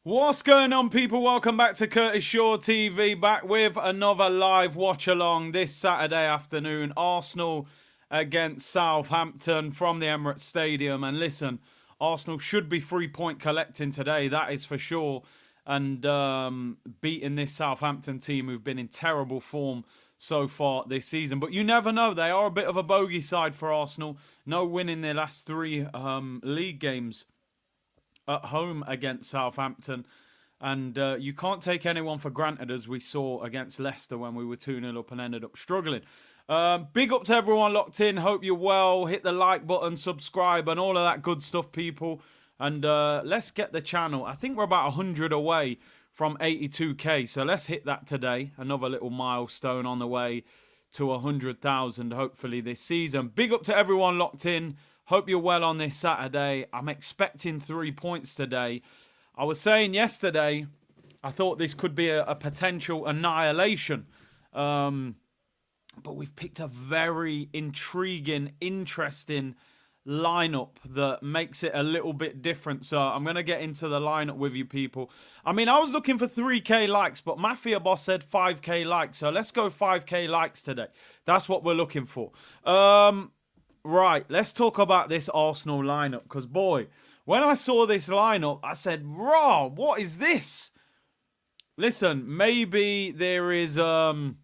What's going on, people? Welcome back to Curtis Shaw TV, back with another live watch-along this Saturday afternoon. Arsenal against Southampton from the Emirates Stadium. And listen, Arsenal should be 3-point collecting today, that is for sure. And beating this Southampton team who've been in terrible form so far this season. But you never know, they are a bit of a bogey side for Arsenal. No win in their last three league games at home against Southampton. And you can't take anyone for granted, as we saw against Leicester when we were 2-0 up and ended up struggling. Big up to everyone locked in. Hope you're well. Hit the like button, subscribe, and all of that good stuff, people. And let's get the channel. I think we're about 100 away from 82k. So let's hit that today. Another little milestone on the way to 100,000, hopefully, this season. Big up to everyone locked in. Hope you're well on this Saturday. I'm expecting 3 points today. I was saying yesterday, I thought this could be a potential annihilation. But we've picked a very intriguing, interesting lineup that makes it a little bit different. So I'm going to get into the lineup with you, people. I mean, I was looking for 3k likes, but Mafia Boss said 5k likes. So let's go 5k likes today. That's what we're looking for. Right, let's talk about this Arsenal lineup. Because, boy, when I saw this lineup, I said, raw, what is this? Listen, maybe there's I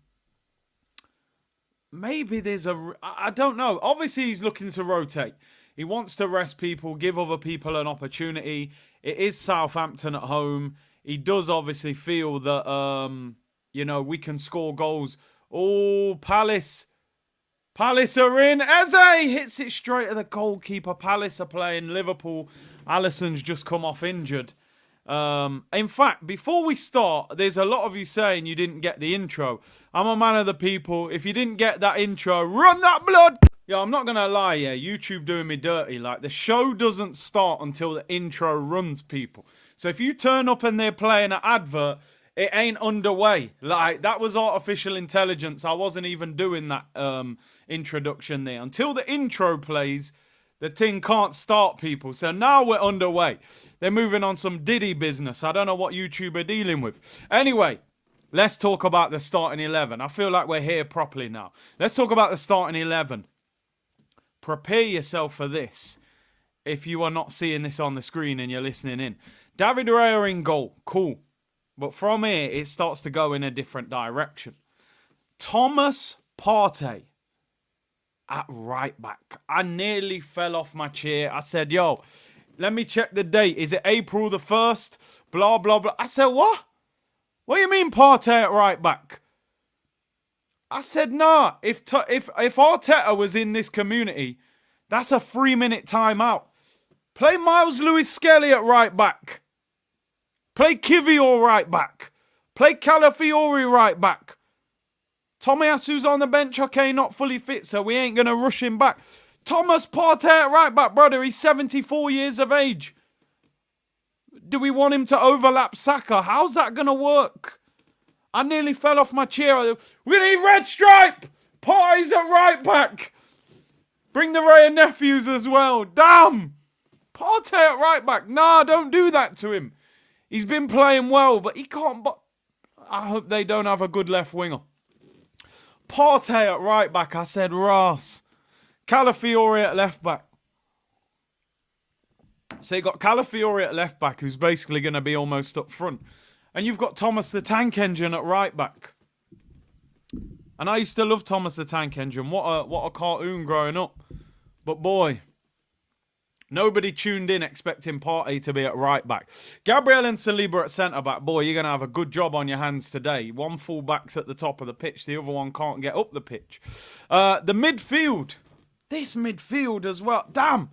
don't know. Obviously, he's looking to rotate. He wants to rest people, give other people an opportunity. It is Southampton at home. He does obviously feel that, you know, we can score goals. Oh, Palace are in. Eze hits it straight at the goalkeeper. Palace are playing Liverpool. Alisson's just come off injured. In fact, before we start, there's a lot of you saying you didn't get the intro. I'm a man of the people. If you didn't get that intro, run that blood. Yeah, I'm not going to lie, yeah, YouTube doing me dirty. Like, the show doesn't start until the intro runs, people. So if you turn up and they're playing an advert, it ain't underway. Like, that was artificial intelligence. I wasn't even doing that introduction there. Until the intro plays, the thing can't start, people. So now we're underway. They're moving on some Diddy business. I don't know what YouTube are dealing with. Anyway, let's talk about the starting 11. I feel like we're here properly now. Let's talk about the starting 11. Prepare yourself for this if you are not seeing this on the screen and you're listening in. David Raya in goal. Cool. But from here, it starts to go in a different direction. Thomas Partey at right back. I nearly fell off my chair. I said, yo, let me check the date. Is it April the 1st? Blah, blah, blah. I said, what? What do you mean Partey at right back? I said, nah. If Arteta was in this community, that's a 3-minute timeout. Play Miles Lewis-Skelly at right back. Play Kivior right back. Play Calafiori right back. Tomiyasu's on the bench, okay, not fully fit, so we ain't going to rush him back. Thomas Partey at right back, brother, he's 74 years of age. Do we want him to overlap Saka? How's that going to work? I nearly fell off my chair. We need red stripe. Partey's at right back. Bring the Ray and nephews as well. Damn. Partey at right back. Nah, don't do that to him. He's been playing well, but he can't... I hope they don't have a good left winger. Partey at right back. I said Ross. Calafiori at left back. So you got Calafiori at left back, who's basically going to be almost up front. And you've got Thomas the Tank Engine at right back. And I used to love Thomas the Tank Engine. What a cartoon growing up. But boy... nobody tuned in expecting Partey to be at right back. Gabriel and Saliba at centre-back. Boy, you're going to have a good job on your hands today. One full-back's at the top of the pitch. The other one can't get up the pitch. The midfield. This midfield as well. Damn.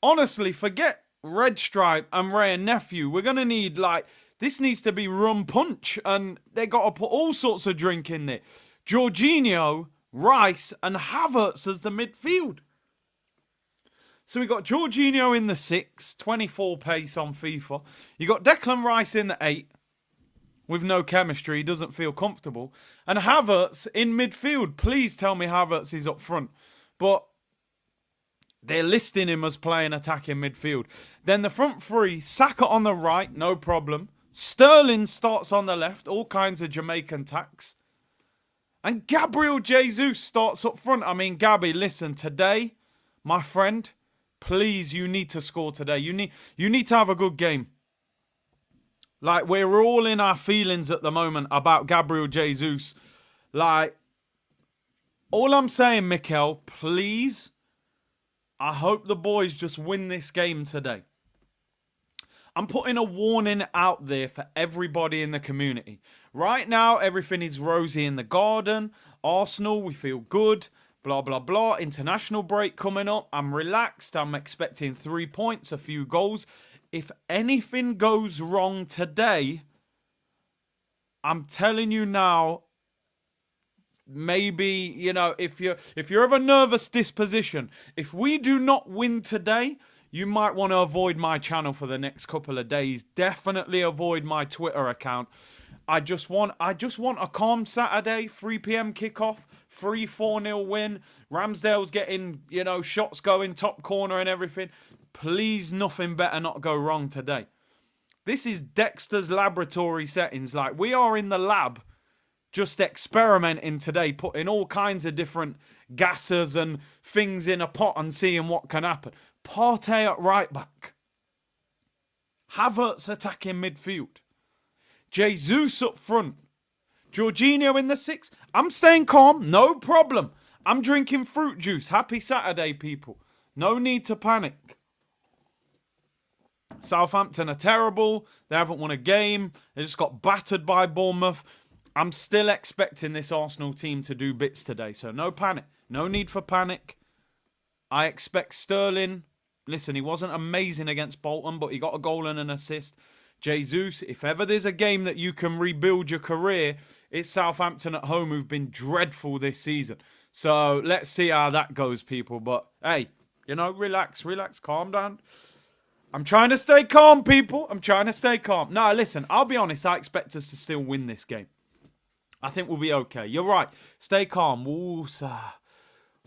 Honestly, forget Red Stripe and Ray and Nephew. We're going to need, like... this needs to be rum punch. And they got to put all sorts of drink in there. Jorginho, Rice, and Havertz as the midfield. So we got Jorginho in the 6, 24 pace on FIFA. You got Declan Rice in the 8, with no chemistry, he doesn't feel comfortable. And Havertz in midfield. Please tell me Havertz is up front. But They're listing him as playing attacking midfield. Then the front three, Saka on the right, no problem. Sterling starts on the left, all kinds of Jamaican tacks. And Gabriel Jesus starts up front. I mean, Gabby, listen, today, my friend, please, you need to score today. You need to have a good game. Like, we're all in our feelings at the moment about Gabriel Jesus. Like, all I'm saying, Mikel, please, I hope the boys just win this game today. I'm putting a warning out there for everybody in the community. Right now, everything is rosy in the garden. Arsenal, we feel good. Blah, blah, blah. International break coming up. I'm relaxed. I'm expecting 3 points, a few goals. If anything goes wrong today, I'm telling you now, maybe, you know, if you're of a nervous disposition, if we do not win today, you might want to avoid my channel for the next couple of days. Definitely avoid my Twitter account. I just want a calm Saturday, 3 p.m. kickoff, 4-0 win. Ramsdale's getting, you know, shots going, top corner and everything. Please, nothing better not go wrong today. This is Dexter's laboratory settings. Like, we are in the lab just experimenting today, putting all kinds of different gases and things in a pot and seeing what can happen. Partey at right back. Havertz attacking midfield. Jesus up front. Jorginho in the 6. I'm staying calm, no problem. I'm drinking fruit juice. Happy Saturday, people. No need to panic. Southampton are terrible. They haven't won a game. They just got battered by Bournemouth. I'm still expecting this Arsenal team to do bits today, so no panic. No need for panic. I expect Sterling. Listen, he wasn't amazing against Bolton, but he got a goal and an assist. Jesus, if ever there's a game that you can rebuild your career, it's Southampton at home, who've been dreadful this season. So let's see how that goes, people. But hey, you know, relax, calm down. I'm trying to stay calm, people. I'm trying to stay calm. No, listen, I'll be honest. I expect us to still win this game. I think we'll be okay. You're right. Stay calm. Ooh, sir.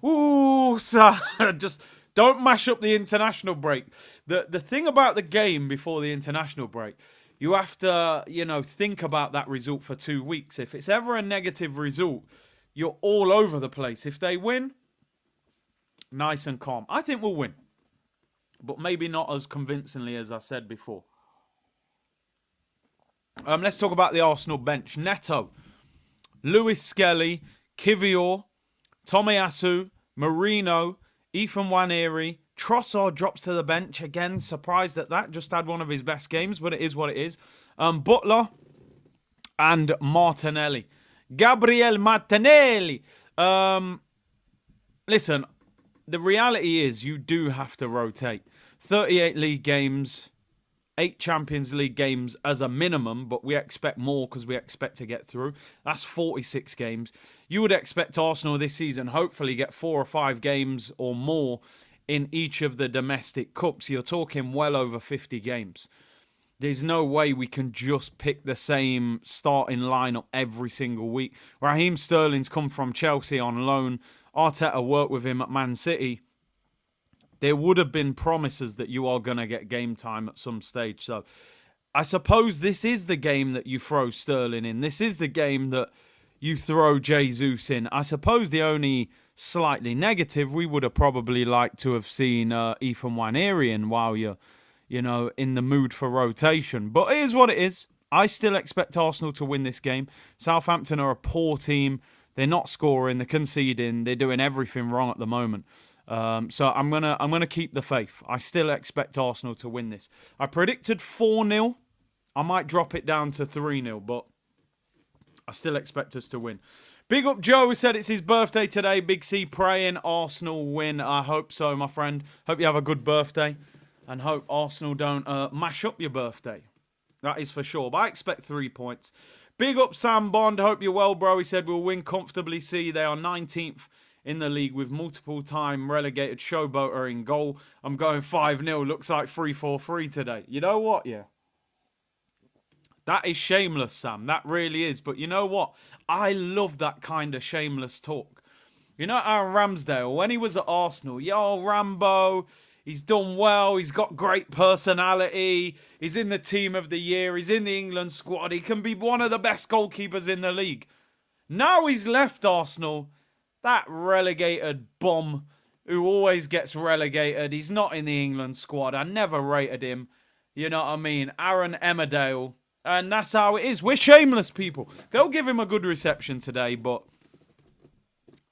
Ooh, sir. Just don't mash up the international break. The thing about the game before the international break, you have to, you know, think about that result for 2 weeks. If it's ever a negative result, you're all over the place. If they win, nice and calm. I think we'll win. But maybe not as convincingly as I said before. Let's talk about the Arsenal bench. Neto, Lewis Skelly, Kivior, Tomiyasu, Marino, Ethan Nwaneri. Trossard drops to the bench. Again, surprised at that. Just had one of his best games, but it is what it is. Butler and Martinelli. Gabriel Martinelli. Listen, the reality is you do have to rotate. 38 league games, 8 Champions League games as a minimum, but we expect more because we expect to get through. That's 46 games. You would expect Arsenal this season hopefully get 4 or 5 games or more in each of the domestic cups. You're talking well over 50 games. There's no way we can just pick the same starting lineup every single week. Raheem Sterling's come from Chelsea on loan. Arteta worked with him at Man City. There would have been promises that you are going to get game time at some stage. So I suppose this is the game that you throw Sterling in. This is the game that you throw Jesus in. I suppose the only slightly negative, we would have probably liked to have seen Ethan Nwaneri in while you're, you know, in the mood for rotation. But it is what it is. I still expect Arsenal to win this game. Southampton are a poor team. They're not scoring. They're conceding. They're doing everything wrong at the moment. So I'm gonna keep the faith. I still expect Arsenal to win this. I predicted 4-0. I might drop it down to 3-0, but I still expect us to win. Big up Joe, who said it's his birthday today. Big C praying Arsenal win. I hope so, my friend. Hope you have a good birthday. And hope Arsenal don't mash up your birthday. That is for sure. But I expect 3 points. Big up Sam Bond. Hope you're well, bro. He said we'll win comfortably. See, they are 19th in the league with multiple time relegated showboater in goal. I'm going 5-0. Looks like 3-4-3 today. You know what? Yeah. That is shameless, Sam. That really is. But you know what? I love that kind of shameless talk. You know Aaron Ramsdale, when he was at Arsenal, yo, Rambo, he's done well, he's got great personality, he's in the team of the year, he's in the England squad, he can be one of the best goalkeepers in the league. Now he's left Arsenal, that relegated bum who always gets relegated, he's not in the England squad, I never rated him, you know what I mean, Aaron Emmerdale, and that's how it is. We're shameless people. They'll give him a good reception today, but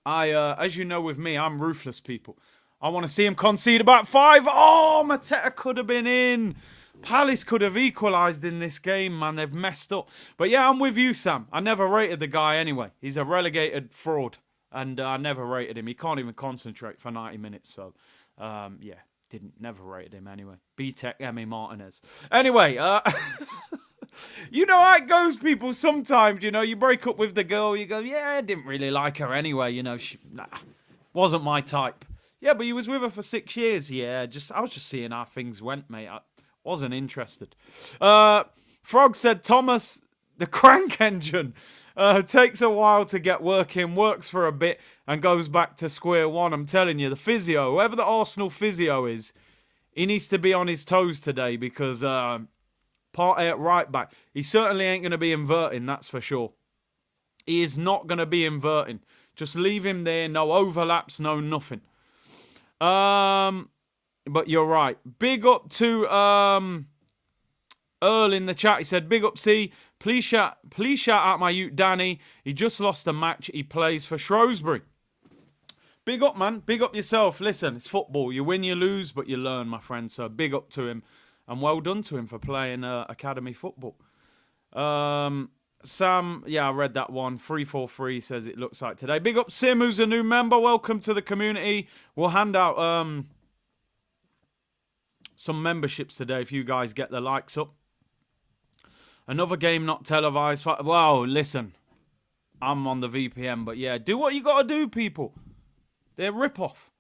as you know with me, I'm ruthless, people. I want to see him concede about 5. Oh, Mateta could have been in. Palace could have equalised in this game, man. They've messed up. But yeah, I'm with you, Sam. I never rated the guy anyway. He's a relegated fraud. And I never rated him. He can't even concentrate for 90 minutes. So, yeah, never rated him anyway. B-Tech, Emi Martinez. Anyway, you know how it goes, people. Sometimes, you know, you break up with the girl, you go, yeah, I didn't really like her anyway, you know, wasn't my type. Yeah, but you was with her for 6 years. Yeah, I was just seeing how things went, mate. I wasn't interested. Frog said, Thomas, the crank engine takes a while to get working, works for a bit, and goes back to square one. I'm telling you, the physio, whoever the Arsenal physio is, he needs to be on his toes today because Partey at right back. He certainly ain't going to be inverting, that's for sure. He is not going to be inverting. Just leave him there. No overlaps, no nothing. But you're right. Big up to Earl in the chat. He said, big up C. Please shout out my youth Danny. He just lost a match. He plays for Shrewsbury. Big up, man. Big up yourself. Listen, it's football. You win, you lose, but you learn, my friend. So big up to him. And well done to him for playing academy football. Sam, yeah, I read that one. 343 says it looks like today. Big up Sim, who's a new member. Welcome to the community. We'll hand out some memberships today if you guys get the likes up. Another game not televised. Well, listen, I'm on the VPN, but yeah, do what you got to do, people. They're rip-off.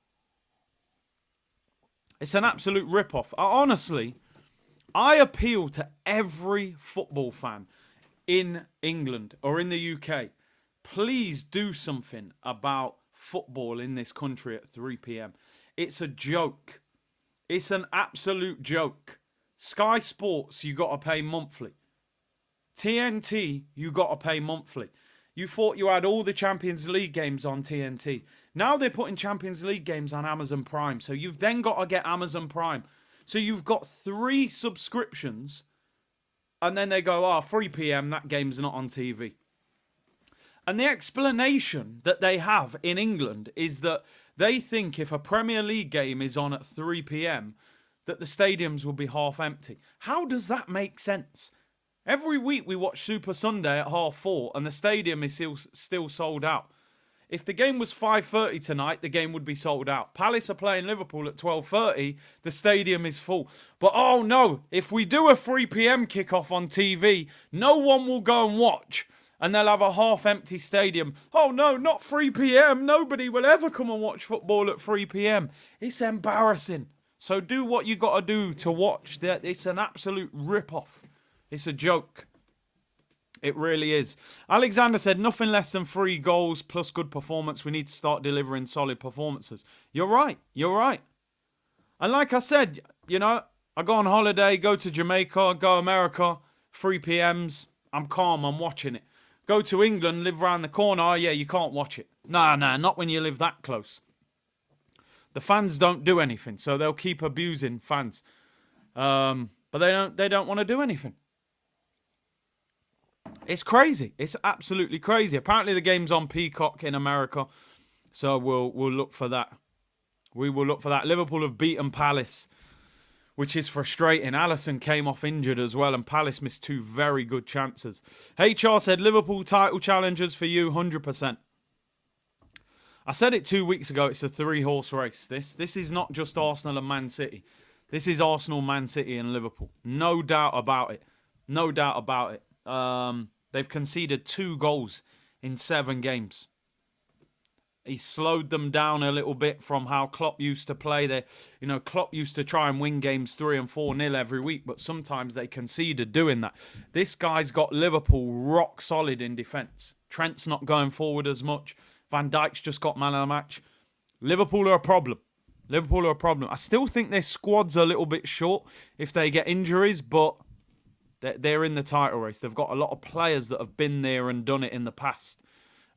It's an absolute rip-off. Honestly, I appeal to every football fan in England or in the UK. Please do something about football in this country at 3 p.m. It's a joke. It's an absolute joke. Sky Sports, you got to pay monthly. TNT, you got to pay monthly. You thought you had all the Champions League games on TNT. Now they're putting Champions League games on Amazon Prime. So you've then got to get Amazon Prime. So you've got 3 subscriptions. And then they go, 3 p.m, that game's not on TV. And the explanation that they have in England is that they think if a Premier League game is on at 3 p.m, that the stadiums will be half empty. How does that make sense? Every week we watch Super Sunday at 4:30 and the stadium is still sold out. If the game was 5:30 tonight, the game would be sold out. Palace are playing Liverpool at 12:30. The stadium is full. But oh no, if we do a 3 p.m. kickoff on TV, no one will go and watch. And they'll have a half-empty stadium. Oh no, not 3 p.m. Nobody will ever come and watch football at 3 p.m. It's embarrassing. So do what you got to do to watch. It's an absolute rip-off. It's a joke. It really is. Alexander said, nothing less than 3 goals plus good performance. We need to start delivering solid performances. You're right. You're right. And like I said, you know, I go on holiday, go to Jamaica, go America, 3 p.m s. I'm calm. I'm watching it. Go to England, live around the corner. Oh, yeah, you can't watch it. Nah, not when you live that close. The fans don't do anything, so they'll keep abusing fans. But they don't want to do anything. It's crazy. It's absolutely crazy. Apparently the game's on Peacock in America, so we'll look for that. We will look for that. Liverpool have beaten Palace, which is frustrating. Alisson came off injured as well, and Palace missed 2 very good chances. HR said, Liverpool title challengers for you, 100%. I said it 2 weeks ago, it's a 3-horse race. This is not just Arsenal and Man City. This is Arsenal, Man City and Liverpool. No doubt about it. No doubt about it. They've conceded 2 goals in 7 games. He slowed them down a little bit from how Klopp used to play. Klopp used to try and win games 3 and 4-0 every week, but sometimes they conceded doing that. This guy's got Liverpool rock solid in defence. Trent's not going forward as much. Van Dijk's just got man of the match. Liverpool are a problem. I still think their squad's a little bit short if they get injuries, but they're in the title race. They've got a lot of players that have been there and done it in the past.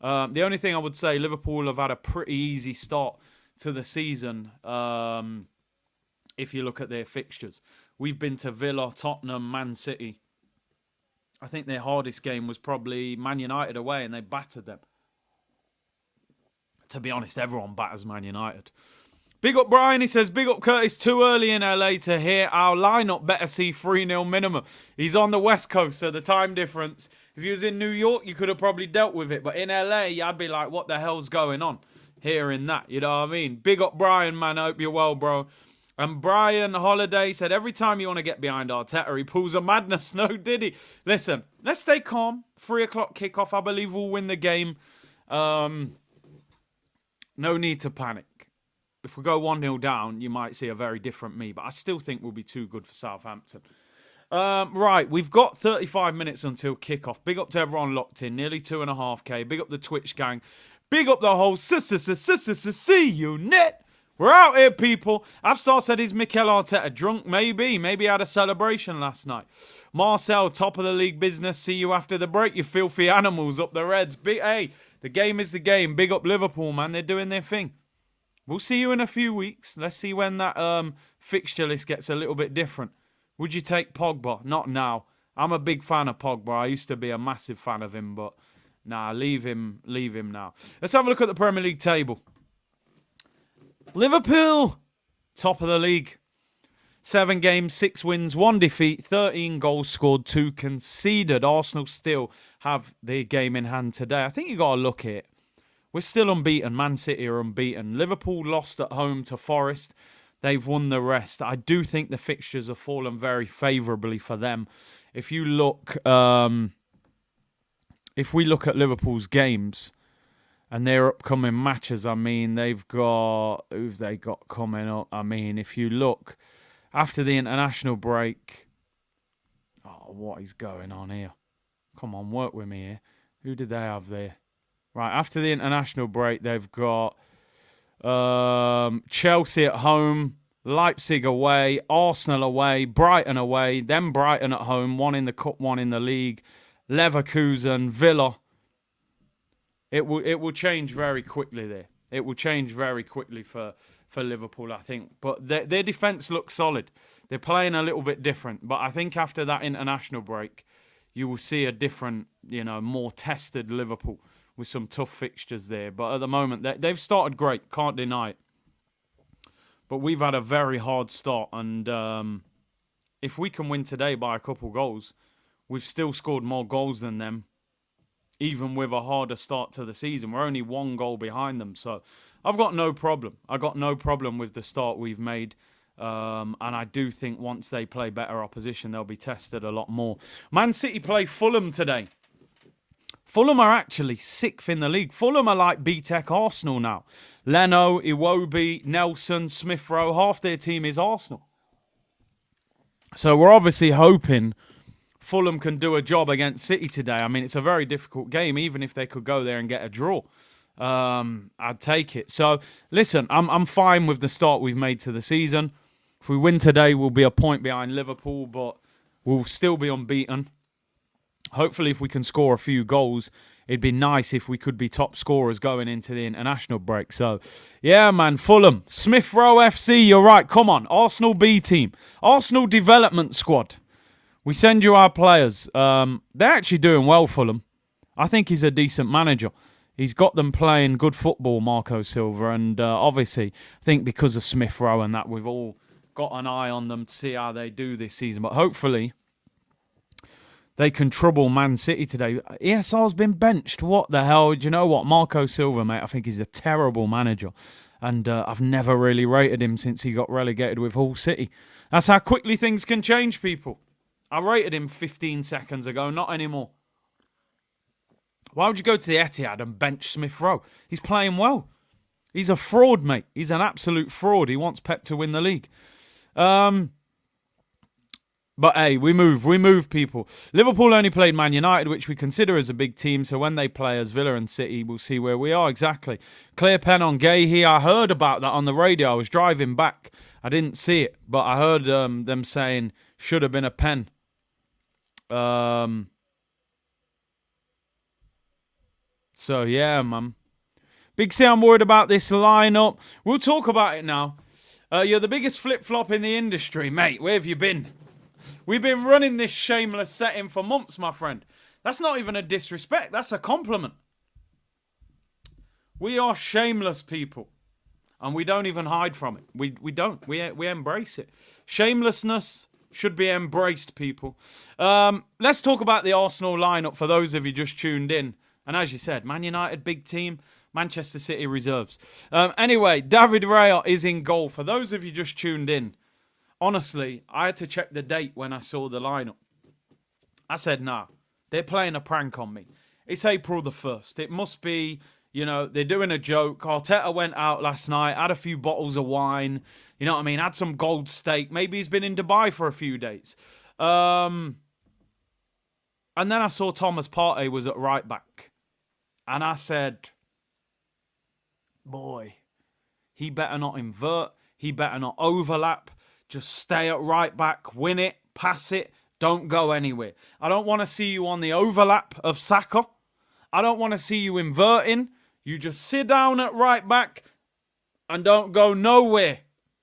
The only thing I would say, Liverpool have had a pretty easy start to the season if you look at their fixtures. We've been to Villa, Tottenham, Man City. I think their hardest game was probably Man United away, and they battered them. To be honest, everyone batters Man United. Big up Brian, he says, big up Curtis, too early in LA to hear our lineup better see 3-0 minimum. He's on the West Coast, so the time difference. If he was in New York, you could have probably dealt with it. But in LA, I'd be like, what the hell's going on? Hearing that, you know what I mean? Big up Brian, man, I hope you're well, bro. And Brian Holiday said, every time you want to get behind Arteta, he pulls a madness. No, did he? Listen, let's stay calm. 3 o'clock kickoff. I believe we'll win the game. No need to panic. If we go 1-0 down, you might see a very different me. But I still think we'll be too good for Southampton. Right, we've got 35 minutes until kickoff. Big up to everyone locked in. Nearly 2.5K. Big up the Twitch gang. Big up the whole see you net. We're out here, people. Afsar said, is Mikel Arteta drunk? Maybe. Maybe he had a celebration last night. Marcel, top of the league business. See you after the break, you filthy animals up the Reds. Hey, the game is the game. Big up Liverpool, man. They're doing their thing. We'll see you in a few weeks. Let's see when that fixture list gets a little bit different. Would you take Pogba? Not now. I'm a big fan of Pogba. I used to be a massive fan of him, but nah, leave him now. Let's have a look at the Premier League table. Liverpool, top of the league. 7 games, 6 wins, 1 defeat, 13 goals scored, 2 conceded. Arsenal still have their game in hand today. I think you got to look at it. We're still unbeaten. Man City are unbeaten. Liverpool lost at home to Forest. They've won the rest. I do think the fixtures have fallen very favourably for them. If you look, if we look at Liverpool's games and their upcoming matches, I mean, they've got, who've they got coming up? I mean, if you look after the international break, oh, what is going on here? Come on, work with me here. Who did they have there? Right, after the international break, they've got Chelsea at home, Leipzig away, Arsenal away, Brighton away, then Brighton at home, 1 in the cup, 1 in the league, Leverkusen, Villa. It will change very quickly there. It will change very quickly for Liverpool, I think. But their defence looks solid. They're playing a little bit different. But I think after that international break, you will see a different, more tested Liverpool with some tough fixtures there. But at the moment, they've started great. Can't deny it. But we've had a very hard start. And if we can win today by a couple goals, we've still scored more goals than them, even with a harder start to the season. We're only 1 goal behind them. So I've got no problem. I got no problem with the start we've made. And I do think once they play better opposition, they'll be tested a lot more. Man City play Fulham today. Fulham are actually 6th in the league. Fulham are like B-Tech Arsenal now. Leno, Iwobi, Nelson, Smith Rowe, half their team is Arsenal. So we're obviously hoping Fulham can do a job against City today. I mean, it's a very difficult game, even if they could go there and get a draw. I'd take it. So, listen, I'm fine with the start we've made to the season. If we win today, we'll be a point behind Liverpool, but we'll still be unbeaten. Hopefully, if we can score a few goals, it'd be nice if we could be top scorers going into the international break. So, yeah, man, Fulham. Smith Rowe FC, you're right. Come on. Arsenal B team. Arsenal development squad. We send you our players. They're actually doing well, Fulham. I think he's a decent manager. He's got them playing good football, Marco Silva. And obviously, I think because of Smith Rowe and that, we've all got an eye on them to see how they do this season. But hopefully, they can trouble Man City today. ESR's been benched. What the hell? Do you know what? Marco Silva, mate, I think he's a terrible manager. And I've never really rated him since he got relegated with Hull City. That's how quickly things can change, people. I rated him 15 seconds ago, not anymore. Why would you go to the Etihad and bench Smith Rowe? He's playing well. He's a fraud, mate. He's an absolute fraud. He wants Pep to win the league. But hey, we move people. Liverpool only played Man United, which we consider as a big team, so when they play as Villa and City, we'll see where we are exactly. Clear pen on Gahey. I heard about that on the radio. I was driving back. I didn't see it, but I heard them saying should have been a pen. So, yeah, man. Big C, I'm worried about this lineup. We'll talk about it now. You're the biggest flip-flop in the industry, mate. Where have you been? We've been running this shameless setting for months, my friend. That's not even a disrespect. That's a compliment. We are shameless people. And we don't even hide from it. We don't. We embrace it. Shamelessness should be embraced, people. Let's talk about the Arsenal lineup for those of you just tuned in. And as you said, Man United, big team. Manchester City reserves. Anyway, David Raya is in goal. For those of you just tuned in, honestly, I had to check the date when I saw the lineup. I said, nah, they're playing a prank on me. It's April the 1st. It must be, they're doing a joke. Arteta went out last night, had a few bottles of wine, you know what I mean? Had some gold steak. Maybe he's been in Dubai for a few days. And then I saw Thomas Partey was at right back. And I said, boy, he better not invert. He better not overlap. Just stay at right back, win it, pass it, don't go anywhere. I don't want to see you on the overlap of Saka. I don't want to see you inverting. You just sit down at right back and don't go nowhere.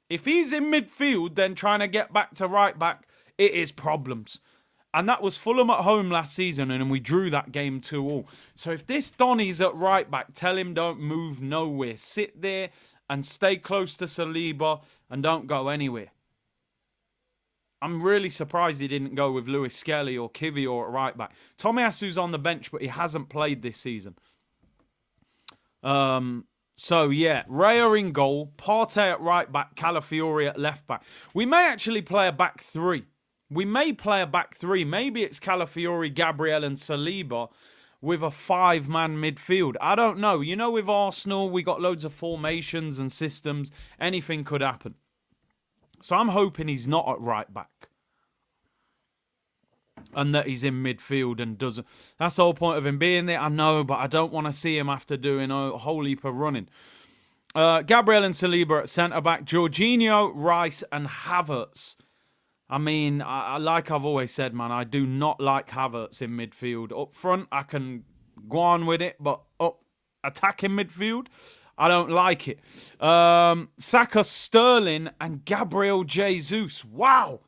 If he's in midfield, then trying to get back to right back, it is problems. And that was Fulham at home last season, and we drew that game 2-2. So if this Donny's at right back, tell him don't move nowhere. Sit there and stay close to Saliba and don't go anywhere. I'm really surprised he didn't go with Lewis Skelly or Kivior or at right back. Tomiyasu's on the bench, but he hasn't played this season. So, yeah, Raya in goal, Partey at right back, Calafiori at left back. We may actually play a back three. Maybe it's Calafiori, Gabriel and Saliba with a 5-man midfield. I don't know. With Arsenal, we got loads of formations and systems. Anything could happen. So I'm hoping he's not at right back. And that he's in midfield and doesn't. That's the whole point of him being there. I know, but I don't want to see him after doing a whole heap of running. Gabriel and Saliba at centre-back. Jorginho, Rice and Havertz. I mean, like I've always said, man, I do not like Havertz in midfield. Up front, I can go on with it, but attacking midfield, I don't like it. Saka, Sterling and Gabriel Jesus. Wow,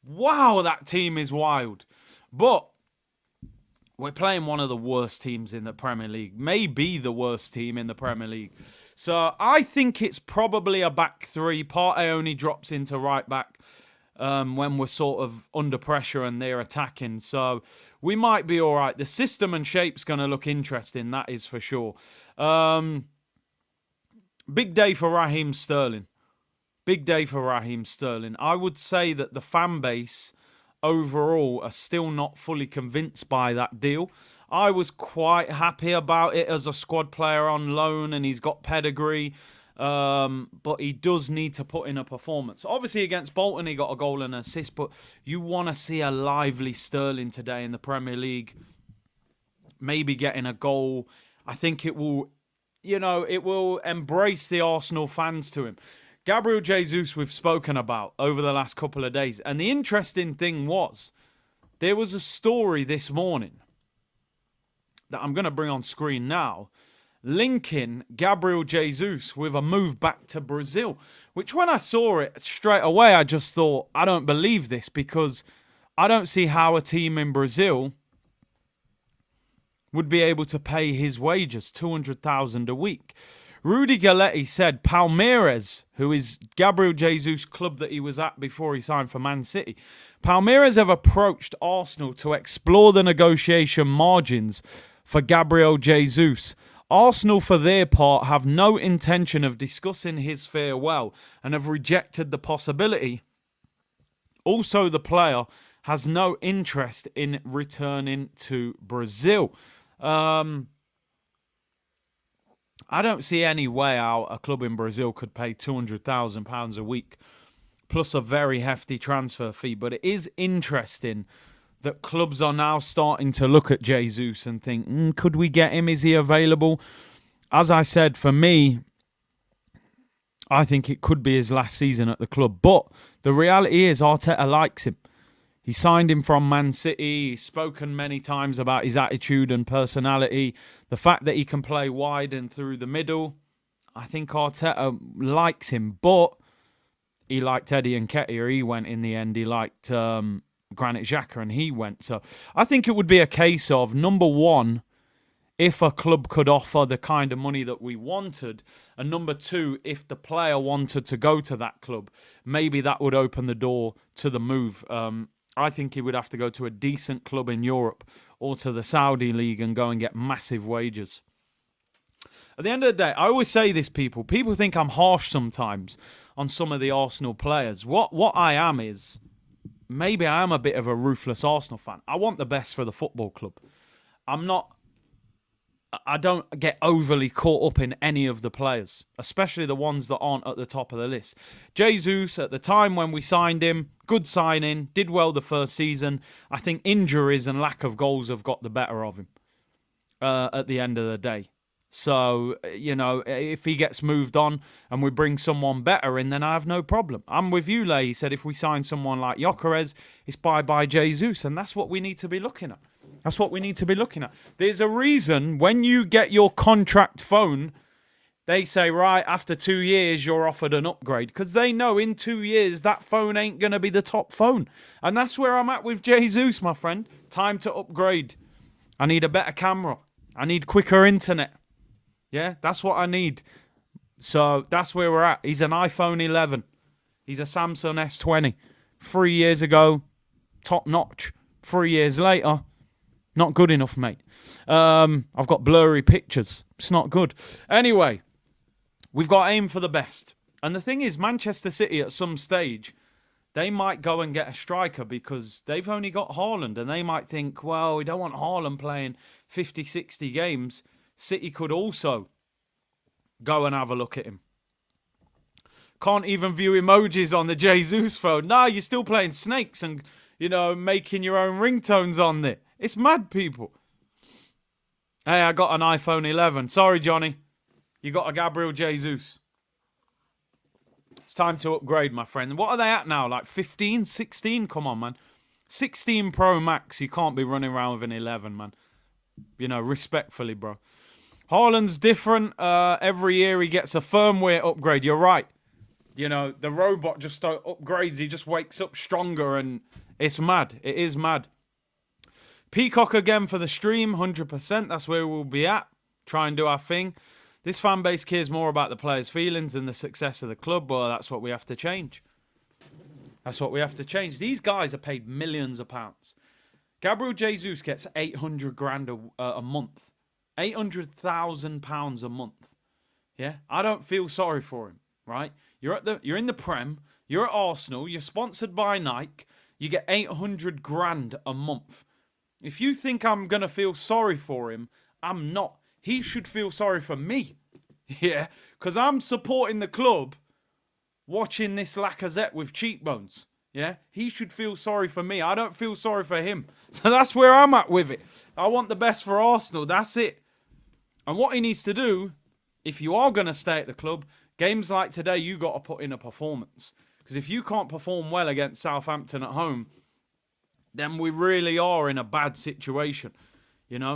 that team is wild. But we're playing one of the worst teams in the Premier League. Maybe the worst team in the Premier League. So I think it's probably a back three. Partey only drops into right back when we're sort of under pressure and they're attacking. So we might be all right. The system and shape's going to look interesting, that is for sure. Big day for Raheem Sterling. I would say that the fan base overall are still not fully convinced by that deal. I was quite happy about it as a squad player on loan, and he's got pedigree. But he does need to put in a performance. Obviously, against Bolton, he got a goal and an assist, but you want to see a lively Sterling today in the Premier League. Maybe getting a goal. I think it will, it will embrace the Arsenal fans to him. Gabriel Jesus we've spoken about over the last couple of days. And the interesting thing was, there was a story this morning that I'm going to bring on screen now, linking Gabriel Jesus with a move back to Brazil, which when I saw it straight away, I just thought, I don't believe this, because I don't see how a team in Brazil would be able to pay his wages, $200,000 a week. Rudy Galletti said Palmeiras, who is Gabriel Jesus' club that he was at before he signed for Man City, Palmeiras have approached Arsenal to explore the negotiation margins for Gabriel Jesus. Arsenal, for their part, have no intention of discussing his farewell and have rejected the possibility. Also, the player has no interest in returning to Brazil. I don't see any way how a club in Brazil could pay £200,000 a week plus a very hefty transfer fee. But it is interesting that clubs are now starting to look at Jesus and think, could we get him? Is he available? As I said, for me, I think it could be his last season at the club. But the reality is Arteta likes him. He signed him from Man City. He's spoken many times about his attitude and personality. The fact that he can play wide and through the middle. I think Arteta likes him. But he liked Eddie Nketiah. He went in the end. He liked Granit Xhaka and he went. So I think it would be a case of, number one, if a club could offer the kind of money that we wanted, and number two, if the player wanted to go to that club, maybe that would open the door to the move. I think he would have to go to a decent club in Europe or to the Saudi League and go and get massive wages. At the end of the day, I always say this, people think I'm harsh sometimes on some of the Arsenal players. What I am is, maybe I am a bit of a ruthless Arsenal fan. I want the best for the football club. I don't get overly caught up in any of the players, especially the ones that aren't at the top of the list. Jesus, at the time when we signed him, good signing, did well the first season. I think injuries and lack of goals have got the better of him at the end of the day. So, if he gets moved on and we bring someone better in, then I have no problem. I'm with you, Lay. He said if we sign someone like Gyökeres, it's bye-bye Jesus, and that's what we need to be looking at. That's what we need to be looking at. There's a reason when you get your contract phone, they say, right, after 2 years, you're offered an upgrade. Because they know in 2 years, that phone ain't going to be the top phone. And that's where I'm at with Jesus, my friend. Time to upgrade. I need a better camera. I need quicker internet. Yeah, that's what I need. So that's where we're at. He's an iPhone 11. He's a Samsung S20. 3 years ago, top notch. 3 years later, not good enough, mate. I've got blurry pictures. It's not good. Anyway, we've got to aim for the best. And the thing is, Manchester City at some stage, they might go and get a striker because they've only got Haaland. And they might think, well, we don't want Haaland playing 50, 60 games. City could also go and have a look at him. Can't even view emojis on the Jesus phone. No, you're still playing snakes and, making your own ringtones on there. It's mad, people. Hey, I got an iPhone 11. Sorry, Johnny. You got a Gabriel Jesus. It's time to upgrade, my friend. What are they at now? Like 15, 16? Come on, man. 16 Pro Max. You can't be running around with an 11, man. Respectfully, bro. Haaland's different. Every year he gets a firmware upgrade. You're right. The robot just upgrades. He just wakes up stronger and it's mad. It is mad. Peacock again for the stream, 100%. That's where we'll be at. Try and do our thing. This fan base cares more about the players' feelings than the success of the club. Well, that's what we have to change. That's what we have to change. These guys are paid millions of pounds. Gabriel Jesus gets 800 grand a month. £800,000 a month. Yeah? I don't feel sorry for him, right? You're in the Prem. You're at Arsenal. You're sponsored by Nike. You get 800 grand a month. If you think I'm going to feel sorry for him, I'm not. He should feel sorry for me. Yeah? Because I'm supporting the club watching this Lacazette with cheekbones. Yeah? He should feel sorry for me. I don't feel sorry for him. So that's where I'm at with it. I want the best for Arsenal. That's it. And what he needs to do, if you are going to stay at the club, games like today, you got to put in a performance. Because if you can't perform well against Southampton at home, then we really are in a bad situation.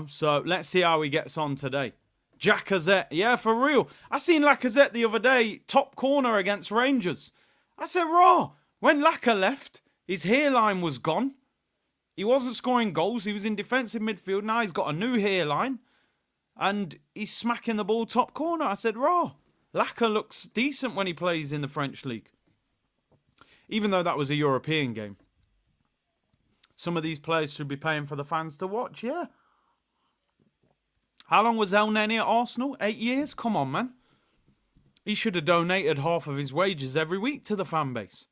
So let's see how he gets on today. Lacazette, yeah, for real. I seen Lacazette the other day, top corner against Rangers. I said, raw. When Laka left, his hairline was gone. He wasn't scoring goals. He was in defensive midfield. Now he's got a new hairline. And he's smacking the ball top corner. I said, raw. Laka looks decent when he plays in the French league. Even though that was a European game. Some of these players should be paying for the fans to watch, yeah. How long was El Neni at Arsenal? 8 years? Come on, man. He should have donated half of his wages every week to the fan base.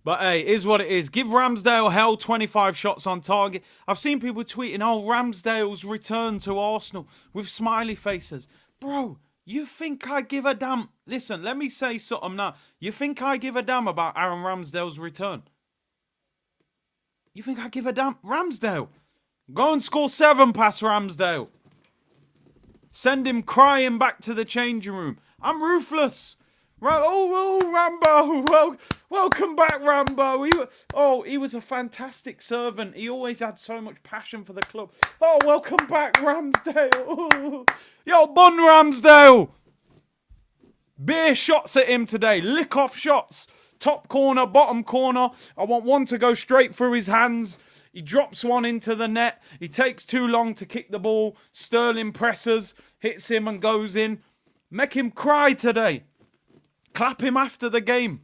But hey, is what it is. Give Ramsdale hell, 25 shots on target. I've seen people tweeting, oh, Ramsdale's return to Arsenal with smiley faces. Bro, You think I give a damn? Listen, let me say something now. You think I give a damn about Aaron Ramsdale's return? You think I give a damn? Ramsdale. Go and score 7 past Ramsdale. Send him crying back to the changing room. I'm ruthless. Rambo. Welcome back, Rambo. He was a fantastic servant. He always had so much passion for the club. Oh, welcome back, Ramsdale. Yo, bun Ramsdale. Beer shots at him today. Lick off shots. Top corner, bottom corner. I want one to go straight through his hands. He drops one into the net. He takes too long to kick the ball. Sterling presses, hits him and goes in. Make him cry today. Clap him after the game.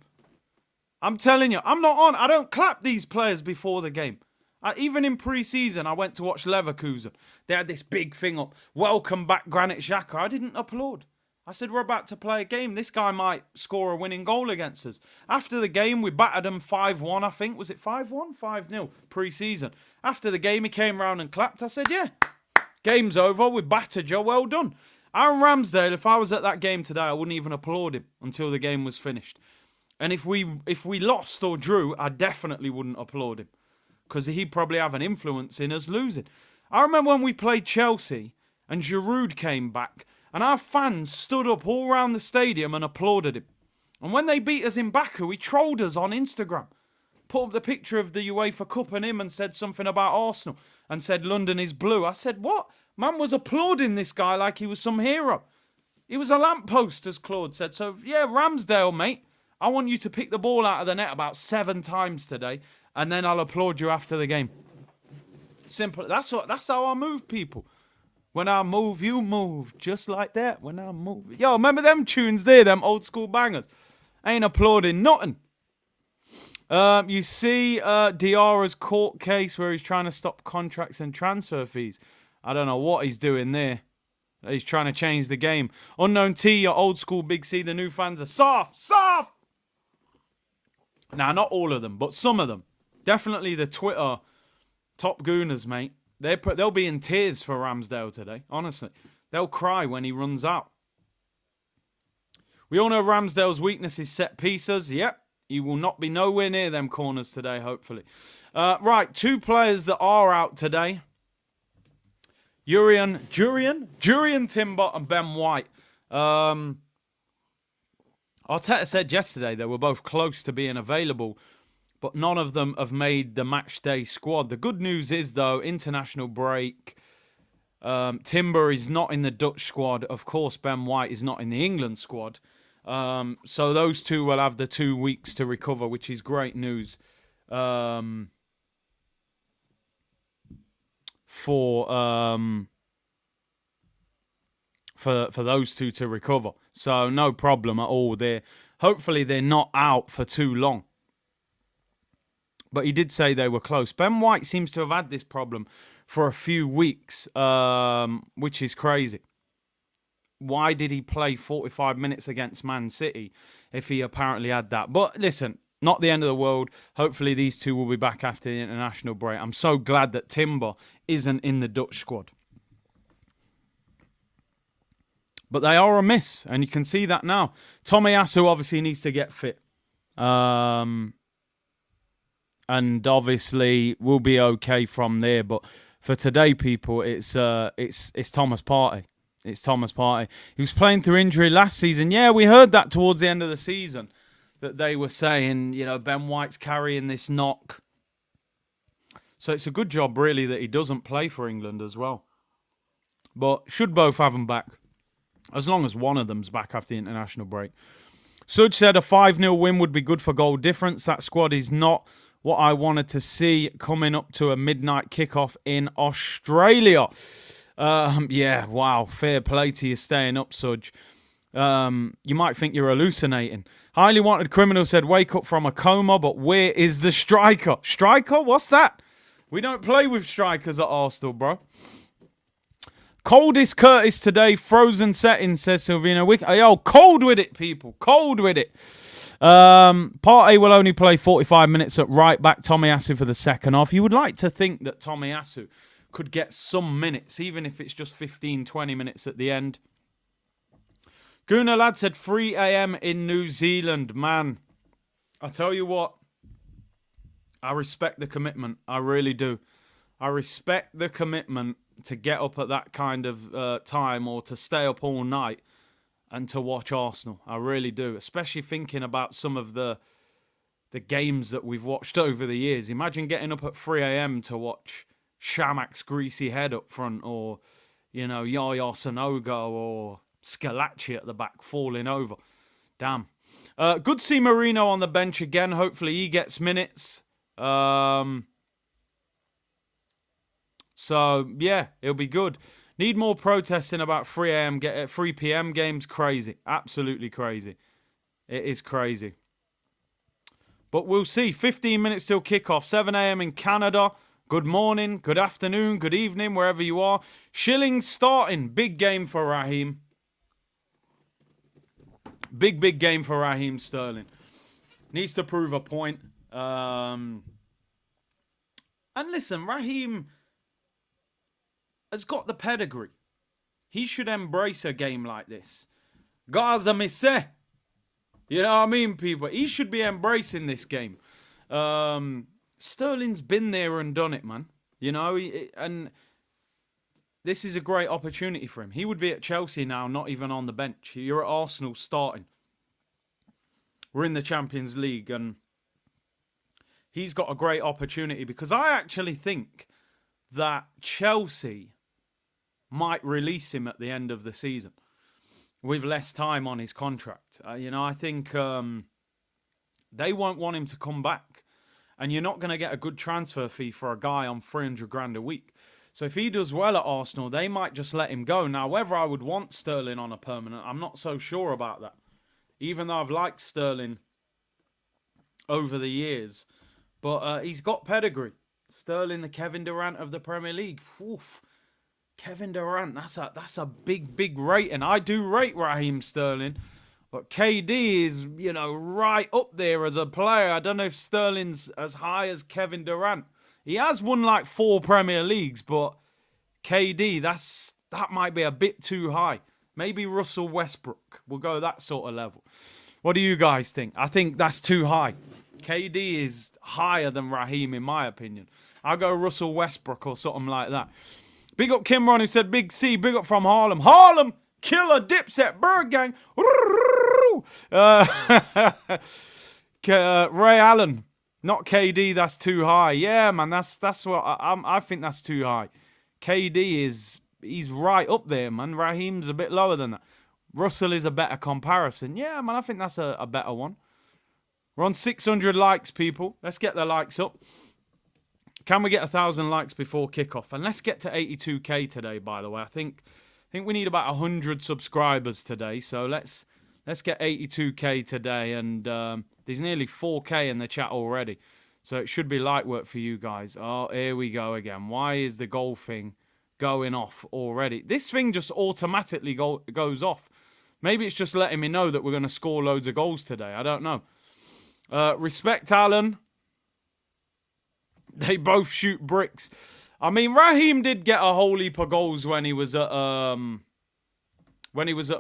I'm telling you, I'm not on. I don't clap these players before the game. Even in pre-season, I went to watch Leverkusen. They had this big thing up. Welcome back, Granit Xhaka. I didn't applaud. I said, we're about to play a game. This guy might score a winning goal against us. After the game, we battered him 5-1, I think. Was it 5-1? 5-0 pre-season. After the game, he came round and clapped. I said, yeah, game's over. We battered you. Well done. Aaron Ramsdale, if I was at that game today, I wouldn't even applaud him until the game was finished. And if we lost or drew, I definitely wouldn't applaud him because he'd probably have an influence in us losing. I remember when we played Chelsea and Giroud came back and our fans stood up all around the stadium and applauded him. And when they beat us in Baku, he trolled us on Instagram. Put up the picture of the UEFA Cup and him and said something about Arsenal and said London is blue. I said, what? Man was applauding this guy like he was some hero. He was a lamppost, as Claude said. So, yeah, Ramsdale, mate, I want you to pick the ball out of the net about 7 times today, and then I'll applaud you after the game. Simple. That's how I move, people. When I move, you move. Just like that. When I move. Yo, remember them tunes there, them old school bangers? Ain't applauding nothing. You see Diarra's court case where he's trying to stop contracts and transfer fees. I don't know what he's doing there. He's trying to change the game. Unknown T, your old school Big C. The new fans are soft. Now, not all of them, but some of them. Definitely the Twitter top gooners, mate. They'll be in tears for Ramsdale today, honestly. They'll cry when he runs out. We all know Ramsdale's weakness is set pieces. Yep, he will not be nowhere near them corners today, hopefully. Right, 2 players that are out today. Jurriën Timber and Ben White. Arteta said yesterday they were both close to being available, but none of them have made the match day squad. The good news is, though, international break. Timber is not in the Dutch squad. Of course, Ben White is not in the England squad. So those two will have the 2 weeks to recover, which is great news for those two to recover. So no problem at all there. Hopefully they're not out for too long. But he did say they were close. Ben White seems to have had this problem for a few weeks, which is crazy. Why did he play 45 minutes against Man City if he apparently had that? But listen, not the end of the world. Hopefully these two will be back after the international break. I'm so glad that Timber isn't in the Dutch squad. But they are a miss, and you can see that now. Tomiyasu obviously needs to get fit. And obviously will be okay from there. But for today, people, it's Thomas Partey. It's Thomas Partey. He was playing through injury last season. Yeah, we heard that towards the end of the season. That they were saying, you know, Ben White's carrying this knock. So it's a good job, really, that he doesn't play for England as well. But should both have them back. As long as one of them's back after the international break. Sudge said a 5-0 win would be good for goal difference. That squad is not what I wanted to see coming up to a midnight kickoff in Australia. Yeah, wow. Fair play to you staying up, Sudge. You might think you're hallucinating. Highly Wanted Criminal said, wake up from a coma, but where is the striker? Striker? What's that? We don't play with strikers at Arsenal, bro. Coldest Curtis today, frozen setting, says Silvino. Yo, cold with it, people. Cold with it. Partey will only play 45 minutes at right back. Tomiyasu for the second half. You would like to think that Tomiyasu could get some minutes, even if it's just 15, 20 minutes at the end. Guna Lad said 3 a.m. in New Zealand. Man, I tell you what, I respect the commitment. I really do. I respect the commitment to get up at that kind of time or to stay up all night and to watch Arsenal. I really do, especially thinking about some of the games that we've watched over the years. Imagine getting up at 3 a.m. to watch Shamak's greasy head up front, or, you know, Yaya Sanogo or Scalacci at the back falling over. Damn. Good to see Marino on the bench again. Hopefully he gets minutes. So, yeah, it'll be good. Need more protesting about 3 p.m. games. Crazy. Absolutely crazy. It is crazy. But we'll see. 15 minutes till kickoff. 7 a.m. in Canada. Good morning, good afternoon, good evening, wherever you are. Shillings starting. Big game for Raheem. Big game for Raheem Sterling. Needs to prove a point. And listen, Raheem has got the pedigree. He should embrace a game like this. Gaza Misse. You know what I mean, people? He should be embracing this game. Sterling's been there and done it, man. You know, and this is a great opportunity for him. He would be at Chelsea now, not even on the bench. You're at Arsenal starting. We're in the Champions League, and he's got a great opportunity, because I actually think that Chelsea might release him at the end of the season with less time on his contract. You know, I think they won't want him to come back. And you're not going to get a good transfer fee for a guy on 300 grand a week. So if he does well at Arsenal, they might just let him go. Now, whether I would want Sterling on a permanent, I'm not so sure about that. Even though I've liked Sterling over the years. But he's got pedigree. Sterling, the Kevin Durant of the Premier League. Oof. Kevin Durant, that's a big rating. I do rate Raheem Sterling. But KD is, you know, right up there as a player. I don't know if Sterling's as high as Kevin Durant. He has won like 4 Premier Leagues, but KD, that might be a bit too high. Maybe Russell Westbrook will go that sort of level. What do you guys think? I think that's too high. KD is higher than Raheem, in my opinion. I'll go Russell Westbrook or something like that. Big up Kimron, who said, Big C, big up from Harlem. Harlem! Killer Dipset Bird Gang. Ray Allen, not KD. That's too high. Yeah, man. That's what I think. That's too high. KD he's right up there, man. Raheem's a bit lower than that. Russell is a better comparison. Yeah, man. I think that's a better one. We're on 600 likes, people. Let's get the likes up. Can we get 1,000 likes before kickoff? And let's get to 82k today. By the way, I think we need about 100 subscribers today. So let's get 82k today. And there's nearly 4k in the chat already. So it should be light work for you guys. Oh, here we go again. Why is the goal thing going off already? This thing just automatically goes off. Maybe it's just letting me know that we're going to score loads of goals today. I don't know. Respect Alan. They both shoot bricks. I mean, Raheem did get a whole heap of goals when he was at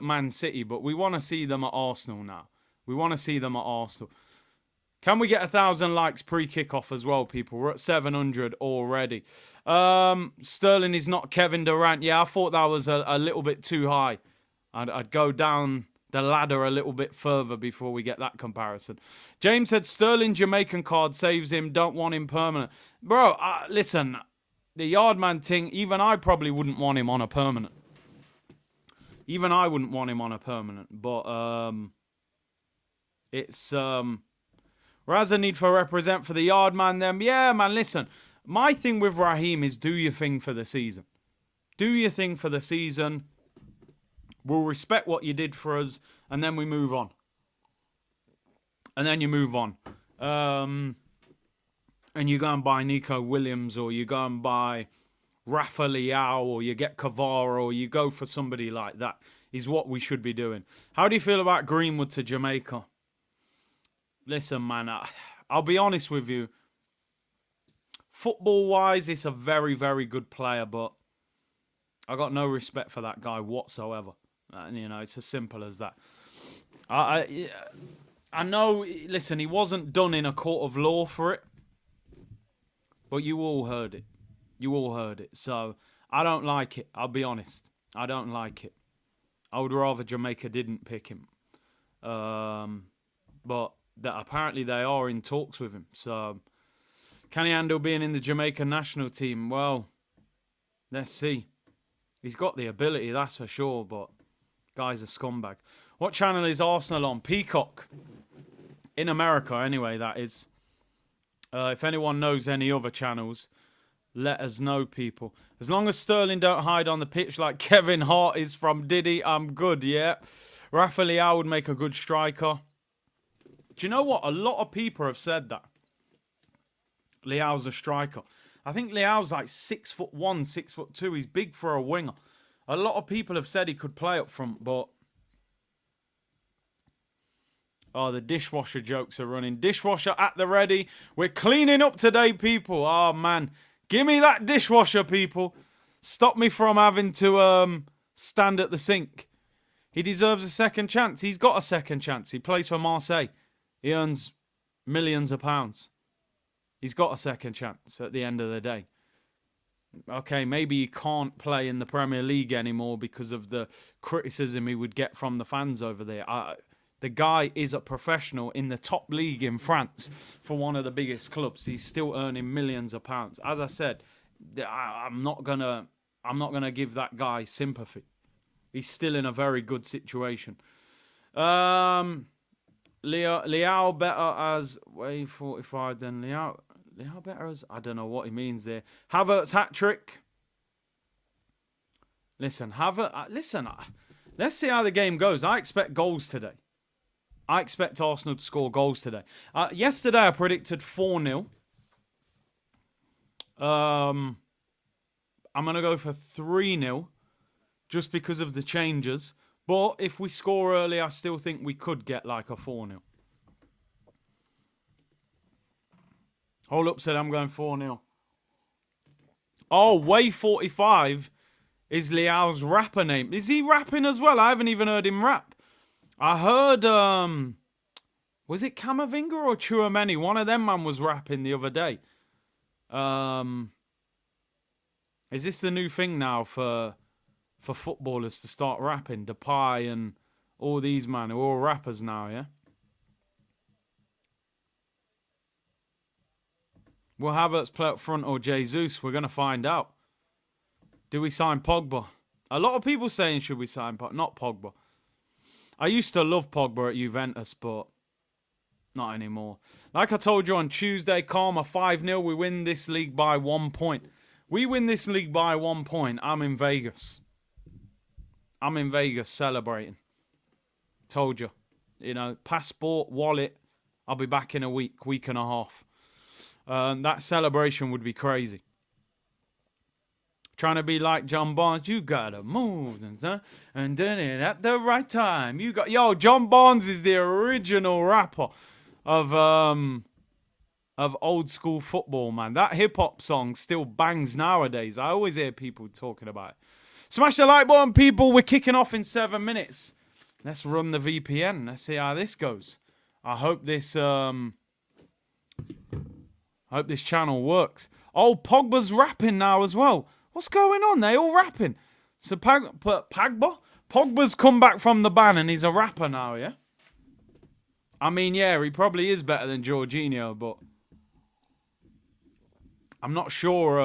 Man City, but we want to see them at Arsenal now. We want to see them at Arsenal. Can we get 1,000 likes pre-kickoff as well, people? We're at 700 already. Sterling is not Kevin Durant. Yeah, I thought that was a little bit too high. I'd go down the ladder a little bit further before we get that comparison. James said Sterling Jamaican card saves him. Don't want him permanent. Bro, listen, the Yardman thing, even I probably wouldn't want him on a permanent. Even I wouldn't want him on a permanent. But it's... Raza need for represent for the Yardman then. Yeah, man, listen. My thing with Raheem is do your thing for the season. Do your thing for the season. We'll respect what you did for us, and then we move on. And then you move on. And you go and buy Nico Williams, or you go and buy Rafa Leao, or you get Kvara, or you go for somebody like that, is what we should be doing. How do you feel about Greenwood to Jamaica? Listen, man, I'll be honest with you. Football-wise, it's a very, very good player, but I got no respect for that guy whatsoever. And, it's as simple as that. I know, listen, he wasn't done in a court of law for it, but you all heard it. You all heard it. So I don't like it. I'll be honest. I don't like it. I would rather Jamaica didn't pick him. But apparently they are in talks with him. So can he handle being in the Jamaican national team? Well, let's see. He's got the ability, that's for sure, but guy's a scumbag. What channel is Arsenal on? Peacock. In America, anyway, that is. If anyone knows any other channels, let us know, people. As long as Sterling don't hide on the pitch like Kevin Hart is from Diddy, I'm good, yeah. Rafa Leao would make a good striker. Do you know what? A lot of people have said that. Leao's a striker. I think Leao's like 6'1", 6'2". He's big for a winger. A lot of people have said he could play up front, but... Oh, the dishwasher jokes are running. Dishwasher at the ready. We're cleaning up today, people. Oh, man. Give me that dishwasher, people. Stop me from having to stand at the sink. He deserves a second chance. He's got a second chance. He plays for Marseille. He earns millions of pounds. He's got a second chance at the end of the day. Okay, maybe he can't play in the Premier League anymore because of the criticism he would get from the fans over there. The guy is a professional in the top league in France for one of the biggest clubs. He's still earning millions of pounds. As I said, I'm not gonna give that guy sympathy. He's still in a very good situation. Leao better as way 45 than Leao. Leao better as, I don't know what he means there. Havertz hat trick. Listen, let's see how the game goes. I expect goals today. I expect Arsenal to score goals today. Yesterday I predicted 4-0. I'm going to go for 3-0 just because of the changes. But if we score early, I still think we could get like a 4-0. Hold up, said I'm going 4-0. Oh, Way 45 is Leao's rapper name. Is he rapping as well? I haven't even heard him rap. I heard, was it Camavinga or Chouameni? One of them man was rapping the other day. Is this the new thing now for footballers to start rapping? Depay and all these man are all rappers now, yeah? Will Havertz play up front or Jesus? We're going to find out. Do we sign Pogba? A lot of people saying should we sign Pogba? Not Pogba. I used to love Pogba at Juventus, but not anymore. Like I told you on Tuesday, Calma 5-0. We win this league by 1 point. We win this league by 1 point. I'm in Vegas. I'm in Vegas celebrating. Told you. You know, passport, wallet. I'll be back in a week and a half. That celebration would be crazy. Trying to be like John Barnes, you gotta move and doing it at the right time. John Barnes is the original rapper of old school football, man. That hip hop song still bangs nowadays. I always hear people talking about it. Smash the like button, people. We're kicking off in 7 minutes. Let's run the VPN. Let's see how this goes. I hope this channel works. Oh, Pogba's rapping now as well. What's going on? They all rapping. So Pogba's come back from the ban and he's a rapper now, yeah? I mean, yeah, he probably is better than Jorginho, but I'm not sure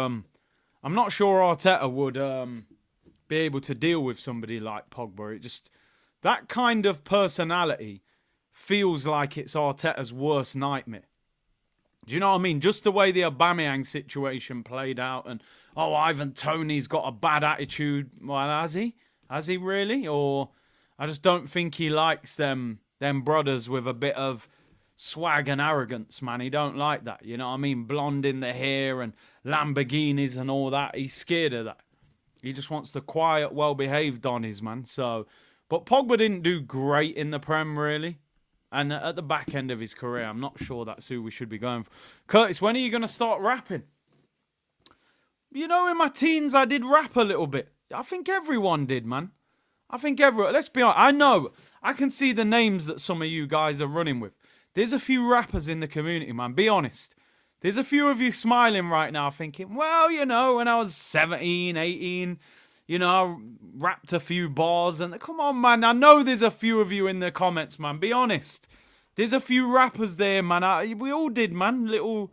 Arteta would be able to deal with somebody like Pogba. It just, that kind of personality feels like it's Arteta's worst nightmare. Do you know what I mean? Just the way the Aubameyang situation played out and, oh, Ivan Toney's got a bad attitude. Well, has he? Has he really? Or I just don't think he likes them brothers with a bit of swag and arrogance, man. He don't like that. You know what I mean? Blonde in the hair and Lamborghinis and all that. He's scared of that. He just wants the quiet, well-behaved Donnies, man. So, but Pogba didn't do great in the Prem, really. And at the back end of his career, I'm not sure that's who we should be going for. Curtis, when are you going to start rapping? You know, in my teens, I did rap a little bit. I think everyone did, man. I think everyone, let's be honest, I know, I can see the names that some of you guys are running with. There's a few rappers in the community, man, be honest. There's a few of you smiling right now thinking, well, you know, when I was 17, 18, you know, I rapped a few bars. And come on, man, I know there's a few of you in the comments, man, be honest. There's a few rappers there, man. We all did, man, little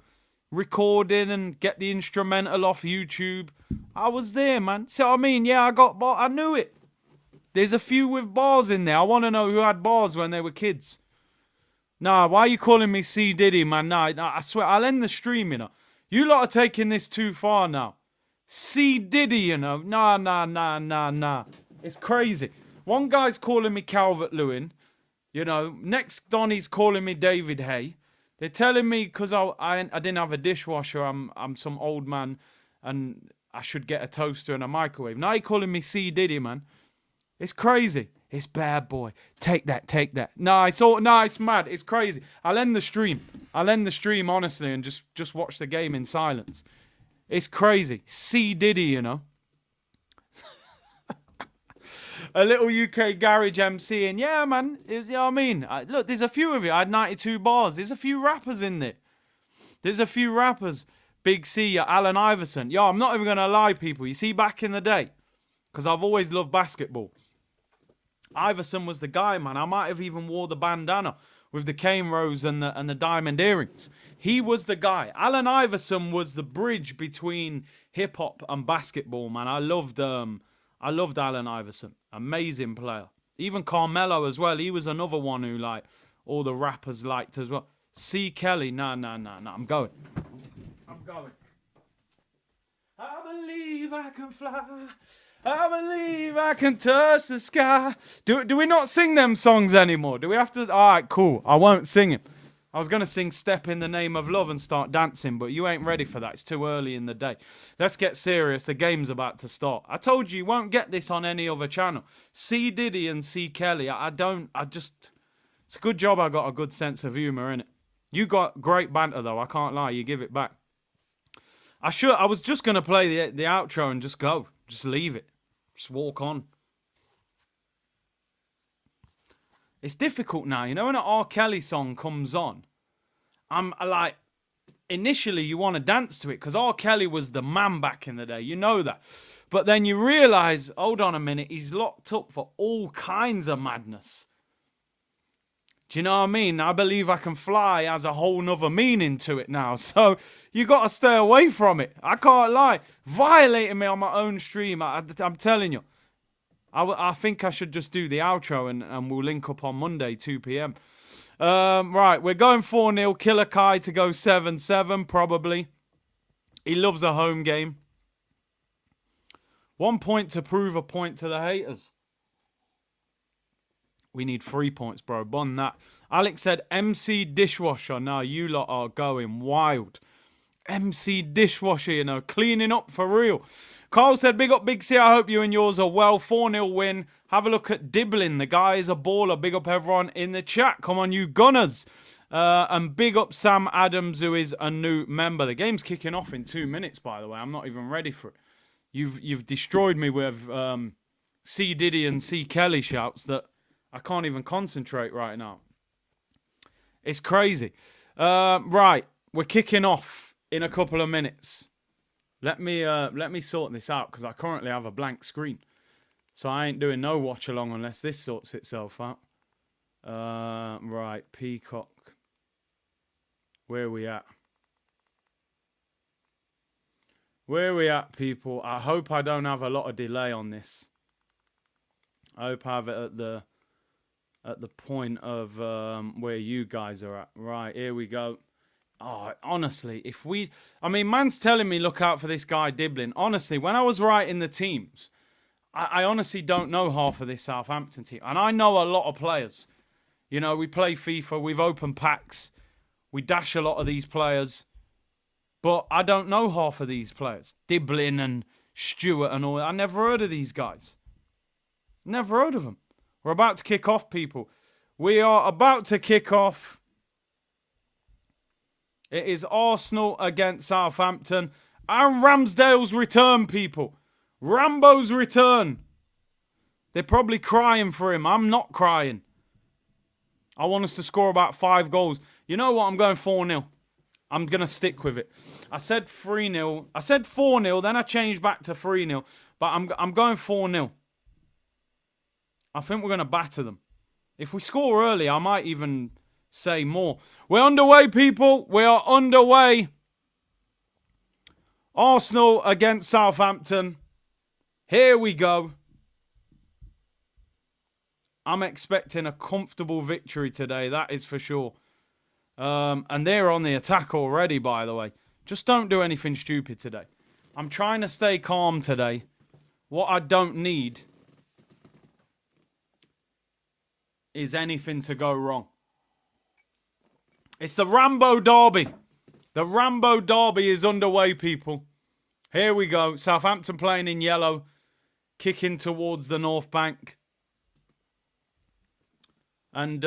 recording and get the instrumental off YouTube. I was there, man. So, I mean, yeah, I knew it. There's a few with bars in there. I want to know who had bars when they were kids. Nah, why are you calling me C. Diddy, man? Nah, I swear, I'll end the stream, you know. You lot are taking this too far now. C. Diddy, you know. Nah. It's crazy. One guy's calling me Calvert-Lewin. You know, next Donny's calling me David Hay. They're telling me because I didn't have a dishwasher, I'm some old man and I should get a toaster and a microwave. Now you're calling me C. Diddy, man. It's crazy. It's bad boy. Take that. No, it's mad. It's crazy. I'll end the stream, honestly, and just watch the game in silence. It's crazy. C. Diddy, you know. A little UK garage MC, and yeah, man. You know what I mean? Look, there's a few of you. I had 92 bars. There's a few rappers in there. Big C, Allen Iverson. Yo, I'm not even going to lie, people. You see, back in the day, because I've always loved basketball, Iverson was the guy, man. I might have even wore the bandana with the cane rose and the diamond earrings. He was the guy. Allen Iverson was the bridge between hip hop and basketball, man. I loved Allen Iverson. Amazing player. Even Carmelo as well. He was another one who like all the rappers liked as well. C. Kelly. Nah. I'm going. I believe I can fly. I believe I can touch the sky. Do we not sing them songs anymore? Do we have to? All right, cool. I won't sing it. I was going to sing Step in the Name of Love and start dancing, but you ain't ready for that. It's too early in the day. Let's get serious. The game's about to start. I told you won't get this on any other channel. C. Diddy and C. Kelly. It's a good job I got a good sense of humour, innit? You got great banter, though. I can't lie. You give it back. I was just going to play the outro and just go. Just leave it. Just walk on. It's difficult now. You know, when an R. Kelly song comes on, I'm like, initially you want to dance to it because R. Kelly was the man back in the day. You know that. But then you realise, hold on a minute, he's locked up for all kinds of madness. Do you know what I mean? I Believe I Can Fly has a whole nother meaning to it now. So you got to stay away from it. I can't lie. Violating me on my own stream. I'm telling you. I think I should just do the outro and we'll link up on Monday, 2 p.m. Right, we're going 4-0. Killer Kai to go 7-7, probably. He loves a home game. 1 point to prove a point to the haters. We need 3 points, bro. Bun that. Alex said, MC dishwasher. Now you lot are going wild. MC dishwasher, you know, cleaning up for real. Carl said, big up, Big C. I hope you and yours are well. 4-0 win. Have a look at Diblin. The guy is a baller. Big up everyone in the chat. Come on, you gunners. And big up Sam Adams, who is a new member. The game's kicking off in 2 minutes, by the way. I'm not even ready for it. You've destroyed me with C. Diddy and C. Kelly shouts that I can't even concentrate right now. It's crazy. Right, we're kicking off in a couple of minutes. Let me sort this out because I currently have a blank screen. So I ain't doing no watch along unless this sorts itself out. Right, Peacock. Where are we at? Where are we at, people? I hope I don't have a lot of delay on this. I hope I have it at the point of where you guys are at. Right, here we go. Oh, honestly, man's telling me look out for this guy Diblin. Honestly, when I was writing the teams, I honestly don't know half of this Southampton team. And I know a lot of players. You know, we play FIFA, we've opened packs, we dash a lot of these players. But I don't know half of these players. Diblin and Stewart and all that. I never heard of these guys. Never heard of them. We're about to kick off, people. We are about to kick off. It is Arsenal against Southampton. And Ramsdale's return, people. Rambo's return. They're probably crying for him. I'm not crying. I want us to score about 5 goals. You know what? I'm going 4-0. I'm going to stick with it. I said 3-0. I said 4-0. Then I changed back to 3-0. But I'm going 4-0. I think we're going to batter them. If we score early, I might even say more. We're underway, people. We are underway. Arsenal against Southampton. Here we go. I'm expecting a comfortable victory today. That is for sure. And they're on the attack already, by the way. Just don't do anything stupid today. I'm trying to stay calm today. What I don't need is anything to go wrong. It's the Rambo Derby. The Rambo Derby is underway, people. Here we go. Southampton playing in yellow. Kicking towards the North Bank. And,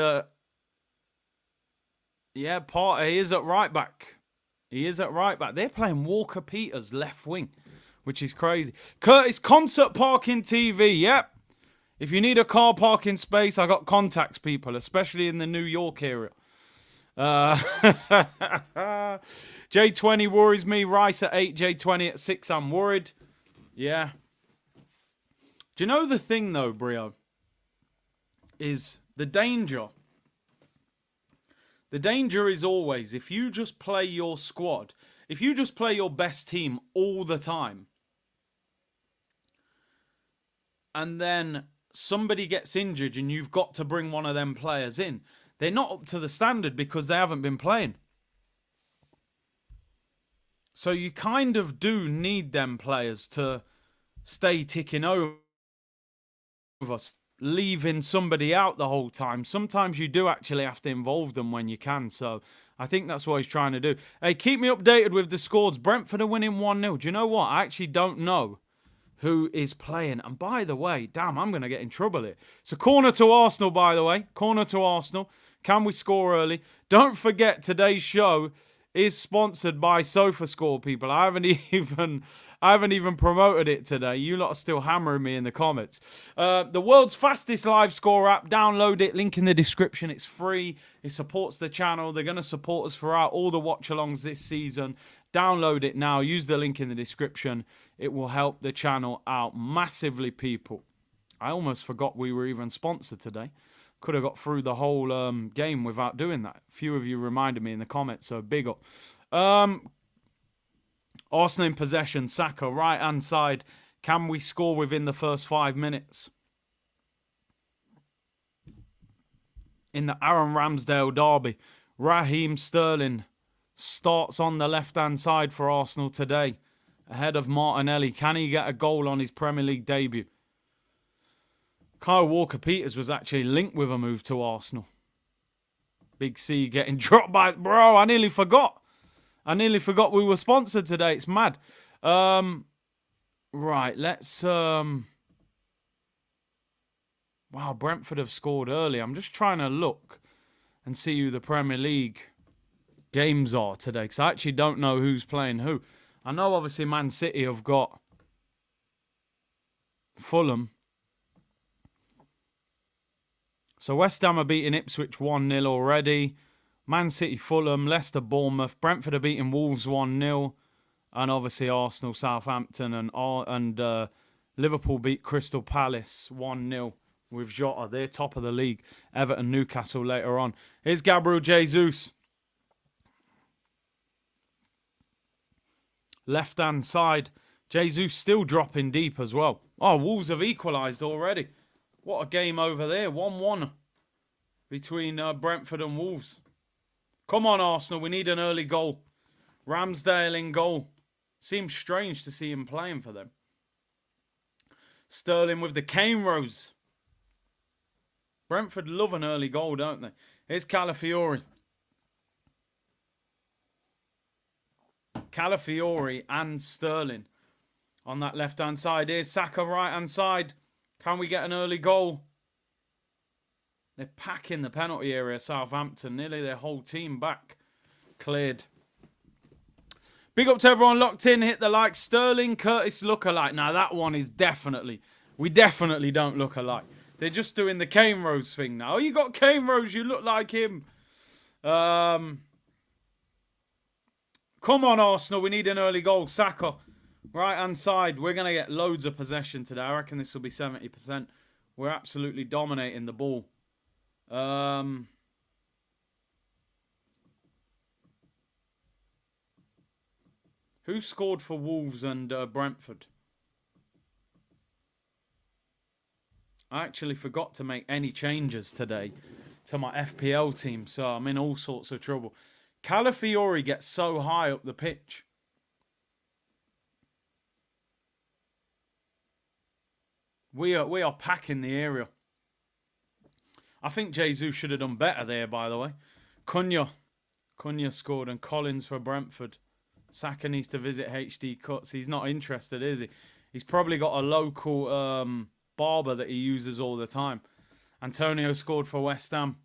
yeah, Partey is at right back. He is at right back. They're playing Walker Peters left wing, which is crazy. Curtis, concert parking TV. Yep. If you need a car parking space, I got contacts, people, especially in the New York area. J20 worries me. Rice at 8, J20 at 6. I'm worried. Yeah. Do you know the thing, though, Brio? Is the danger. The danger is always, if you just play your squad, if you just play your best team all the time, and then somebody gets injured and you've got to bring one of them players in, they're not up to the standard because they haven't been playing. So you kind of do need them players to stay ticking over, leaving somebody out the whole time. Sometimes you do actually have to involve them when you can. So I think that's what he's trying to do. Hey, keep me updated with the scores. Brentford are winning 1-0. Do you know what? I actually don't know who is playing. And by the way, damn, I'm going to get in trouble here. It's a corner to Arsenal, by the way. Corner to Arsenal. Can we score early? Don't forget, today's show is sponsored by SofaScore, people. I haven't even promoted it today. You lot are still hammering me in the comments. The world's fastest live score app. Download it. Link in the description. It's free. It supports the channel. They're going to support us throughout all the watch-alongs this season. Download it now. Use the link in the description. It will help the channel out massively, people. I almost forgot we were even sponsored today. Could have got through the whole game without doing that. A few of you reminded me in the comments, so big up. Arsenal in possession. Saka, right-hand side. Can we score within the first 5 minutes? In the Aaron Ramsdale derby, Raheem Sterling starts on the left-hand side for Arsenal today, ahead of Martinelli. Can he get a goal on his Premier League debut? Kyle Walker-Peters was actually linked with a move to Arsenal. Big C getting dropped by... Bro, I nearly forgot. We were sponsored today. It's mad. Right, let's... Wow, Brentford have scored early. I'm just trying to look and see who the Premier League games are today, because I actually don't know who's playing who. I know, obviously, Man City have got Fulham. So West Ham are beating Ipswich 1-0 already. Man City, Fulham, Leicester, Bournemouth. Brentford are beating Wolves 1-0. And obviously Arsenal, Southampton and Liverpool beat Crystal Palace 1-0 with Jota. They're top of the league. Everton, Newcastle later on. Here's Gabriel Jesus. Left-hand side. Jesus still dropping deep as well. Oh, Wolves have equalised already. What a game over there. 1-1 between Brentford and Wolves. Come on, Arsenal. We need an early goal. Ramsdale in goal. Seems strange to see him playing for them. Sterling with the cane rose. Brentford love an early goal, don't they? Here's Calafiori. Calafiori and Sterling on that left-hand side. Here's Saka right-hand side. Can we get an early goal? They're packing the penalty area, Southampton. Nearly their whole team back. Cleared. Big up to everyone locked in. Hit the like. Sterling, Curtis lookalike. Now that one is definitely We definitely don't look alike. They're just doing the Kane Rose thing now. Oh, you got Kane Rose, you look like him. Come on, Arsenal. We need an early goal. Saka, right-hand side. We're going to get loads of possession today. I reckon this will be 70%. We're absolutely dominating the ball. Who scored for Wolves and Brentford? I actually forgot to make any changes today to my FPL team, so I'm in all sorts of trouble. Calafiori gets so high up the pitch. We are packing the area. I think Jesus should have done better there, by the way. Cunha scored, and Collins for Brentford. Saka needs to visit HD Cuts. He's not interested, is he? He's probably got a local barber that he uses all the time. Antonio scored for West Ham.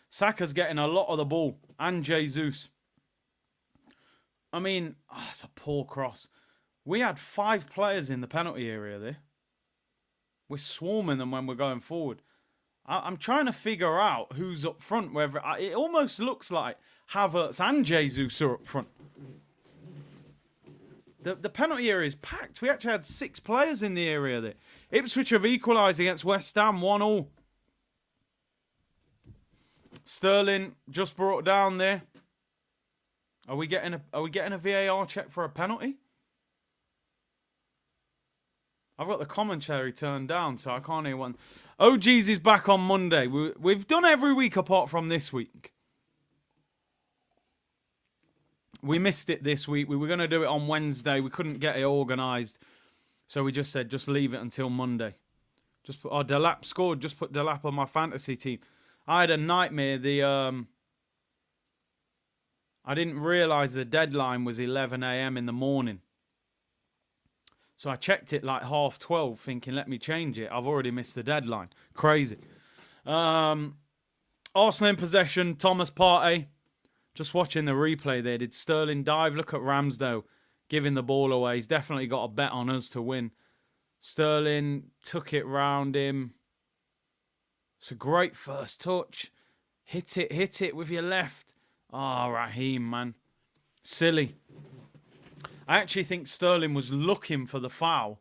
Saka's getting a lot of the ball. And Jesus. I mean, it's a poor cross. We had 5 players in the penalty area there. We're swarming them when we're going forward. I'm trying to figure out who's up front. Whether it almost looks like Havertz and Jesus are up front. The penalty area is packed. We actually had 6 players in the area there. Ipswich have equalised against West Ham, 1-1. Sterling just brought down there. Are we getting a VAR check for a penalty? I've got the commentary turned down, so I can't hear one. OG's is back on Monday. We've done every week apart from this week. We missed it this week. We were going to do it on Wednesday. We couldn't get it organised. So we just said, just leave it until Monday. Just put, Delap scored. Just put Delap on my fantasy team. I had a nightmare. I didn't realise the deadline was 11 a.m. in the morning. So I checked it like 12:30 thinking, let me change it. I've already missed the deadline. Crazy. Arsenal in possession. Thomas Partey. Just watching the replay there. Did Sterling dive? Look at Ramsdale giving the ball away. He's definitely got a bet on us to win. Sterling took it round him. It's a great first touch. Hit it with your left. Oh, Raheem, man. Silly. I actually think Sterling was looking for the foul.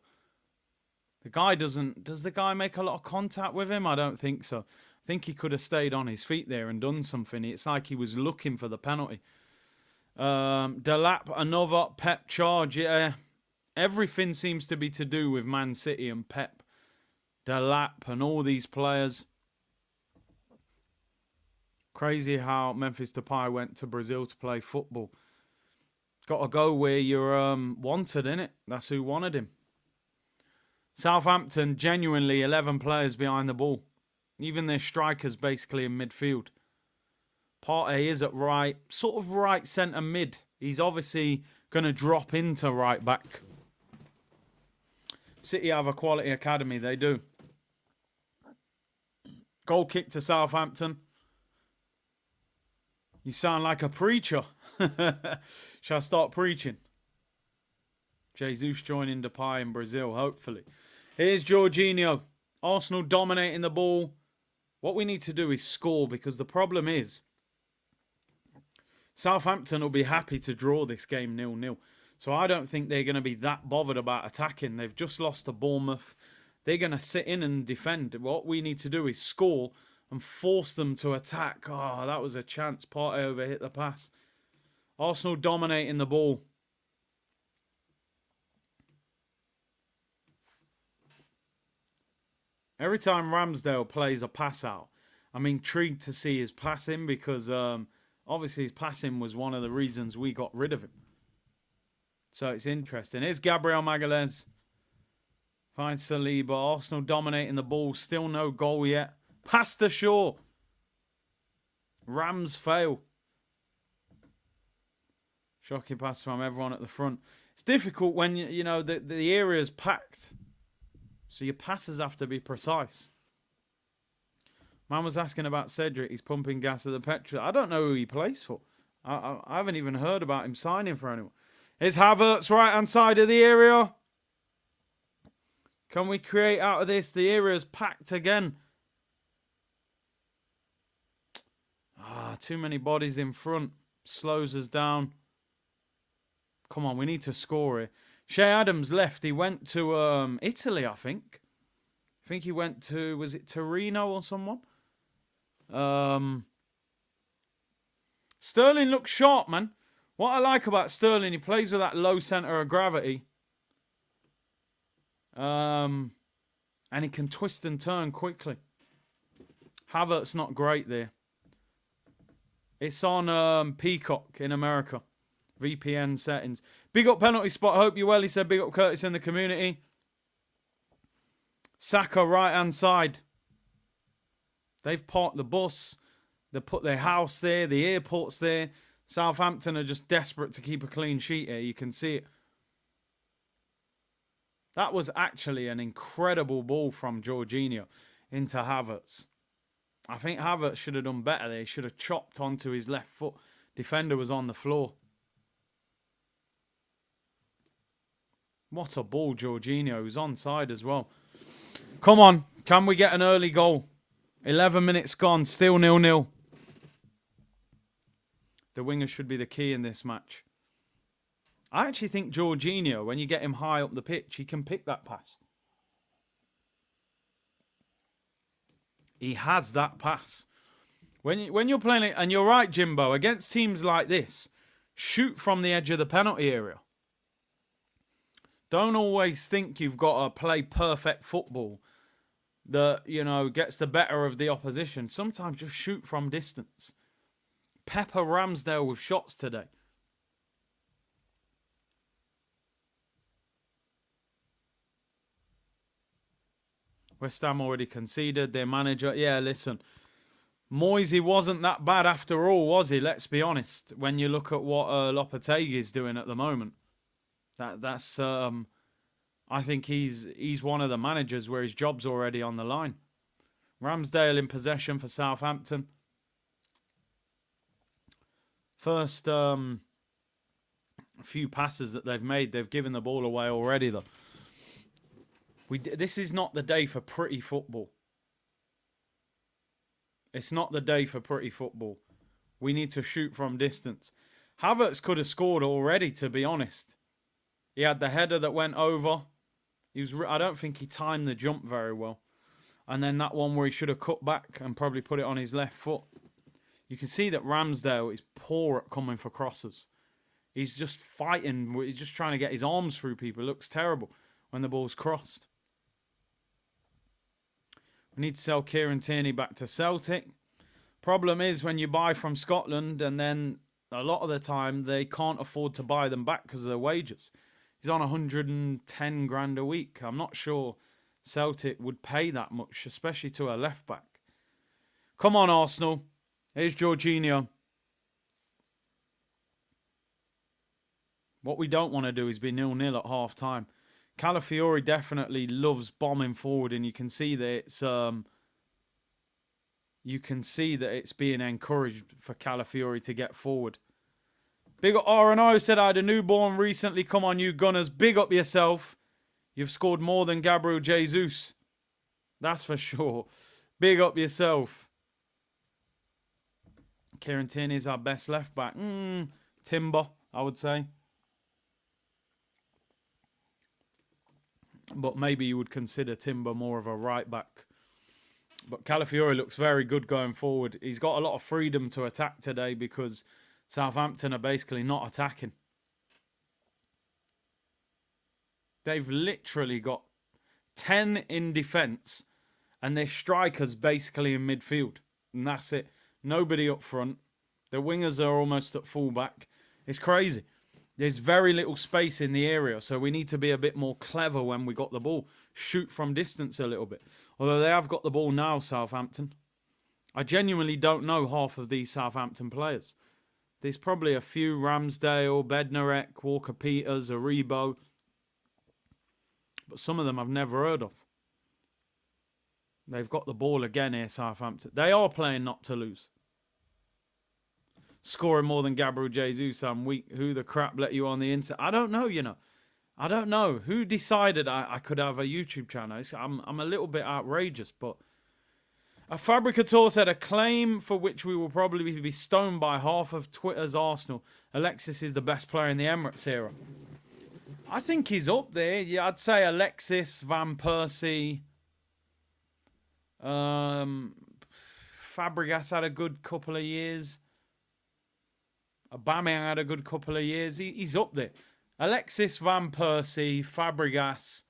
The guy doesn't... Does the guy make a lot of contact with him? I don't think so. I think he could have stayed on his feet there and done something. It's like he was looking for the penalty. Delap, another Pep charge. Yeah, everything seems to be to do with Man City and Pep. Delap and all these players. Crazy how Memphis Depay went to Brazil to play football. Got to go where you're wanted, innit? That's who wanted him. Southampton, genuinely 11 players behind the ball. Even their strikers basically in midfield. Partey is at right, sort of right centre mid. He's obviously going to drop into right back. City have a quality academy, they do. Goal kick to Southampton. You sound like a preacher. Shall I start preaching? Jesus joining Depay in Brazil, hopefully. Here's Jorginho. Arsenal dominating the ball. What we need to do is score, because the problem is Southampton will be happy to draw this game 0-0. So I don't think they're going to be that bothered about attacking. They've just lost to Bournemouth. They're going to sit in and defend. What we need to do is score and force them to attack. Oh, that was a chance. Partey overhit the pass. Arsenal dominating the ball. Every time Ramsdale plays a pass out, I'm intrigued to see his passing, because obviously his passing was one of the reasons we got rid of him. So it's interesting. Here's Gabriel Magalhaes. Finds Saliba. Arsenal dominating the ball. Still no goal yet. Pass to Shaw. Rams fail. Shocking pass from everyone at the front. It's difficult when, you know, the area is packed. So your passes have to be precise. Man was asking about Cedric. He's pumping gas at the petrol. I don't know who he plays for. I haven't even heard about him signing for anyone. Here's Havertz, right-hand side of the area. Can we create out of this? The area's packed again. Too many bodies in front. Slows us down. Come on, we need to score it. Shea Adams left. He went to Italy, I think. I think he went to, was it Torino or someone? Sterling looks sharp, man. What I like about Sterling, he plays with that low centre of gravity. And he can twist and turn quickly. Havertz not great there. It's on Peacock in America. VPN settings. Big up penalty spot. Hope you well. He said big up Curtis in the community. Saka right hand side. They've parked the bus. They put their house there. The airport's there. Southampton are just desperate to keep a clean sheet here. You can see it. That was actually an incredible ball from Jorginho into Havertz. I think Havertz should have done better there. He should have chopped onto his left foot. Defender was on the floor. What a ball, Jorginho. Who's onside as well. Come on. Can we get an early goal? 11 minutes gone. Still 0-0. The wingers should be the key in this match. I actually think Jorginho, when you get him high up the pitch, he can pick that pass. He has that pass. When you're playing it, and you're right, Jimbo, against teams like this, shoot from the edge of the penalty area. Don't always think you've got to play perfect football that, you know, gets the better of the opposition. Sometimes just shoot from distance. Pepper Ramsdale with shots today. West Ham already conceded. Their manager, yeah, listen. Moisey wasn't that bad after all, was he? Let's be honest. When you look at what Lopetegui's doing at the moment. That's I think he's one of the managers where his job's already on the line. Ramsdale in possession for Southampton. First few passes that they've made, they've given the ball away already, though. This is not the day for pretty football. It's not the day for pretty football. We need to shoot from distance. Havertz could have scored already, to be honest. He had the header that went over. I don't think he timed the jump very well. And then that one where he should have cut back and probably put it on his left foot. You can see that Ramsdale is poor at coming for crosses. He's just fighting. He's just trying to get his arms through people. It looks terrible when the ball's crossed. We need to sell Kieran Tierney back to Celtic. Problem is when you buy from Scotland and then a lot of the time they can't afford to buy them back because of their wages. He's on 110 grand a week. I'm not sure Celtic would pay that much, especially to a left back. Come on, Arsenal. Here's Jorginho. What we don't want to do is be 0-0 at half time. Calafiori definitely loves bombing forward, and you can see that it's being encouraged for Calafiori to get forward. Big up R&O said, I had a newborn recently. Come on, you Gunners. Big up yourself. You've scored more than Gabriel Jesus. That's for sure. Big up yourself. Kieran Tierney is our best left back. Timber, I would say. But maybe you would consider Timber more of a right back. But Calafiori looks very good going forward. He's got a lot of freedom to attack today because Southampton are basically not attacking. They've literally got 10 in defence and their strikers basically in midfield. And that's it. Nobody up front. The wingers are almost at full back. It's crazy. There's very little space in the area, so we need to be a bit more clever when we got the ball. Shoot from distance a little bit. Although they have got the ball now, Southampton. I genuinely don't know half of these Southampton players. There's probably a few: Ramsdale, Bednarek, Walker-Peters, Aribo. But some of them I've never heard of. They've got the ball again here, Southampton. They are playing not to lose. Scoring more than Gabriel Jesus. I'm weak. Who the crap let you on the internet? I don't know, you know. I don't know who decided I could have a YouTube channel. I'm a little bit outrageous, but a Fabricator said a claim for which we will probably be stoned by half of Twitter's Arsenal. Alexis is the best player in the Emirates era. I think he's up there. Yeah, I'd say Alexis, Van Persie. Fabregas had a good couple of years. Aubameyang had a good couple of years. He's up there. Alexis, Van Persie, Fabregas,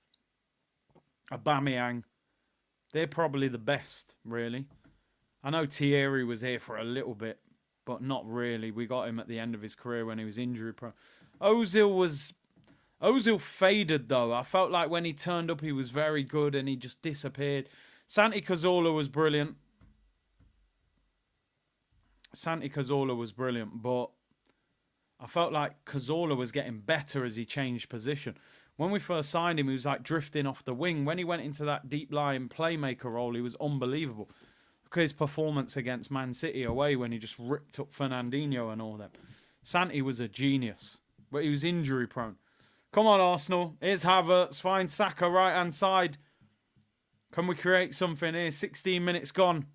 Aubameyang. They're probably the best, really. I know Thierry was here for a little bit, but not really. We got him at the end of his career when he was injury prone. Ozil faded, though. I felt like when he turned up, he was very good, and he just disappeared. Santi Cazorla was brilliant. But I felt like Cazorla was getting better as he changed position. When we first signed him, he was like drifting off the wing. When he went into that deep-lying playmaker role, he was unbelievable. Look at his performance against Man City away when he just ripped up Fernandinho and all that. Santi was a genius, but he was injury-prone. Come on, Arsenal. Here's Havertz. Find Saka right-hand side. Can we create something here? 16 minutes gone.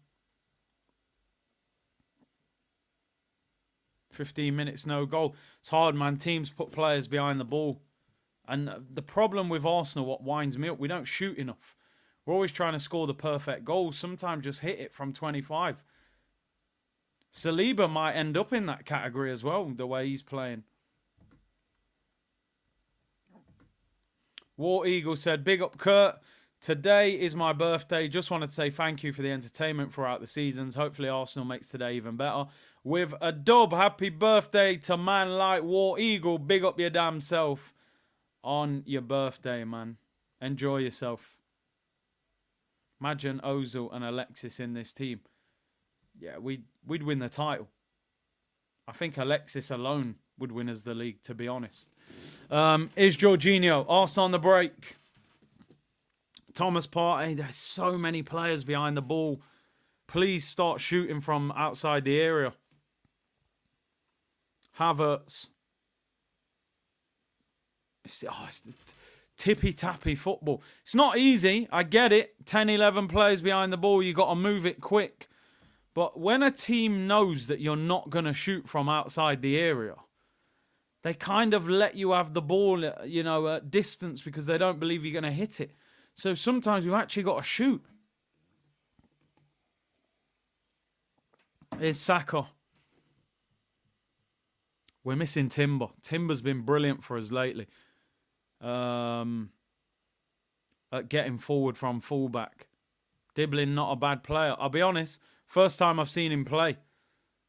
15 minutes, no goal. It's hard, man. Teams put players behind the ball. And the problem with Arsenal, what winds me up, we don't shoot enough. We're always trying to score the perfect goal. Sometimes just hit it from 25. Saliba might end up in that category as well, the way he's playing. War Eagle said, big up Kurt. Today is my birthday. Just wanted to say thank you for the entertainment throughout the seasons. Hopefully Arsenal makes today even better. With a dub, happy birthday to man like War Eagle. Big up your damn self on your birthday, man. Enjoy yourself. Imagine Ozil and Alexis in this team. Yeah, we'd win the title. I think Alexis alone would win us the league, to be honest. Is Jorginho. Arsenal on the break. Thomas Partey. There's so many players behind the ball. Please start shooting from outside the area. Havertz. It's tippy-tappy football. It's not easy. I get it. 10, 11 players behind the ball. You got to move it quick. But when a team knows that you're not going to shoot from outside the area, they kind of let you have the ball, at distance because they don't believe you're going to hit it. So sometimes you've actually got to shoot. Here's Saka. We're missing Timber. Timber's been brilliant for us lately. At getting forward from fullback. Dibbling, not a bad player. I'll be honest, first time I've seen him play.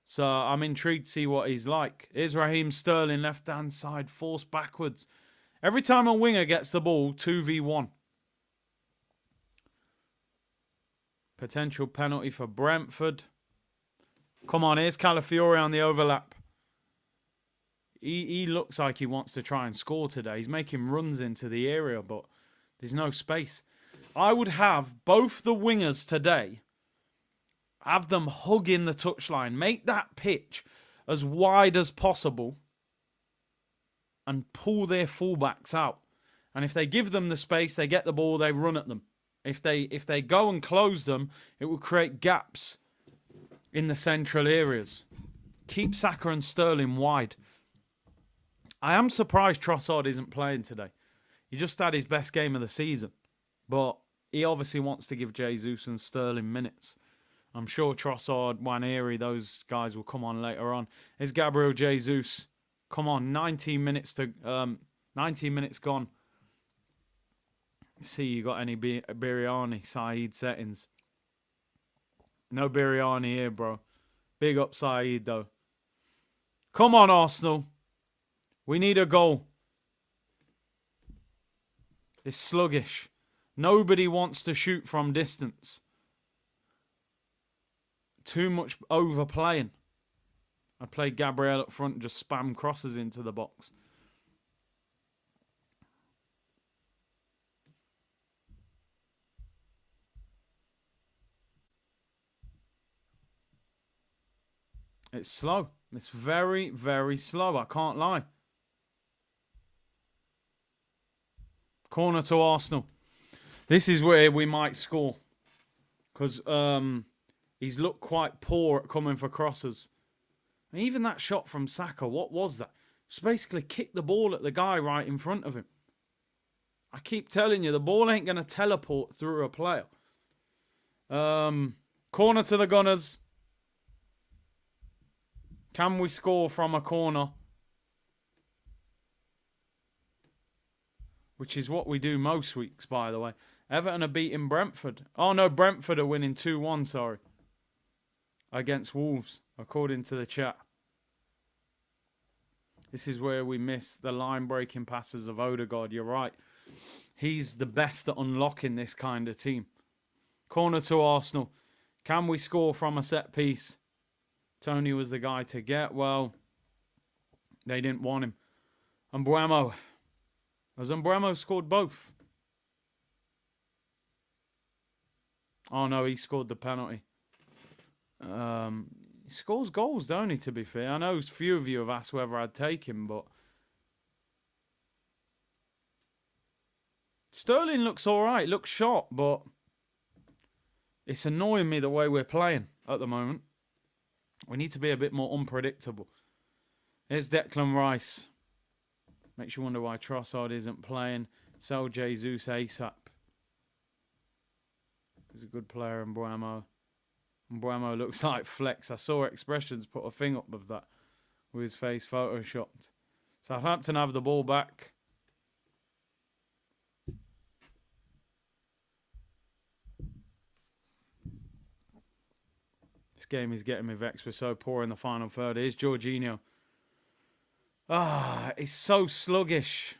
So I'm intrigued to see what he's like. Here's Raheem Sterling, left-hand side, forced backwards. Every time a winger gets the ball, 2v1. Potential penalty for Brentford. Come on, here's Calafiori on the overlap. He looks like he wants to try and score today. He's making runs into the area, but there's no space. I would have both the wingers today, have them hugging the touchline, make that pitch as wide as possible and pull their fullbacks out. And if they give them the space, they get the ball, they run at them. If they go and close them, it will create gaps in the central areas. Keep Saka and Sterling wide. I am surprised Trossard isn't playing today. He just had his best game of the season. But he obviously wants to give Jesus and Sterling minutes. I'm sure Trossard, Waneri, those guys will come on later on. Here's Gabriel Jesus. Come on, 19 minutes gone. See, you got any Biryani, Saeed settings? No Biryani here, bro. Big up Saeed, though. Come on, Arsenal. We need a goal. It's sluggish. Nobody wants to shoot from distance. Too much overplaying. I play Gabriel up front and just spam crosses into the box. It's slow. It's very, very slow. I can't lie. Corner to Arsenal. This is where we might score. Because he's looked quite poor at coming for crosses. And even that shot from Saka, what was that? Just basically kicked the ball at the guy right in front of him. I keep telling you, the ball ain't going to teleport through a player. Corner to the Gunners. Can we score from a corner? Which is what we do most weeks, by the way. Everton are beating Brentford. Oh, no, Brentford are winning 2-1, sorry. Against Wolves, according to the chat. This is where we miss the line-breaking passes of Odegaard. You're right. He's the best at unlocking this kind of team. Corner to Arsenal. Can we score from a set piece? Tony was the guy to get. Well, they didn't want him. Mbeumo. Has Mbeumo scored both? Oh, no, he scored the penalty. He scores goals, don't he, to be fair? I know a few of you have asked whether I'd take him, but... Sterling looks all right, looks sharp, but... It's annoying me the way we're playing at the moment. We need to be a bit more unpredictable. Here's Declan Rice. Makes you wonder why Trossard isn't playing. Sell Jesus ASAP. He's a good player, Mbeumo. Mbeumo looks like flex. I saw Expressions put a thing up of that with his face photoshopped. Southampton have the ball back. This game is getting me vexed. We're so poor in the final third. Here's Jorginho. It's so sluggish.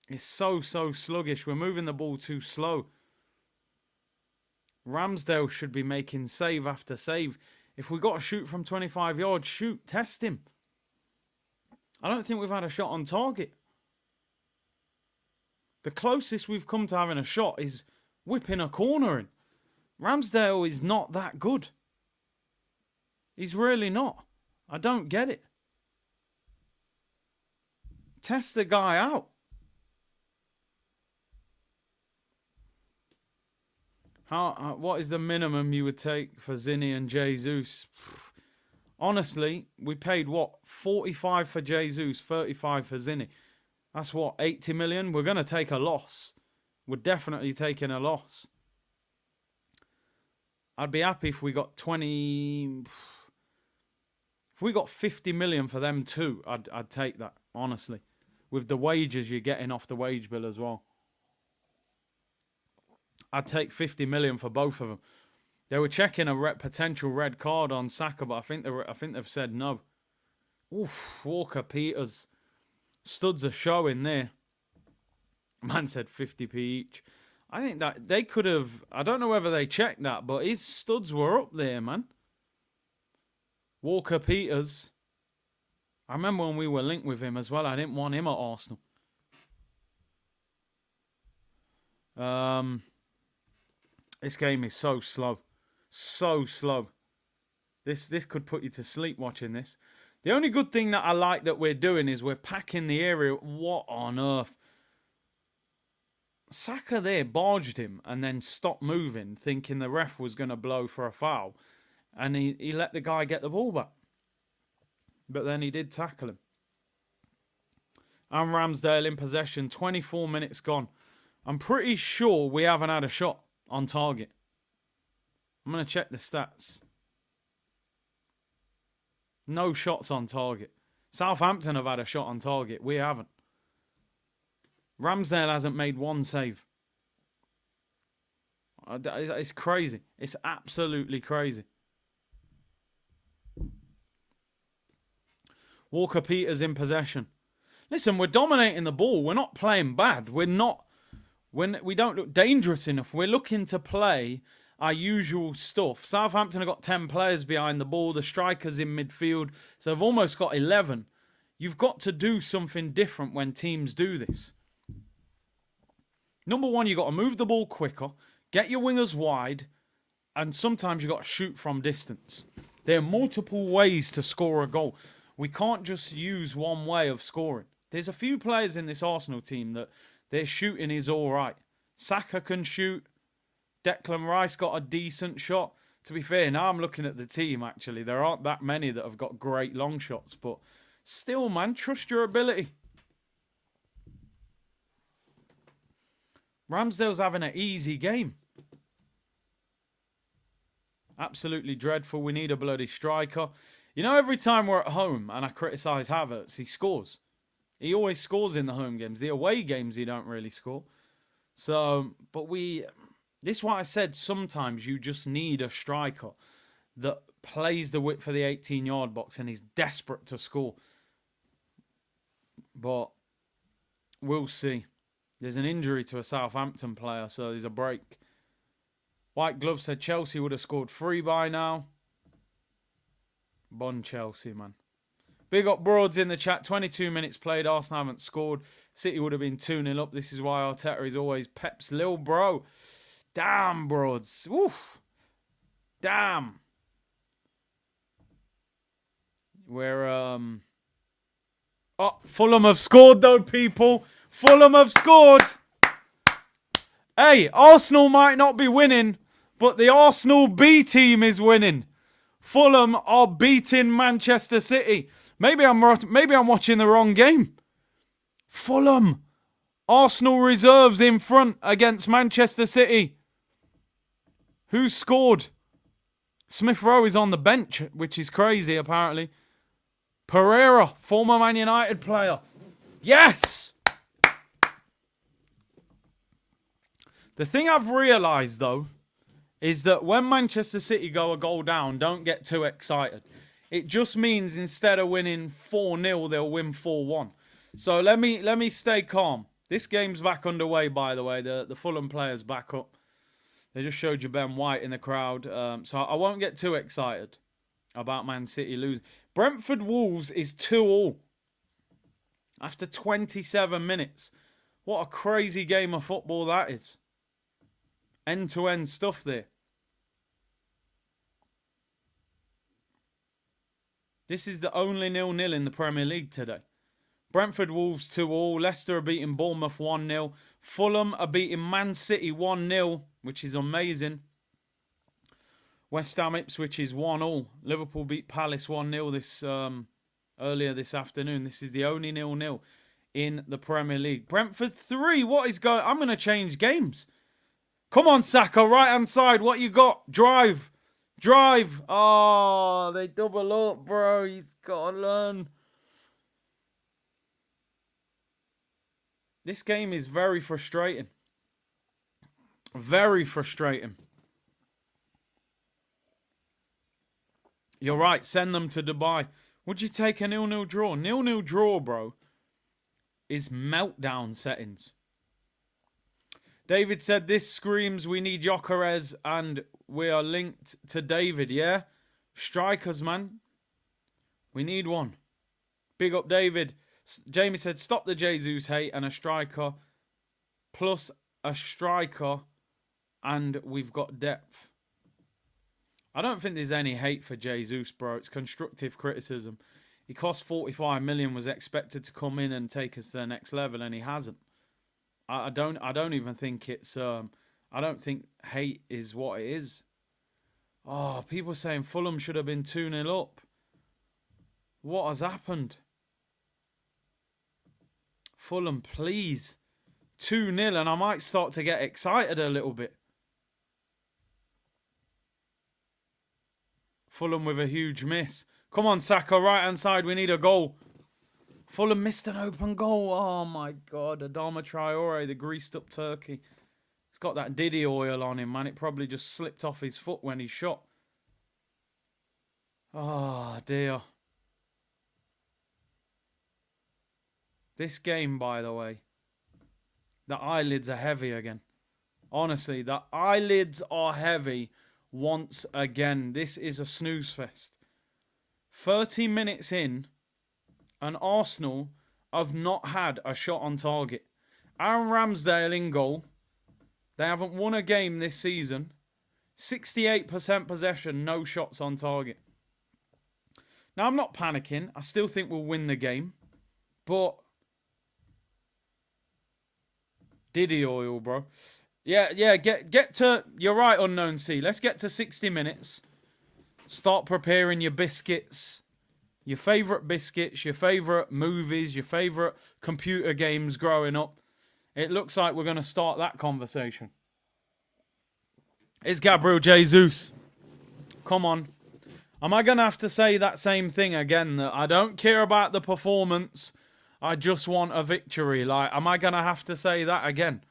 It's so sluggish. We're moving the ball too slow. Ramsdale should be making save after save. If we got to shoot from 25 yards, shoot. Test him. I don't think we've had a shot on target. The closest we've come to having a shot is whipping a corner in. Ramsdale is not that good. He's really not. I don't get it. Test the guy out. What is the minimum you would take for Zinni and Jesus? Honestly, we paid what? 45 for Jesus, 35 for Zinni. That's what, 80 million? We're going to take a loss. We're definitely taking a loss. I'd be happy if we got 20... If we got 50 million for them too, I'd take that, honestly. With the wages you're getting off the wage bill as well. I'd take 50 million for both of them. They were checking a potential red card on Saka, but I think they've said no. Oof, Walker Peters. Studs are showing there. Man said 50p each. I think that they could have... I don't know whether they checked that, but his studs were up there, man. Walker Peters. I remember when we were linked with him as well. I didn't want him at Arsenal. This game is so slow. So slow. This could put you to sleep watching this. The only good thing that I like that we're doing is we're packing the area. What on earth? Saka there barged him and then stopped moving, thinking the ref was going to blow for a foul. And he let the guy get the ball back. But then he did tackle him. And Ramsdale in possession. 24 minutes gone. I'm pretty sure we haven't had a shot on target. I'm going to check the stats. No shots on target. Southampton have had a shot on target. We haven't. Ramsdale hasn't made one save. It's crazy. It's absolutely crazy. Walker Peters in possession. Listen, we're dominating the ball. We're not playing bad. We don't look dangerous enough. We're looking to play our usual stuff. Southampton have got 10 players behind the ball. The strikers in midfield. So they've almost got 11. You've got to do something different when teams do this. Number one, you've got to move the ball quicker. Get your wingers wide. And sometimes you've got to shoot from distance. There are multiple ways to score a goal. We can't just use one way of scoring. There's a few players in this Arsenal team that their shooting is all right. Saka can shoot. Declan Rice got a decent shot. To be fair, now I'm looking at the team, actually. There aren't that many that have got great long shots. But still, man, trust your ability. Ramsdale's having an easy game. Absolutely dreadful. We need a bloody striker. You know, every time we're at home and I criticise Havertz, he scores. He always scores in the home games. The away games, he don't really score. So, but this is why I said sometimes you just need a striker that plays the width for the 18-yard box and is desperate to score. But we'll see. There's an injury to a Southampton player, so there's a break. White Glove said Chelsea would have scored 3 by now. Bon Chelsea, man. Big up Broads in the chat. 22 minutes played. Arsenal haven't scored. City would have been 2-0 up. This is why Arteta is always Pep's lil bro. Damn, Broads. Woof. Damn. We're, Oh, Fulham have scored though, people. Fulham have scored. Hey, Arsenal might not be winning, but the Arsenal B team is winning. Fulham are beating Manchester City. Maybe I'm watching the wrong game. Fulham. Arsenal reserves in front against Manchester City. Who scored? Smith Rowe is on the bench, which is crazy apparently. Pereira, former Man United player. Yes! The thing I've realised, though, is that when Manchester City go a goal down, don't get too excited. It just means instead of winning 4-0, they'll win 4-1. So let me stay calm. This game's back underway, by the way. The Fulham players back up. They just showed you Ben White in the crowd. So I won't get too excited about Man City losing. Brentford Wolves is 2-2 after 27 minutes. What a crazy game of football that is. End-to-end stuff there. This is the only 0-0 in the Premier League today. Brentford Wolves 2-2. Leicester are beating Bournemouth 1-0. Fulham are beating Man City 1-0, which is amazing. West Ham Ipswich is 1-1. Liverpool beat Palace 1-0 earlier this afternoon. This is the only 0-0 in the Premier League. Brentford 3. What is going? I'm going to change games. Come on, Saka, right hand side. What you got? Drive. Drive. Oh, they double up, bro. You've got to learn. This game is very frustrating. Very frustrating. You're right. Send them to Dubai. Would you take a 0-0 draw? 0-0 draw, bro, is meltdown settings. David said, this screams we need Gyökeres and we are linked to David, yeah? Strikers, man. We need one. Big up, David. Jamie said, stop the Jesus hate and a striker plus a striker and we've got depth. I don't think there's any hate for Jesus, bro. It's constructive criticism. He cost 45 million, was expected to come in and take us to the next level, and he hasn't. I don't even think it's I don't think hate is what it is. Oh, people saying Fulham should have been 2-0 up. What has happened? Fulham, please. 2-0 and I might start to get excited a little bit. Fulham with a huge miss. Come on, Saka, right-hand side. We need a goal. Fulham missed an open goal. Oh, my God. Adama Traore, the greased-up turkey. He's got that Diddy oil on him, man. It probably just slipped off his foot when he shot. Oh, dear. This game, by the way, the eyelids are heavy again. Honestly, the eyelids are heavy once again. This is a snooze fest. 30 minutes in, and Arsenal have not had a shot on target. Aaron Ramsdale in goal. They haven't won a game this season. 68% possession, no shots on target. Now, I'm not panicking. I still think we'll win the game. But Diddy oil, bro. Yeah. Get to. You're right, Unknown C. Let's get to 60 minutes. Start preparing your biscuits, your favourite biscuits, your favourite movies, your favourite computer games growing up. It looks like we're going to start that conversation. It's Gabriel Jesus. Come on. Am I going to have to say that same thing again? That I don't care about the performance. I just want a victory. Like, am I going to have to say that again?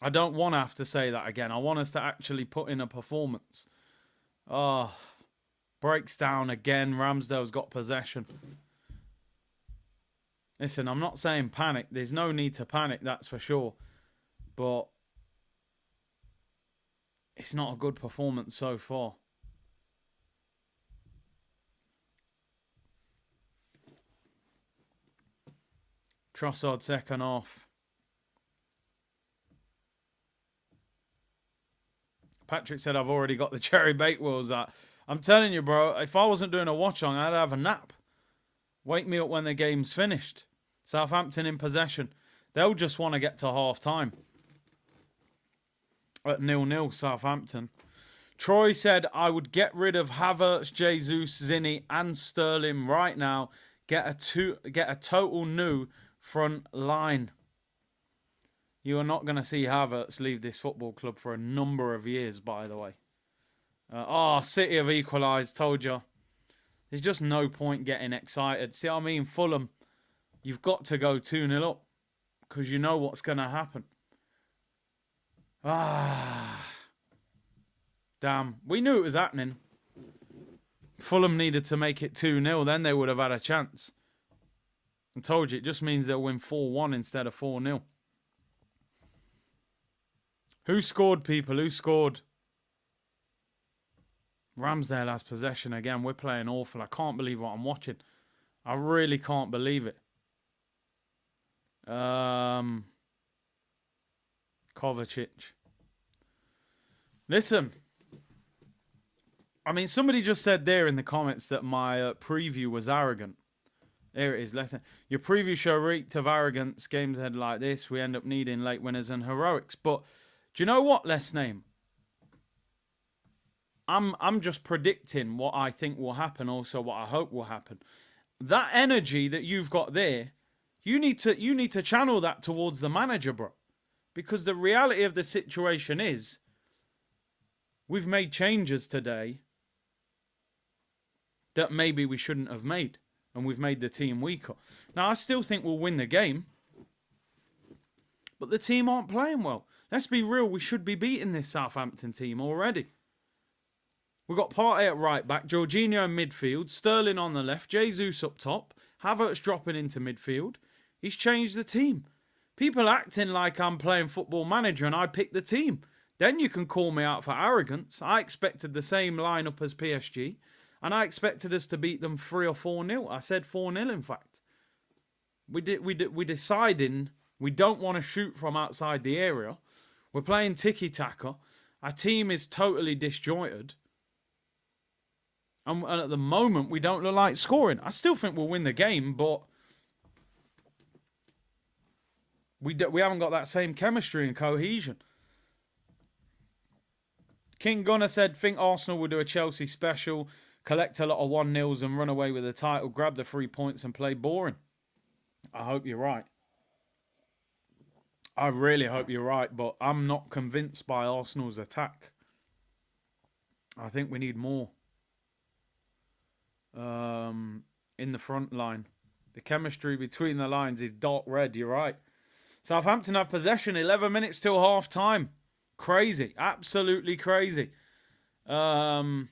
I don't want to have to say that again. I want us to actually put in a performance. Oh, breaks down again. Ramsdale's got possession. Listen, I'm not saying panic. There's no need to panic, that's for sure. But it's not a good performance so far. Trossard second half. Patrick said, I've already got the cherry bakewells out. I'm telling you, bro, if I wasn't doing a watch-on, I'd have a nap. Wake me up when the game's finished. Southampton in possession. They'll just want to get to half-time. At 0-0, Southampton. Troy said, I would get rid of Havertz, Jesus, Zinni, and Sterling right now. Get a total new front line. You are not going to see Havertz leave this football club for a number of years, by the way. City have equalised, told you. There's just no point getting excited. See what I mean? Fulham, you've got to go 2-0 up because you know what's going to happen. Damn. We knew it was happening. Fulham needed to make it 2-0, then they would have had a chance. I told you, it just means they'll win 4-1 instead of 4-0. Who scored, people? Who scored? Ramsdale has possession again. We're playing awful. I can't believe what I'm watching. I really can't believe it. Kovacic. Listen. I mean, somebody just said there in the comments that my preview was arrogant. There it is. Listen. Your preview show reeked of arrogance. Games ahead like this. We end up needing late winners and heroics. But do you know what, Les Name? I'm just predicting what I think will happen, also what I hope will happen. That energy that you've got there, you need to channel that towards the manager, bro. Because the reality of the situation is, we've made changes today that maybe we shouldn't have made. And we've made the team weaker. Now, I still think we'll win the game. But the team aren't playing well. Let's be real, we should be beating this Southampton team already. We've got Partey at right back, Jorginho in midfield, Sterling on the left, Jesus up top, Havertz dropping into midfield. He's changed the team. People acting like I'm playing Football Manager and I picked the team. Then you can call me out for arrogance. I expected the same lineup as PSG and I expected us to beat them 3 or 4-0. I said 4-0 in fact. We're deciding we don't want to shoot from outside the area. We're playing tiki-taka. Our team is totally disjointed. And at the moment, we don't look like scoring. I still think we'll win the game, but we haven't got that same chemistry and cohesion. King Gunner said, think Arsenal will do a Chelsea special, collect a lot of 1-0s and run away with the title, grab the 3 points and play boring. I hope you're right. I really hope you're right, but I'm not convinced by Arsenal's attack. I think we need more in the front line. The chemistry between the lines is dark red, you're right. Southampton have possession, 11 minutes till half time. Crazy, absolutely crazy. I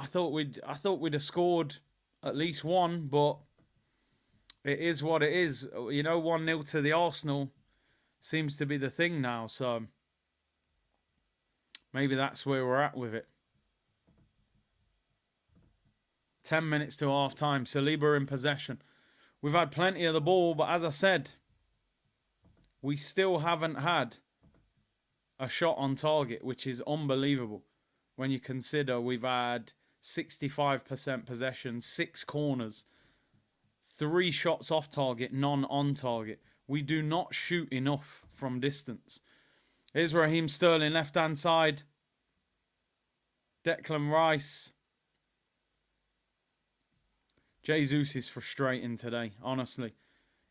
thought we'd have scored at least one, but it is what it is. You know, 1-0 to the Arsenal seems to be the thing now, so maybe that's where we're at with it. 10 minutes to half time. Saliba in possession. We've had plenty of the ball, but as I said, we still haven't had a shot on target, which is unbelievable when you consider we've had 65% possession, 6 corners, 3 shots off target, none on target. We do not shoot enough from distance. Here's Raheem Sterling, left-hand side. Declan Rice. Jesus is frustrating today, honestly.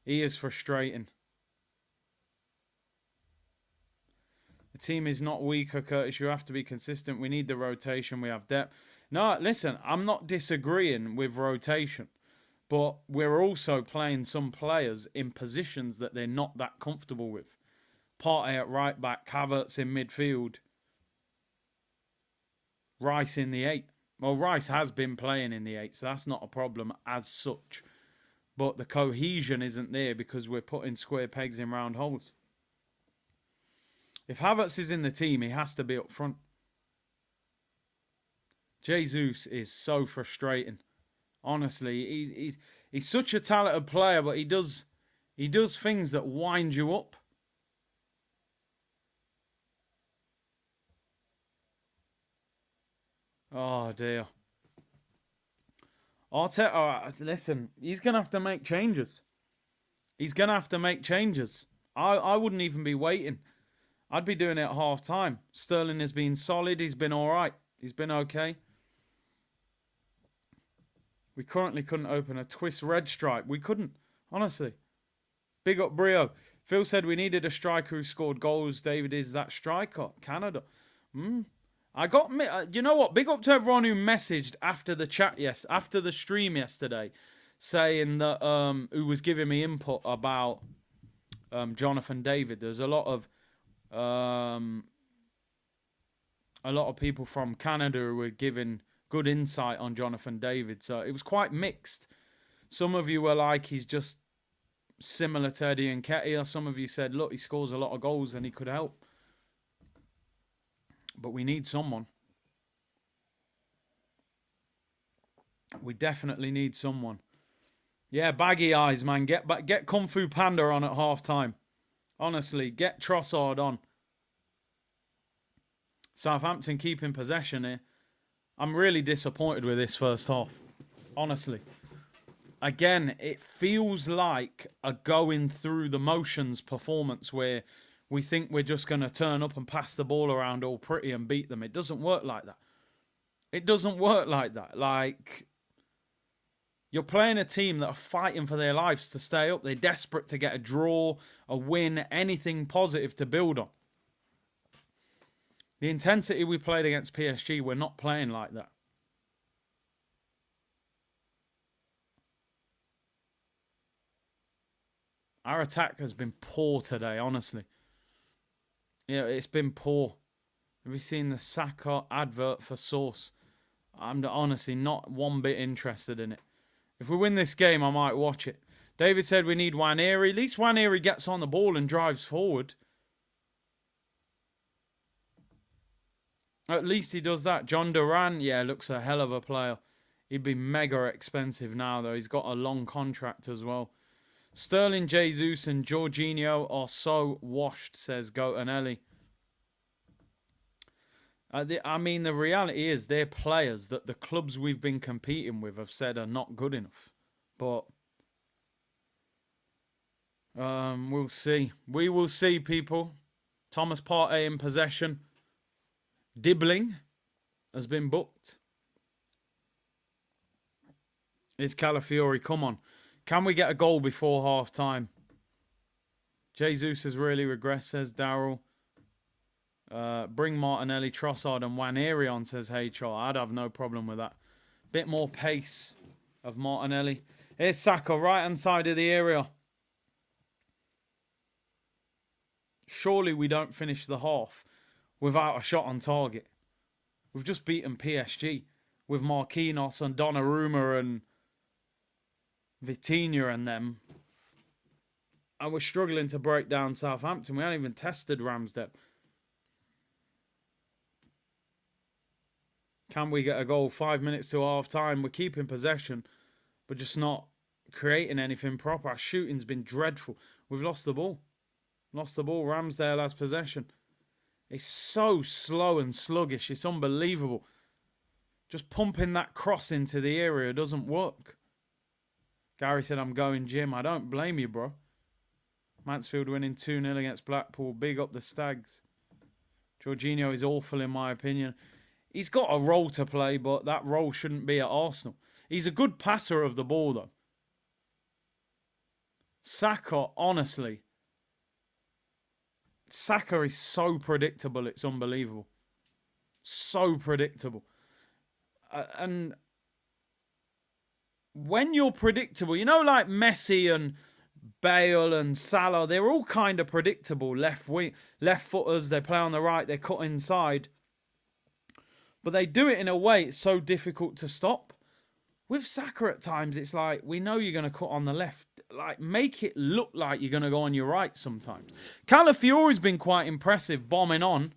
He is frustrating. The team is not weaker, Curtis. You have to be consistent. We need the rotation. We have depth. No, listen, I'm not disagreeing with rotation. But we're also playing some players in positions that they're not that comfortable with. Partey at right back, Havertz in midfield. Rice in the 8. Well, Rice has been playing in the 8, so that's not a problem as such. But the cohesion isn't there because we're putting square pegs in round holes. If Havertz is in the team, he has to be up front. Jesus is so frustrating. Honestly, he's such a talented player, but he does things that wind you up. Oh dear. Arteta, listen, he's gonna have to make changes. He's gonna have to make changes. I wouldn't even be waiting. I'd be doing it at half time. Sterling has been solid. He's been all right. He's been okay. We currently couldn't open a twist red stripe. We couldn't, honestly. Big up Brio. Phil said we needed a striker who scored goals. David is that striker. Canada. I got, you know what? Big up to everyone who messaged after the chat, after the stream yesterday, saying that, who was giving me input about Jonathan David. There's a lot of people from Canada who were giving good insight on Jonathan David. So it was quite mixed. Some of you were like, he's just similar to Eddie Nketiah. Some of you said, look, he scores a lot of goals and he could help. But we need someone. We definitely need someone. Yeah, baggy eyes, man. Get Kung Fu Panda on at half time. Honestly, get Trossard on. Southampton keeping possession here. I'm really disappointed with this first half. Honestly. Again, it feels like a going through the motions performance where we think we're just going to turn up and pass the ball around all pretty and beat them. It doesn't work like that. It doesn't work like that. Like, you're playing a team that are fighting for their lives to stay up. They're desperate to get a draw, a win, anything positive to build on. The intensity we played against PSG, we're not playing like that. Our attack has been poor today, honestly. Yeah, it's been poor. Have you seen the Saka advert for Sauce? I'm honestly not one bit interested in it. If we win this game, I might watch it. David said we need Nwaneri. At least Nwaneri gets on the ball and drives forward. At least he does that. John Duran, yeah, looks a hell of a player. He'd be mega expensive now, though. He's got a long contract as well. Sterling, Jesus, and Jorginho are so washed, says Gotanelli. I mean, the reality is they're players that the clubs we've been competing with have said are not good enough. But we'll see. We will see, people. Thomas Partey in possession. Dibbling has been booked. It's Calafiori. Come on. Can we get a goal before half time? Jesus has really regressed, says Darryl. Bring Martinelli, Trossard and Nwaneri on, says HR. I'd have no problem with that. Bit more pace of Martinelli. Here's Saka, right-hand side of the area. Surely we don't finish the half without a shot on target. We've just beaten PSG with Marquinhos and Donnarumma and Vitinha and them. And we're struggling to break down Southampton. We haven't even tested Ramsdale. Can we get a goal 5 minutes to half time? We're keeping possession, but just not creating anything proper. Our shooting's been dreadful. We've lost the ball. Lost the ball. Ramsdale has possession. It's so slow and sluggish. It's unbelievable. Just pumping that cross into the area doesn't work. Gary said, I'm going gym. I don't blame you, bro. Mansfield winning 2-0 against Blackpool. Big up the Stags. Jorginho is awful in my opinion. He's got a role to play, but that role shouldn't be at Arsenal. He's a good passer of the ball, though. Saka, honestly. Saka is so predictable, it's unbelievable. So predictable. And when you're predictable, you know, like Messi and Bale and Salah, they're all kind of predictable. Left footers, they play on the right, they cut inside. But they do it in a way it's so difficult to stop. With Saka at times, it's like, we know you're going to cut on the left. Like, make it look like you're going to go on your right sometimes. Calafiori's been quite impressive, bombing on.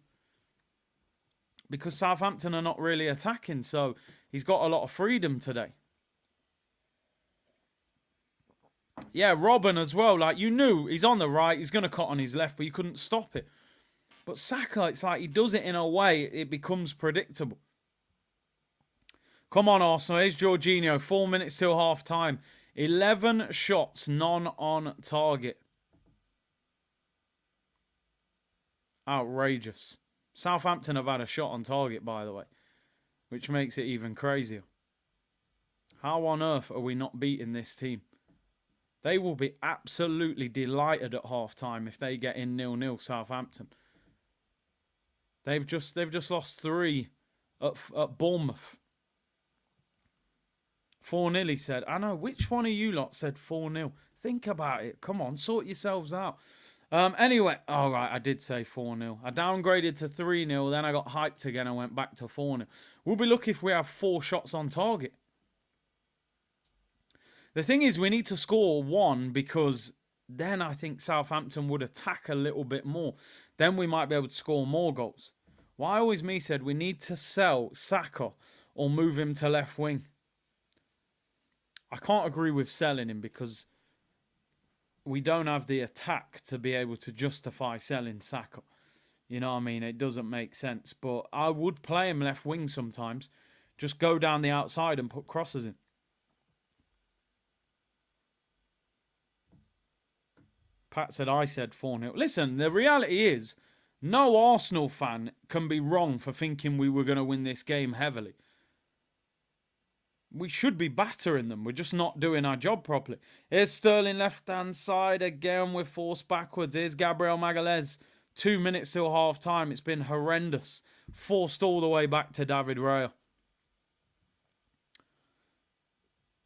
Because Southampton are not really attacking, so he's got a lot of freedom today. Yeah, Robin as well. Like, you knew he's on the right, he's going to cut on his left, but you couldn't stop it. But Saka, it's like he does it in a way, it becomes predictable. Come on, Arsenal. Here's Jorginho. 4 minutes till half time. 11 shots, none on target. Outrageous. Southampton have had a shot on target, by the way, which makes it even crazier. How on earth are we not beating this team? They will be absolutely delighted at half time if they get in 0-0, Southampton. They've just lost 3 at Bournemouth. 4-0, he said. I know, which one of you lot said 4-0? Think about it. Come on, sort yourselves out. Anyway, all right, I did say 4-0. I downgraded to 3-0, then I got hyped again and went back to 4-0. We'll be lucky if we have 4 shots on target. The thing is, we need to score 1 because then I think Southampton would attack a little bit more. Then we might be able to score more goals. Why always me said we need to sell Saka or move him to left wing. I can't agree with selling him because we don't have the attack to be able to justify selling Saka. You know what I mean? It doesn't make sense. But I would play him left wing sometimes. Just go down the outside and put crosses in. Pat said, I said 4-0. Listen, the reality is, no Arsenal fan can be wrong for thinking we were going to win this game heavily. We should be battering them. We're just not doing our job properly. Here's Sterling left-hand side again. We're forced backwards. Here's Gabriel Magalhaes. 2 minutes till half-time. It's been horrendous. Forced all the way back to David Raya.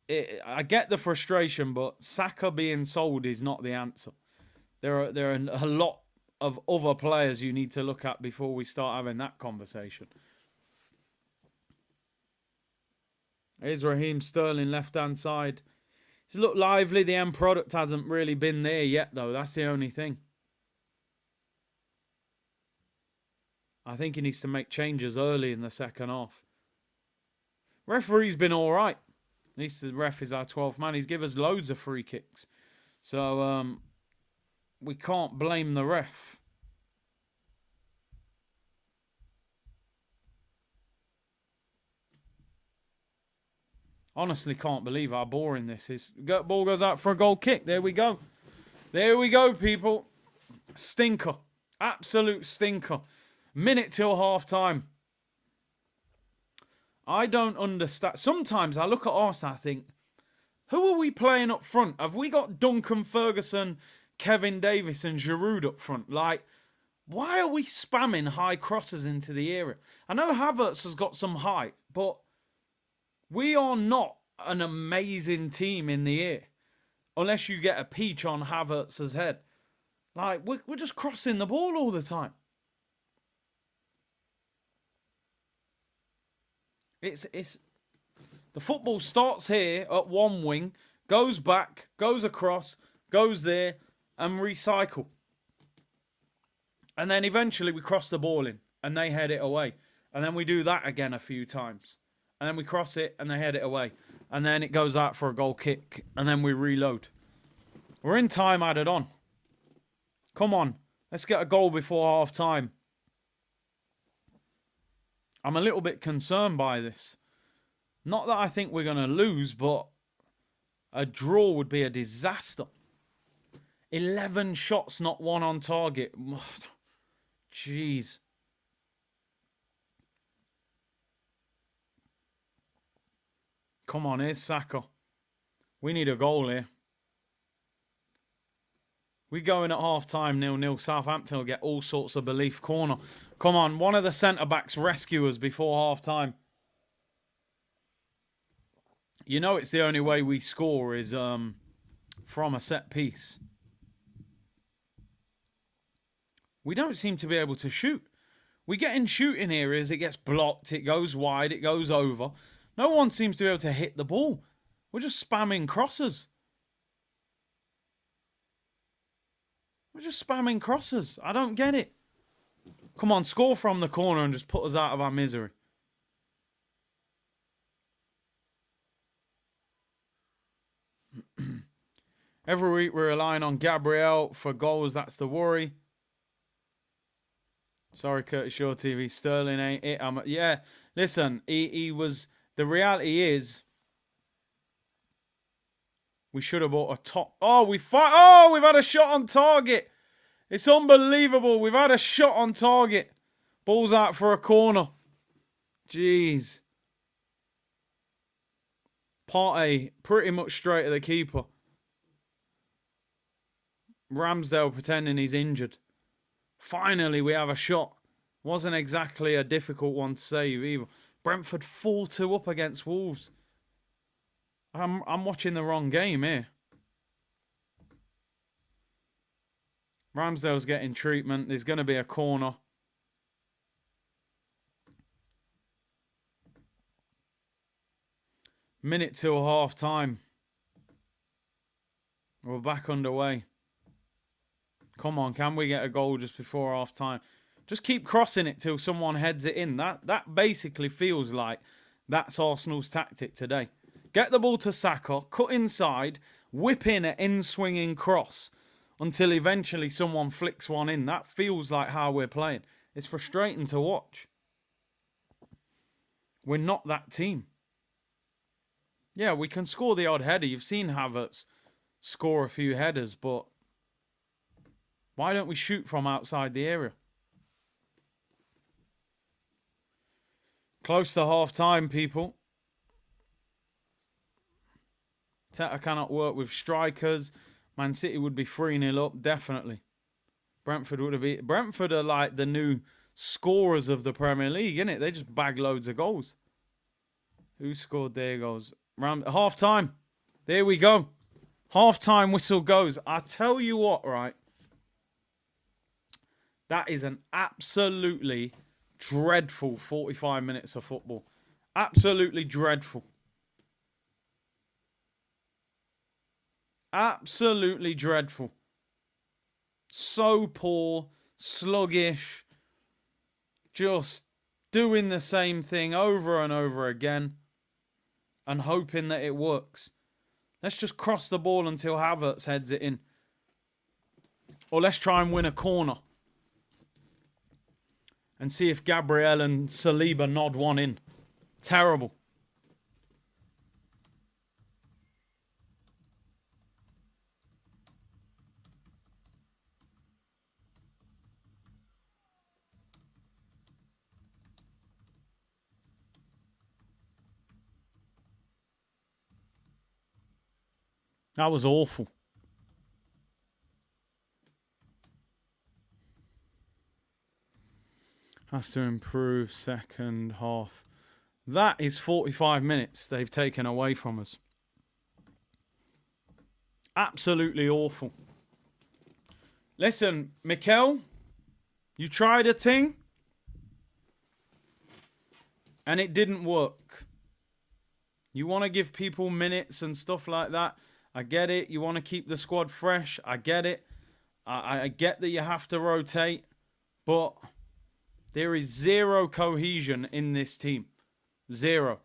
I get the frustration, but Saka being sold is not the answer. There are a lot of other players you need to look at before we start having that conversation. Here's Raheem Sterling, left-hand side. He's looked lively. The end product hasn't really been there yet, though. That's the only thing. I think he needs to make changes early in the second half. Referee's been all right. At least the ref is our 12th man. He's given us loads of free kicks. So, we can't blame the ref. Honestly, can't believe how boring this is. Ball goes out for a goal kick. There we go. There we go, people. Stinker. Absolute stinker. Minute till half time. I don't understand. Sometimes I look at Arsenal, I think, who are we playing up front? Have we got Duncan Ferguson, Kevin Davis and Giroud up front? Like, why are we spamming high crosses into the area? I know Havertz has got some height, but we are not an amazing team in the air. Unless you get a peach on Havertz's head. Like, we're just crossing the ball all the time. It's the football starts here at one wing, goes back, goes across, goes there, and recycle. And then eventually we cross the ball in, and they head it away. And then we do that again a few times. And then we cross it, and they head it away. And then it goes out for a goal kick, and then we reload. We're in time added on. Come on, let's get a goal before half time. I'm a little bit concerned by this. Not that I think we're going to lose, but A draw would be a disaster. 11 shots, not one on target. Jeez. Come on, here's Saka. We need a goal here. We go in at half-time, 0-0. Southampton will get all sorts of belief. Corner. Come on, one of the centre-backs rescue us before half-time. You know it's the only way we score is from a set piece. We don't seem to be able to shoot. We get in shooting areas, it gets blocked, it goes wide, it goes over. No one seems to be able to hit the ball. We're just spamming crosses. We're just spamming crosses. I don't get it. Come on, score from the corner and just put us out of our misery. Every week we're relying on Gabriel for goals. That's the worry. Sorry, Curtis Shaw TV. Sterling ain't it. Yeah, listen, he was... The reality is, we should have bought a top... Oh, we've had a shot on target. It's unbelievable. We've had a shot on target. Ball's out for a corner. Jeez. Partey pretty much straight at the keeper. Ramsdale pretending he's injured. Finally, we have a shot. Wasn't exactly a difficult one to save either. Brentford 4-2 up against Wolves. I'm watching the wrong game here. Ramsdale's getting treatment. There's going to be a corner. Minute till half time. We're back underway. Come on, can we get a goal just before half time? Just keep crossing it till someone heads it in. That basically feels like that's Arsenal's tactic today. Get the ball to Saka, cut inside, whip in an in-swinging cross until eventually someone flicks one in. That feels like how we're playing. It's frustrating to watch. We're not that team. Yeah, we can score the odd header. You've seen Havertz score a few headers, but why don't we shoot from outside the area? Close to half-time, people. Teta cannot work with strikers. Man City would be 3-0 up, definitely. Brentford would have been... Brentford are like the new scorers of the Premier League, innit? They just bag loads of goals. Who scored their goals? Half-time. There we go. Half-time whistle goes. I tell you what, right? That is an absolutely dreadful 45 minutes of football. Absolutely dreadful. Absolutely dreadful. So poor, sluggish, just doing the same thing over and over again and hoping that it works. Let's just cross the ball until Havertz heads it in. Or let's try and win a corner. And see if Gabriel and Saliba nod one in. Terrible. That was awful. Has to improve second half. That is 45 minutes they've taken away from us. Absolutely awful. Listen, Mikel, you tried a thing and it didn't work. You want to give people minutes and stuff like that. I get it. You want to keep the squad fresh. I get it. I get that you have to rotate, but there is zero cohesion in this team. Zero.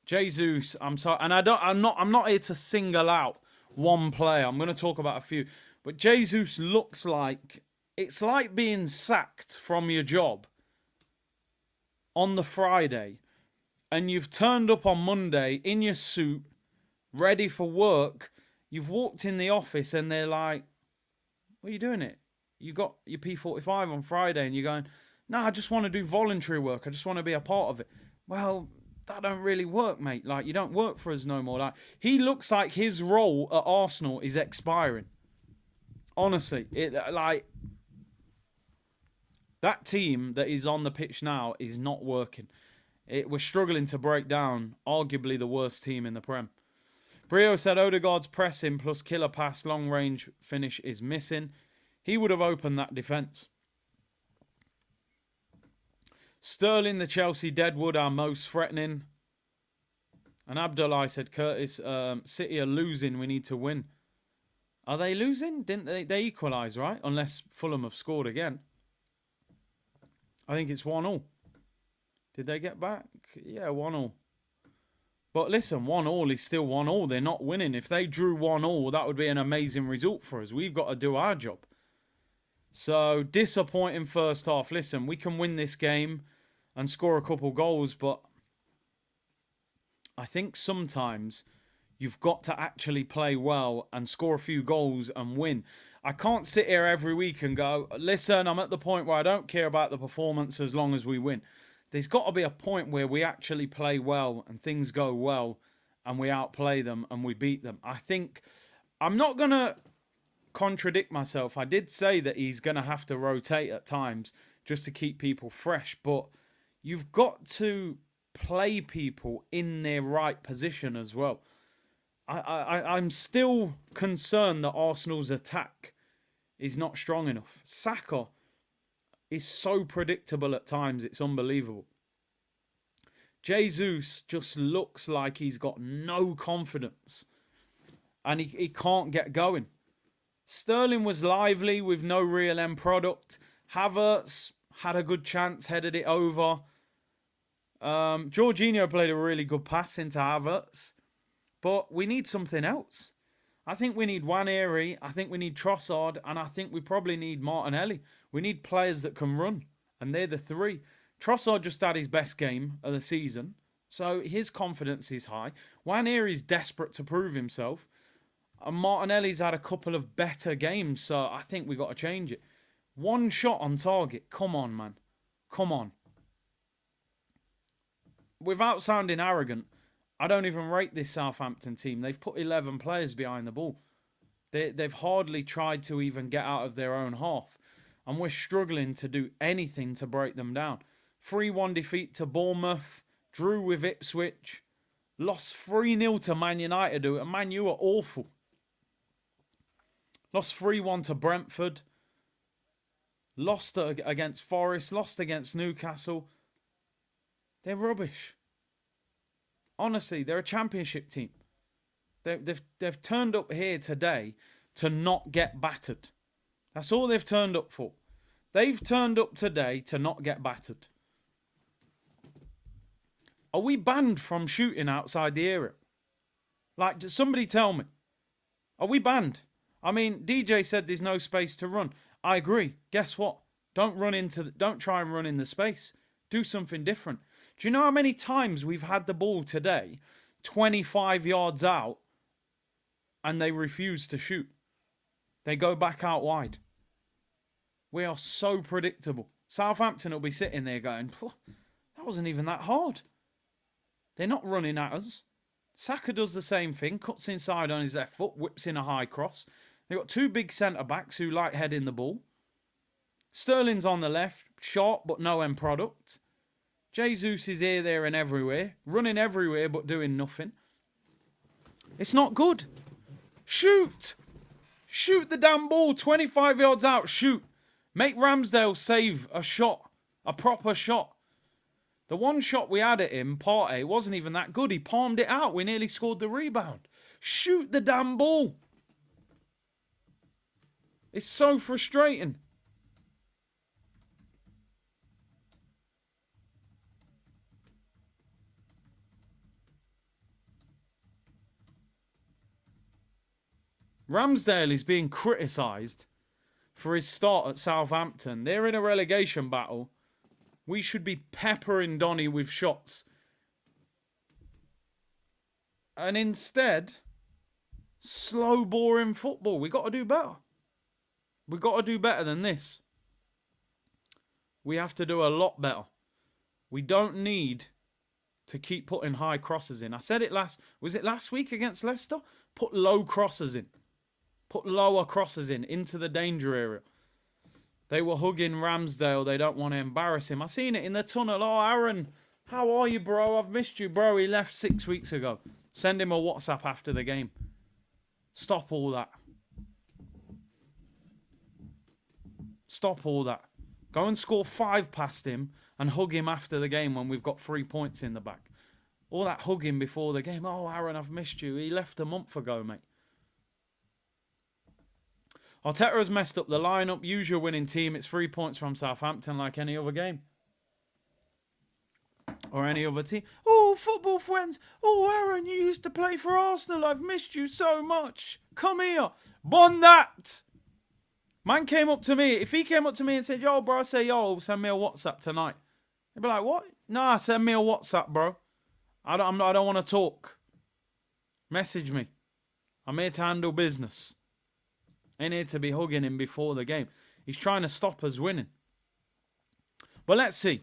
Jesus, I'm sorry, and I'm not here to single out one player. I'm going to talk about a few, but Jesus looks like it's like being sacked from your job on the Friday, and you've turned up on Monday in your suit, ready for work. You've walked in the office and they're like, what are you doing it? You got your P45 on Friday and you're going, no, I just want to do voluntary work. I just want to be a part of it. Well, that don't really work, mate. Like, you don't work for us no more. Like, he looks like his role at Arsenal is expiring. Honestly, that team that is on the pitch now is not working. We're struggling to break down arguably the worst team in the Prem. Brio said Odegaard's pressing plus killer pass long range finish is missing. He would have opened that defence. Sterling, the Chelsea Deadwood, are most threatening. And Abdullah said, Curtis, City are losing. We need to win. Are they losing? Didn't they equalise, right? Unless Fulham have scored again. I think it's 1-1. Did they get back? Yeah, 1-1. But listen, 1-1 is still 1-1. They're not winning. If they drew 1-1, that would be an amazing result for us. We've got to do our job. So, disappointing first half. Listen, we can win this game and score a couple goals, but I think sometimes you've got to actually play well and score a few goals and win. I can't sit here every week and go, listen, I'm at the point where I don't care about the performance as long as we win. There's got to be a point where we actually play well and things go well and we outplay them and we beat them. I think I'm not going to contradict myself. I did say that he's going to have to rotate at times just to keep people fresh, but you've got to play people in their right position as well. I'm still concerned that Arsenal's attack is not strong enough. Saka is so predictable at times, it's unbelievable. Jesus just looks like he's got no confidence and he can't get going. Sterling was lively with no real end product. Havertz had a good chance, headed it over. Jorginho played a really good pass into Havertz. But we need something else. I think we need Waneri, I think we need Trossard, and I think we probably need Martinelli. We need players that can run, and they're the three. Trossard just had his best game of the season, so his confidence is high. Waneri's desperate to prove himself, and Martinelli's had a couple of better games, so I think we got to change it. One shot on target. Come on, man. Come on. Without sounding arrogant, I don't even rate this Southampton team. They've put 11 players behind the ball. They've hardly tried to even get out of their own half. And we're struggling to do anything to break them down. 3-1 defeat to Bournemouth. Drew with Ipswich. Lost 3-0 to Man United. And Man U are awful. Lost 3-1 to Brentford. Lost against Forest. Lost against Newcastle. They're rubbish. Honestly, they're a championship team. They've turned up here today to not get battered. That's all they've turned up for. They've turned up today to not get battered. Are we banned from shooting outside the area? Like, somebody tell me. Are we banned? I mean, DJ said there's no space to run. I agree. Guess what? Don't try and run in the space. Do something different. Do you know how many times we've had the ball today, 25 yards out, and they refuse to shoot? They go back out wide. We are so predictable. Southampton will be sitting there going, that wasn't even that hard. They're not running at us. Saka does the same thing, cuts inside on his left foot, whips in a high cross. They've got two big centre-backs who like heading the ball. Sterling's on the left, sharp but no end product. Jesus is here, there and everywhere. Running everywhere but doing nothing. It's not good. Shoot! Shoot the damn ball. 25 yards out. Shoot. Make Ramsdale save a shot. A proper shot. The one shot we had at him, Partey, wasn't even that good. He palmed it out. We nearly scored the rebound. Shoot the damn ball. It's so frustrating. Ramsdale is being criticised for his start at Southampton. They're in a relegation battle. We should be peppering Donny with shots. And instead, Slow, boring football. We got to do better. We got to do better than this. We have to do a lot better. We don't need to keep putting high crosses in. I said it was it last week against Leicester? Put low crosses in. Put lower crosses into the danger area. They were hugging Ramsdale. They don't want to embarrass him. I seen it in the tunnel. Oh, Aaron, how are you, bro? I've missed you, bro. He left 6 weeks ago. Send him a WhatsApp after the game. Stop all that. Stop all that. Go and score 5 past him and hug him after the game when we've got 3 points in the bag. All that hugging before the game. Oh, Aaron, I've missed you. He left a month ago, mate. Arteta has messed up the lineup. Use your winning team. It's 3 points from Southampton like any other game. Or any other team. Oh, football friends. Oh, Aaron, you used to play for Arsenal. I've missed you so much. Come here. Bond that. Man came up to me. If he came up to me and said, yo, bro, I say, yo, send me a WhatsApp tonight. He'd be like, what? Nah, send me a WhatsApp, bro. I don't want to talk. Message me. I'm here to handle business. Ain't here to be hugging him before the game. He's trying to stop us winning. But let's see.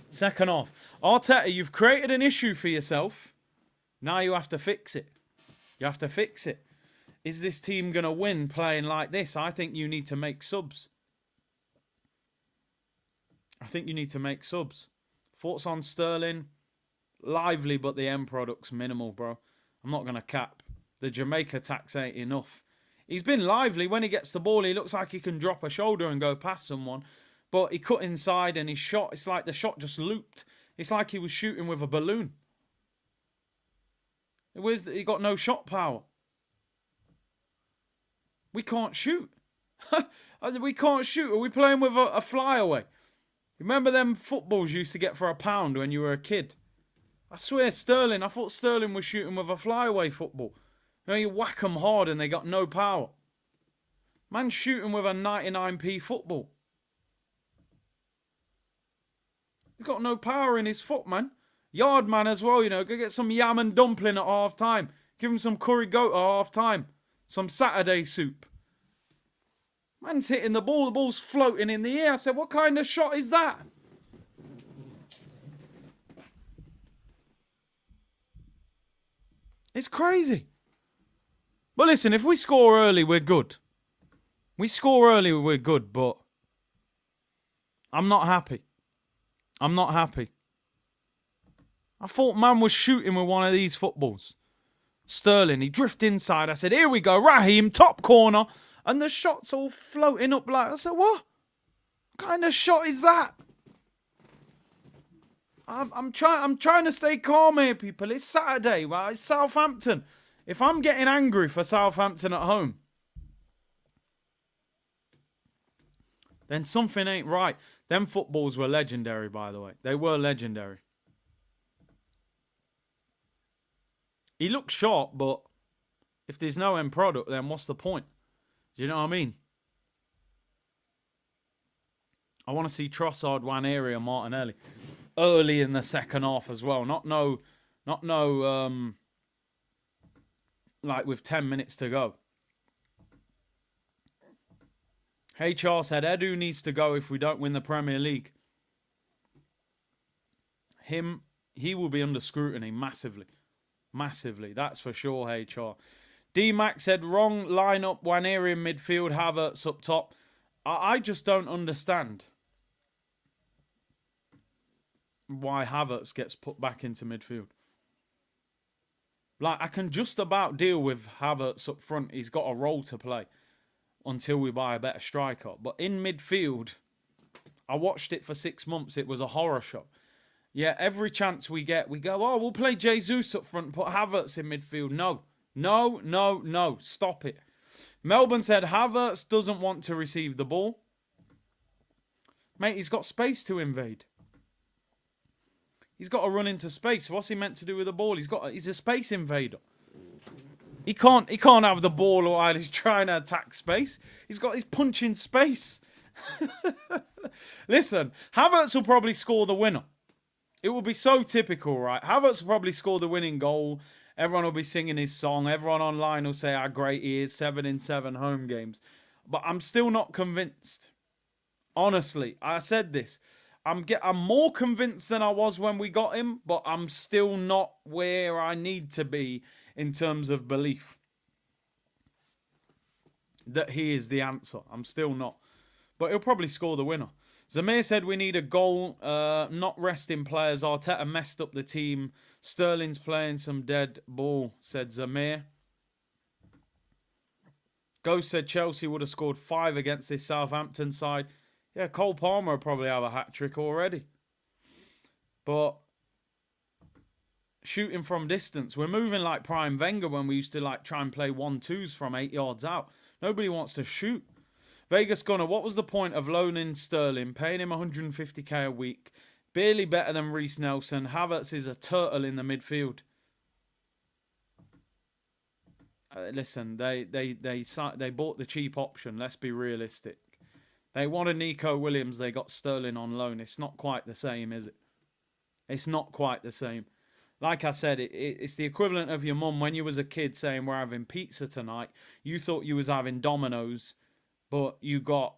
Second half. Arteta, you've created an issue for yourself. Now you have to fix it. You have to fix it. Is this team going to win playing like this? I think you need to make subs. I think you need to make subs. Thoughts on Sterling? Lively, but the end product's minimal, bro. I'm not going to cap. The Jamaica tax ain't enough. He's been lively. When he gets the ball, he looks like he can drop a shoulder and go past someone. But he cut inside and he shot. It's like the shot just looped. It's like he was shooting with a balloon. He got no shot power. We can't shoot. We can't shoot. Are we playing with a flyaway? Remember them footballs you used to get for £1 when you were a kid? I swear, Sterling. I thought Sterling was shooting with a flyaway football. You know, you whack them hard and they got no power. Man's shooting with a 99p football. He's got no power in his foot, man. Yard man as well, you know. Go get some yam and dumpling at half time. Give him some curry goat at half time. Some Saturday soup. Man's hitting the ball. The ball's floating in the air. I said, what kind of shot is that? It's crazy. But listen, if we score early, we're good. We score early, we're good, but I'm not happy. I'm not happy. I thought man was shooting with one of these footballs. Sterling, he drifted inside. I said, here we go, Raheem, top corner. And the shot's all floating up like, I said, what kind of shot is that? I'm trying to stay calm here, people. It's Saturday, right? It's Southampton. If I'm getting angry for Southampton at home, then something ain't right. Them footballs were legendary, by the way. They were legendary. He looks sharp, but if there's no end product, then what's the point? Do you know what I mean? I want to see Trossard, Waneri and Martinelli early in the second half as well. Not like with 10 minutes to go. HR said Edu needs to go if we don't win the Premier League. He will be under scrutiny massively. Massively, that's for sure, HR. D-Mac said wrong lineup, Waneri in midfield, Havertz up top. I just don't understand why Havertz gets put back into midfield. Like, I can just about deal with Havertz up front. He's got a role to play until we buy a better striker. But in midfield, I watched it for 6 months. It was a horror show. Yeah, every chance we get, we go, oh, we'll play Jesus up front, put Havertz in midfield. No. No, no, no. Stop it. Melbourne said Havertz doesn't want to receive the ball. Mate, he's got space to invade. He's got to run into space. What's he meant to do with the ball? He's a space invader. He can't have the ball while he's trying to attack space. He's punching space. Listen, Havertz will probably score the winner. It will be so typical, right? Havertz will probably score the winning goal. Everyone will be singing his song. Everyone online will say how great he is, 7 in 7 home games. But I'm still not convinced. Honestly, I said this. I'm more convinced than I was when we got him, but I'm still not where I need to be in terms of belief that he is the answer. I'm still not. But he'll probably score the winner. Zamir said we need a goal, not resting players. Arteta messed up the team. Sterling's playing some dead ball, said Zamir. Ghost said Chelsea would have scored 5 against this Southampton side. Yeah, Cole Palmer will probably have a hat-trick already. But shooting from distance. We're moving like Prime Wenger when we used to like try and play 1-2s from 8 yards out. Nobody wants to shoot. Vegas Gunner, what was the point of loaning Sterling, paying him 150k a week, barely better than Reece Nelson? Havertz is a turtle in the midfield. Listen, they bought the cheap option. Let's be realistic. They wanted Nico Williams. They got Sterling on loan. It's not quite the same, is it? It's not quite the same. Like I said, it's the equivalent of your mum when you was a kid saying we're having pizza tonight. You thought you was having Domino's, but you got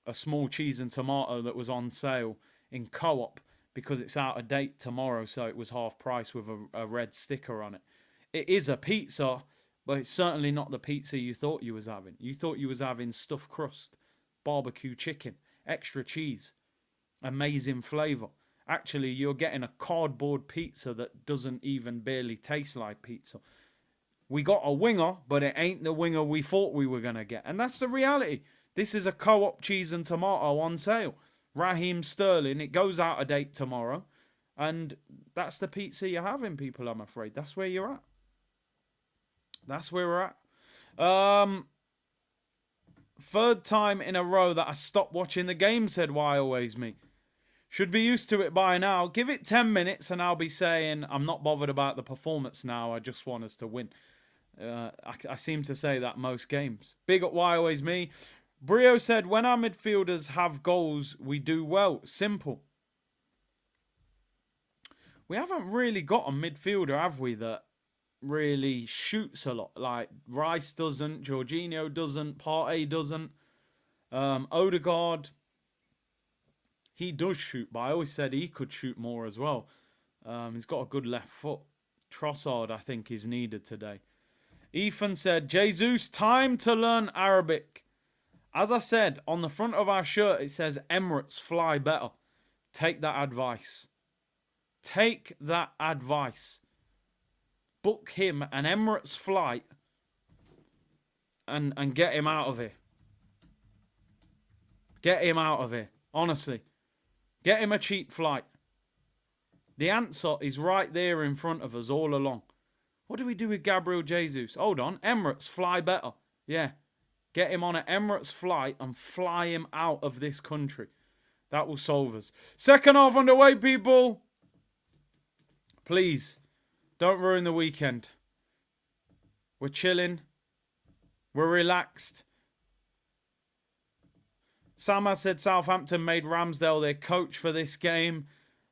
a small cheese and tomato that was on sale in Co-op because it's out of date tomorrow, so it was half price with a red sticker on it. It is a pizza, but it's certainly not the pizza you thought you was having. You thought you was having stuffed crust, barbecue chicken, extra cheese, amazing flavour. Actually, you're getting a cardboard pizza that doesn't even barely taste like pizza. We got a winger, but it ain't the winger we thought we were going to get. And that's the reality. This is a Co-op cheese and tomato on sale. Raheem Sterling, it goes out of date tomorrow. And that's the pizza you're having, people, I'm afraid. That's where you're at. That's where we're at. Third time in a row that I stopped watching the game, said Why Always Me. Should be used to it by now. Give it 10 minutes and I'll be saying, I'm not bothered about the performance now. I just want us to win. I seem to say that most games. Big up Why Always Me. Brio said, when our midfielders have goals, we do well. Simple. We haven't really got a midfielder, have we, that really shoots a lot? Like, Rice doesn't, Jorginho doesn't, Partey doesn't, Odegaard, he does shoot, but I always said he could shoot more as well. He's got a good left foot. Trossard, I think, is needed today. Ethan said, Jesus, time to learn Arabic. As I said, on the front of our shirt, it says, Emirates fly better. Take that advice. Take that advice. Book him an Emirates flight and get him out of here. Get him out of here. Honestly. Get him a cheap flight. The answer is right there in front of us all along. What do we do with Gabriel Jesus? Hold on. Emirates fly better. Yeah. Get him on an Emirates flight and fly him out of this country. That will solve us. Second half underway, people. Please, don't ruin the weekend. We're chilling. We're relaxed. Sama said Southampton made Ramsdale their coach for this game.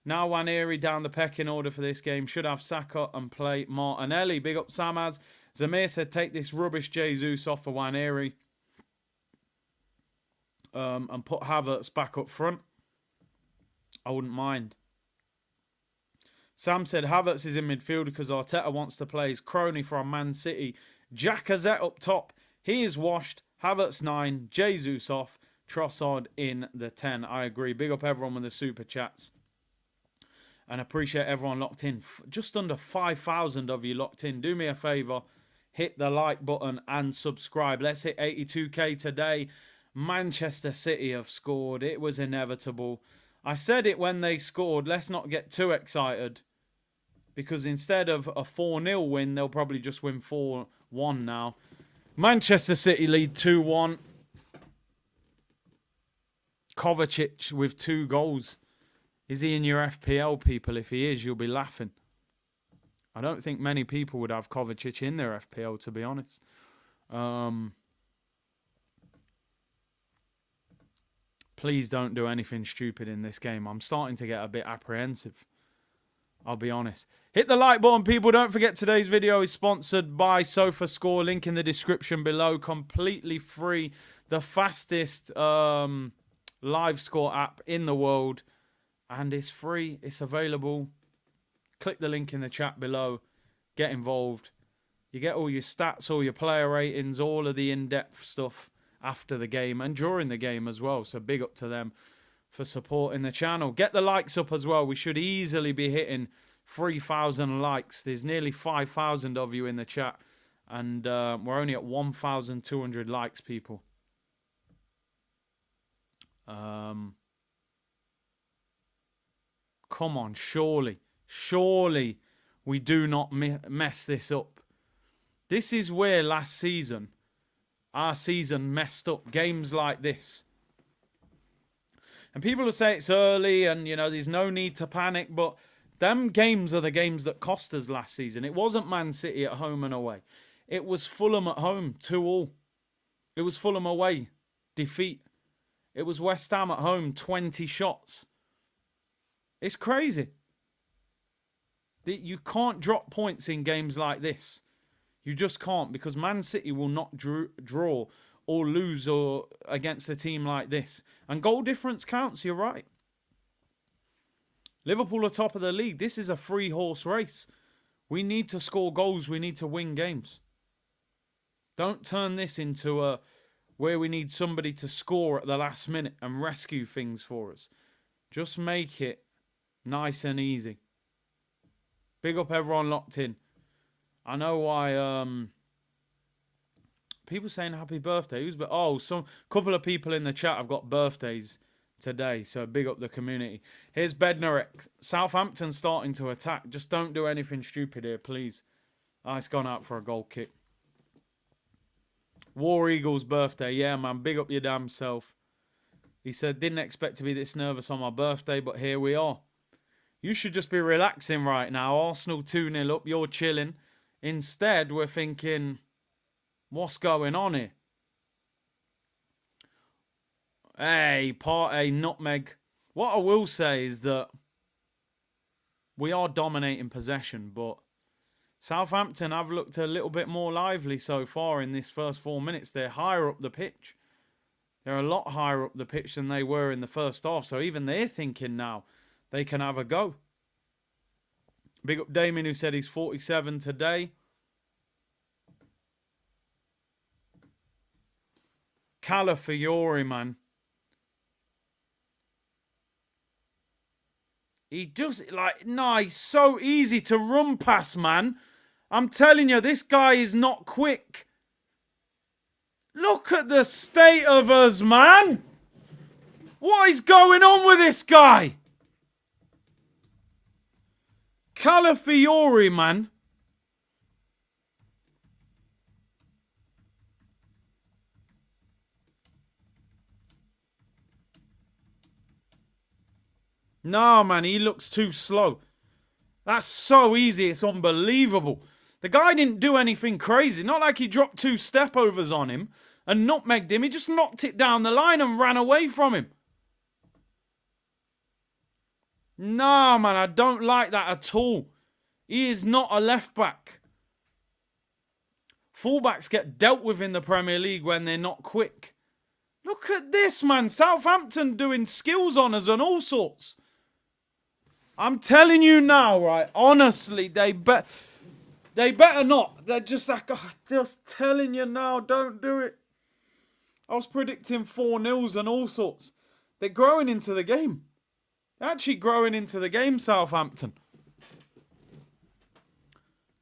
Now Waneri down the pecking order for this game. Should have Saka and play Martinelli. Big up Samaz. Zamir said take this rubbish Jesus off for Waneri. And put Havertz back up front. I wouldn't mind. Sam said Havertz is in midfield because Arteta wants to play his crony from Man City. Jacazette up top. He is washed. Havertz 9. Jesus off. Trossard in the 10. I agree. Big up everyone with the super chats. And appreciate everyone locked in. Just under 5,000 of you locked in. Do me a favour. Hit the like button and subscribe. Let's hit 82k today. Manchester City have scored. It was inevitable. I said it when they scored. Let's not get too excited. Because instead of a 4-0 win, they'll probably just win 4-1 now. Manchester City lead 2-1. Kovacic with 2 goals. Is he in your FPL, people? If he is, you'll be laughing. I don't think many people would have Kovacic in their FPL, to be honest. Please don't do anything stupid in this game. I'm starting to get a bit apprehensive. I'll be honest. Hit the like button, people. Don't forget today's video is sponsored by SofaScore. Link in the description below. Completely free. The fastest live score app in the world. And it's free. It's available. Click the link in the chat below. Get involved. You get all your stats, all your player ratings, all of the in-depth stuff after the game and during the game as well. So big up to them for supporting the channel. Get the likes up as well. We should easily be hitting 3,000 likes. There's nearly 5,000 of you in the chat. And we're only at 1,200 likes, people. Come on, surely. Surely we do not mess this up. This is where last season, our season messed up. Games like this. And people will say it's early and, you know, there's no need to panic. But them games are the games that cost us last season. It wasn't Man City at home and away. It was Fulham at home, 2-2. It was Fulham away, defeat. It was West Ham at home, 20 shots. It's crazy. You can't drop points in games like this. You just can't, because Man City will not draw or lose against a team like this. And goal difference counts, you're right. Liverpool are top of the league. This is a three-horse race. We need to score goals. We need to win games. Don't turn this into where we need somebody to score at the last minute and rescue things for us. Just make it nice and easy. Big up everyone locked in. I know why people saying happy birthday. Some couple of people in the chat have got birthdays today, so big up the community. Here's Bednarek. Southampton starting to attack. Just don't do anything stupid here, please. It's gone out for a goal kick. War Eagle's birthday. Yeah, man, big up your damn self. He said, didn't expect to be this nervous on my birthday, but here we are. You should just be relaxing right now. Arsenal 2-0 up. You're chilling. Instead, we're thinking, what's going on here? Hey, Partey, nutmeg. What I will say is that we are dominating possession, but Southampton have looked a little bit more lively so far in this first 4 minutes. They're higher up the pitch. They're a lot higher up the pitch than they were in the first half. So even they're thinking now they can have a go. Big up Damien, who said he's 47 today. Calafiori, man. He just, he's so easy to run past, man. I'm telling you, this guy is not quick. Look at the state of us, man. What is going on with this guy? Calafiori, man. No, man, he looks too slow. That's so easy, it's unbelievable. The guy didn't do anything crazy. Not like he dropped 2 step-overs on him and nutmegged him. He just knocked it down the line and ran away from him. No, man, I don't like that at all. He is not a left-back. Fullbacks get dealt with in the Premier League when they're not quick. Look at this, man. Southampton doing skills on us and all sorts. I'm telling you now, right? Honestly, they better not. They're just like, just telling you now, don't do it. I was predicting 4-0s and all sorts. They're growing into the game. They're actually growing into the game, Southampton.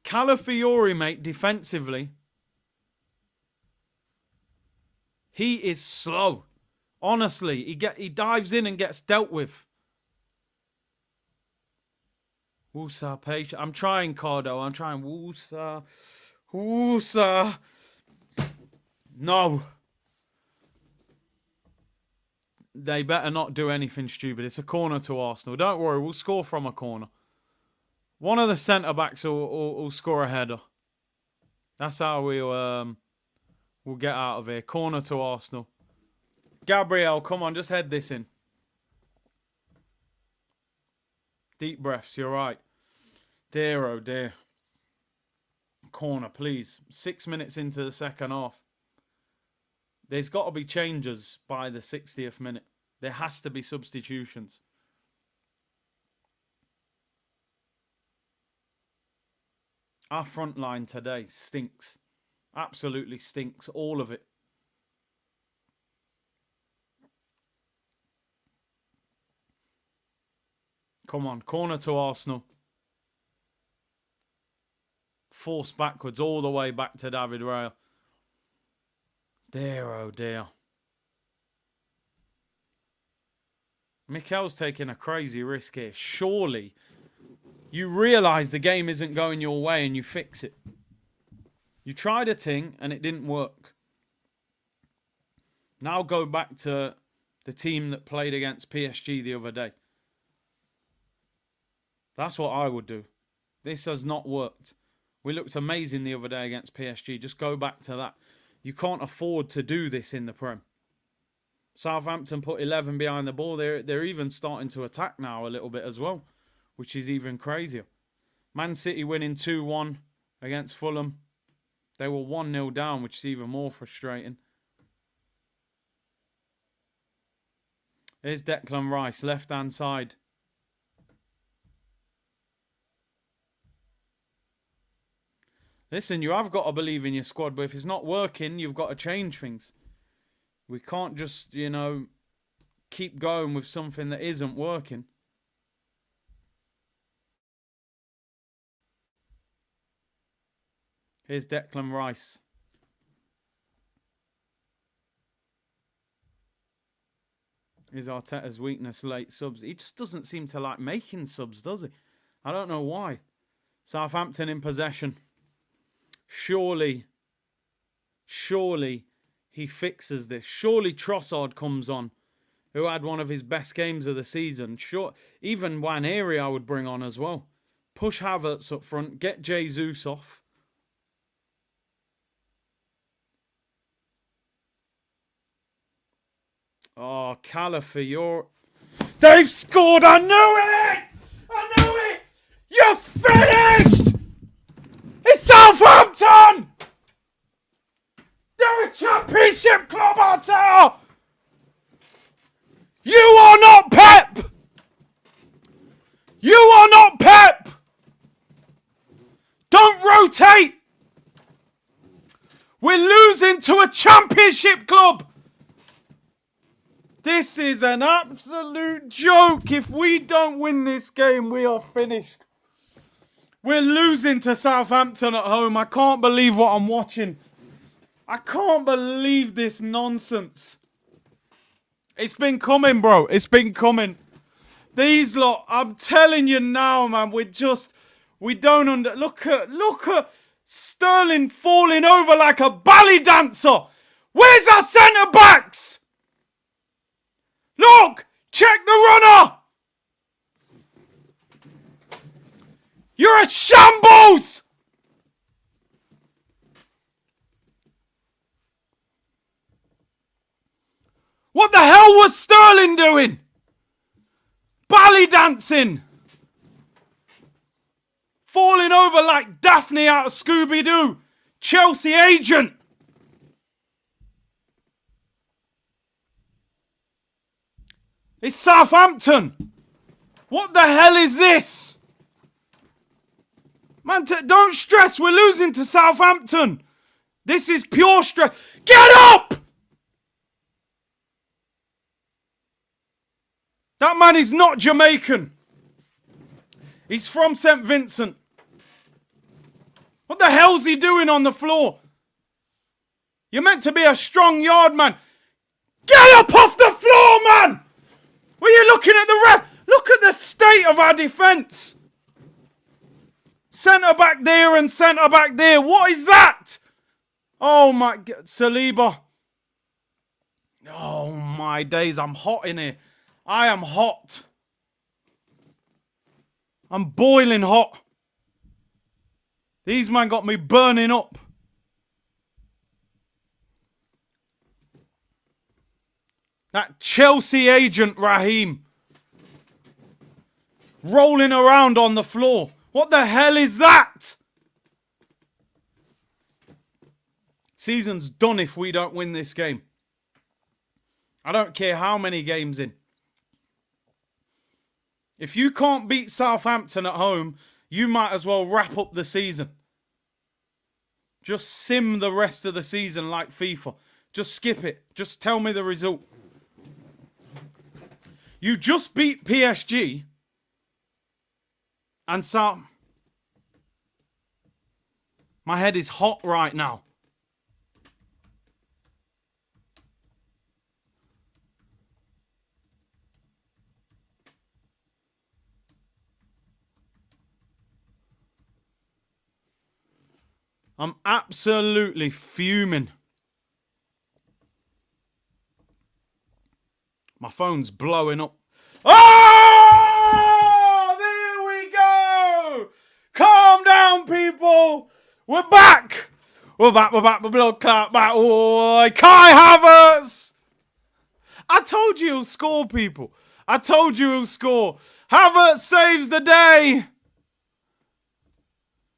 Calafiori, mate, defensively. He is slow. Honestly, he dives in and gets dealt with. Woosa, patient. I'm trying, Cardo. I'm trying. Woosa. Woosa. No. They better not do anything stupid. It's a corner to Arsenal. Don't worry. We'll score from a corner. One of the centre-backs will score a header. That's how we'll get out of here. Corner to Arsenal. Gabriel, come on. Just head this in. Deep breaths. You're right. Dear, oh dear. Corner, please. 6 minutes into the second half. There's got to be changes by the 60th minute. There has to be substitutions. Our front line today stinks. Absolutely stinks. All of it. Come on. Corner to Arsenal. Forced backwards all the way back to David Raya. Dear, oh dear. Mikel's taking a crazy risk here. Surely you realise the game isn't going your way and you fix it. You tried a thing and it didn't work. Now go back to the team that played against PSG the other day. That's what I would do. This has not worked. We looked amazing the other day against PSG. Just go back to that. You can't afford to do this in the Prem. Southampton put 11 behind the ball. They're even starting to attack now a little bit as well, which is even crazier. Man City winning 2-1 against Fulham. They were 1-0 down, which is even more frustrating. Here's Declan Rice, left-hand side. Listen, you have got to believe in your squad, but if it's not working, you've got to change things. We can't just, keep going with something that isn't working. Here's Declan Rice. Here's Arteta's weakness, late subs. He just doesn't seem to like making subs, does he? I don't know why. Southampton in possession. Surely he fixes this. Surely Trossard comes on, who had one of his best games of the season. Sure, even Waneri I would bring on as well. Push Havertz up front. Get Jesus off. Oh, Califer, you're... They've scored! I knew it! I knew it! You're finished! It's Southampton! They're a championship club, Arteta! You are not Pep! You are not Pep! Don't rotate! We're losing to a championship club! This is an absolute joke. If we don't win this game, we are finished. We're losing to Southampton at home. I can't believe what I'm watching. I can't believe this nonsense. It's been coming, bro. It's been coming. These lot, I'm telling you now, man, we don't look at Sterling falling over like a ballet dancer. Where's our centre backs? Look! Check the runner! You're a shambles! What the hell was Sterling doing? Ballet dancing! Falling over like Daphne out of Scooby-Doo. Chelsea agent! It's Southampton. What the hell is this? Man, don't stress. We're losing to Southampton. This is pure stress. Get up! That man is not Jamaican. He's from St. Vincent. What the hell's he doing on the floor? You're meant to be a strong yard man. Get up off the floor, man! Were you looking at the ref? Look at the state of our defence. Centre back there and centre back there. What is that? Oh my God. Saliba. Oh my days. I'm hot in here. I am hot. I'm boiling hot. These men got me burning up. That Chelsea agent, Raheem. Rolling around on the floor. What the hell is that? Season's done if we don't win this game. I don't care how many games in. If you can't beat Southampton at home, you might as well wrap up the season. Just sim the rest of the season like FIFA. Just skip it. Just tell me the result. You just beat PSG and my head is hot right now. I'm absolutely fuming. My phone's blowing up. Oh! There we go! Calm down, people! We're back! We're back. The blood clot back. Oh, Kai Havertz! I told you he'll score, people. I told you he'll score. Havertz saves the day!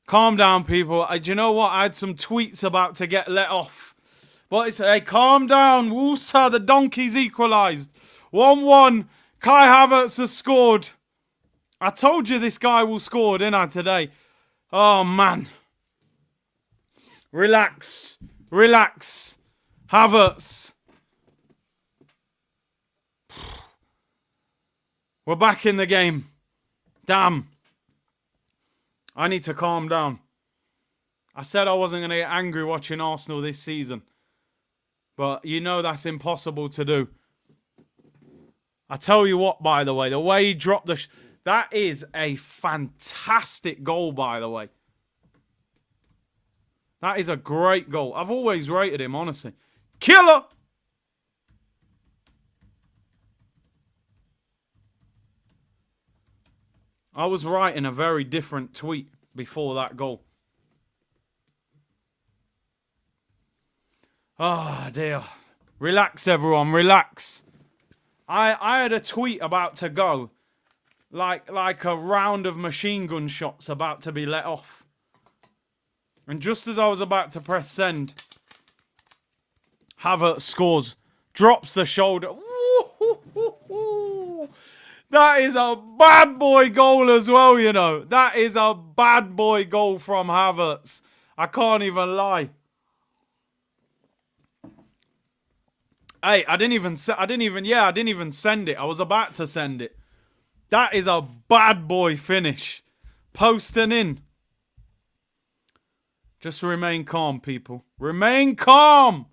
Calm down, people. Do you know what? I had some tweets about to get let off. But it's, hey, calm down. Woosa, the Donkeys equalised. 1-1. Kai Havertz has scored. I told you this guy will score, didn't I, today? Oh, man. Relax. Relax. Havertz. We're back in the game. Damn. I need to calm down. I said I wasn't going to get angry watching Arsenal this season. But you know that's impossible to do. I tell you what, by the way he dropped the... that is a fantastic goal, by the way. That is a great goal. I've always rated him, honestly. Killer! I was writing a very different tweet before that goal. Oh, dear. Relax, everyone. Relax. I had a tweet about to go. Like a round of machine gun shots about to be let off. And just as I was about to press send, Havertz scores. Drops the shoulder. Woo-hoo-hoo-hoo. That is a bad boy goal as well, you know. That is a bad boy goal from Havertz. I can't even lie. Hey, I didn't even send it. I was about to send it. That is a bad boy finish. Posting in. Just remain calm, people. Remain calm.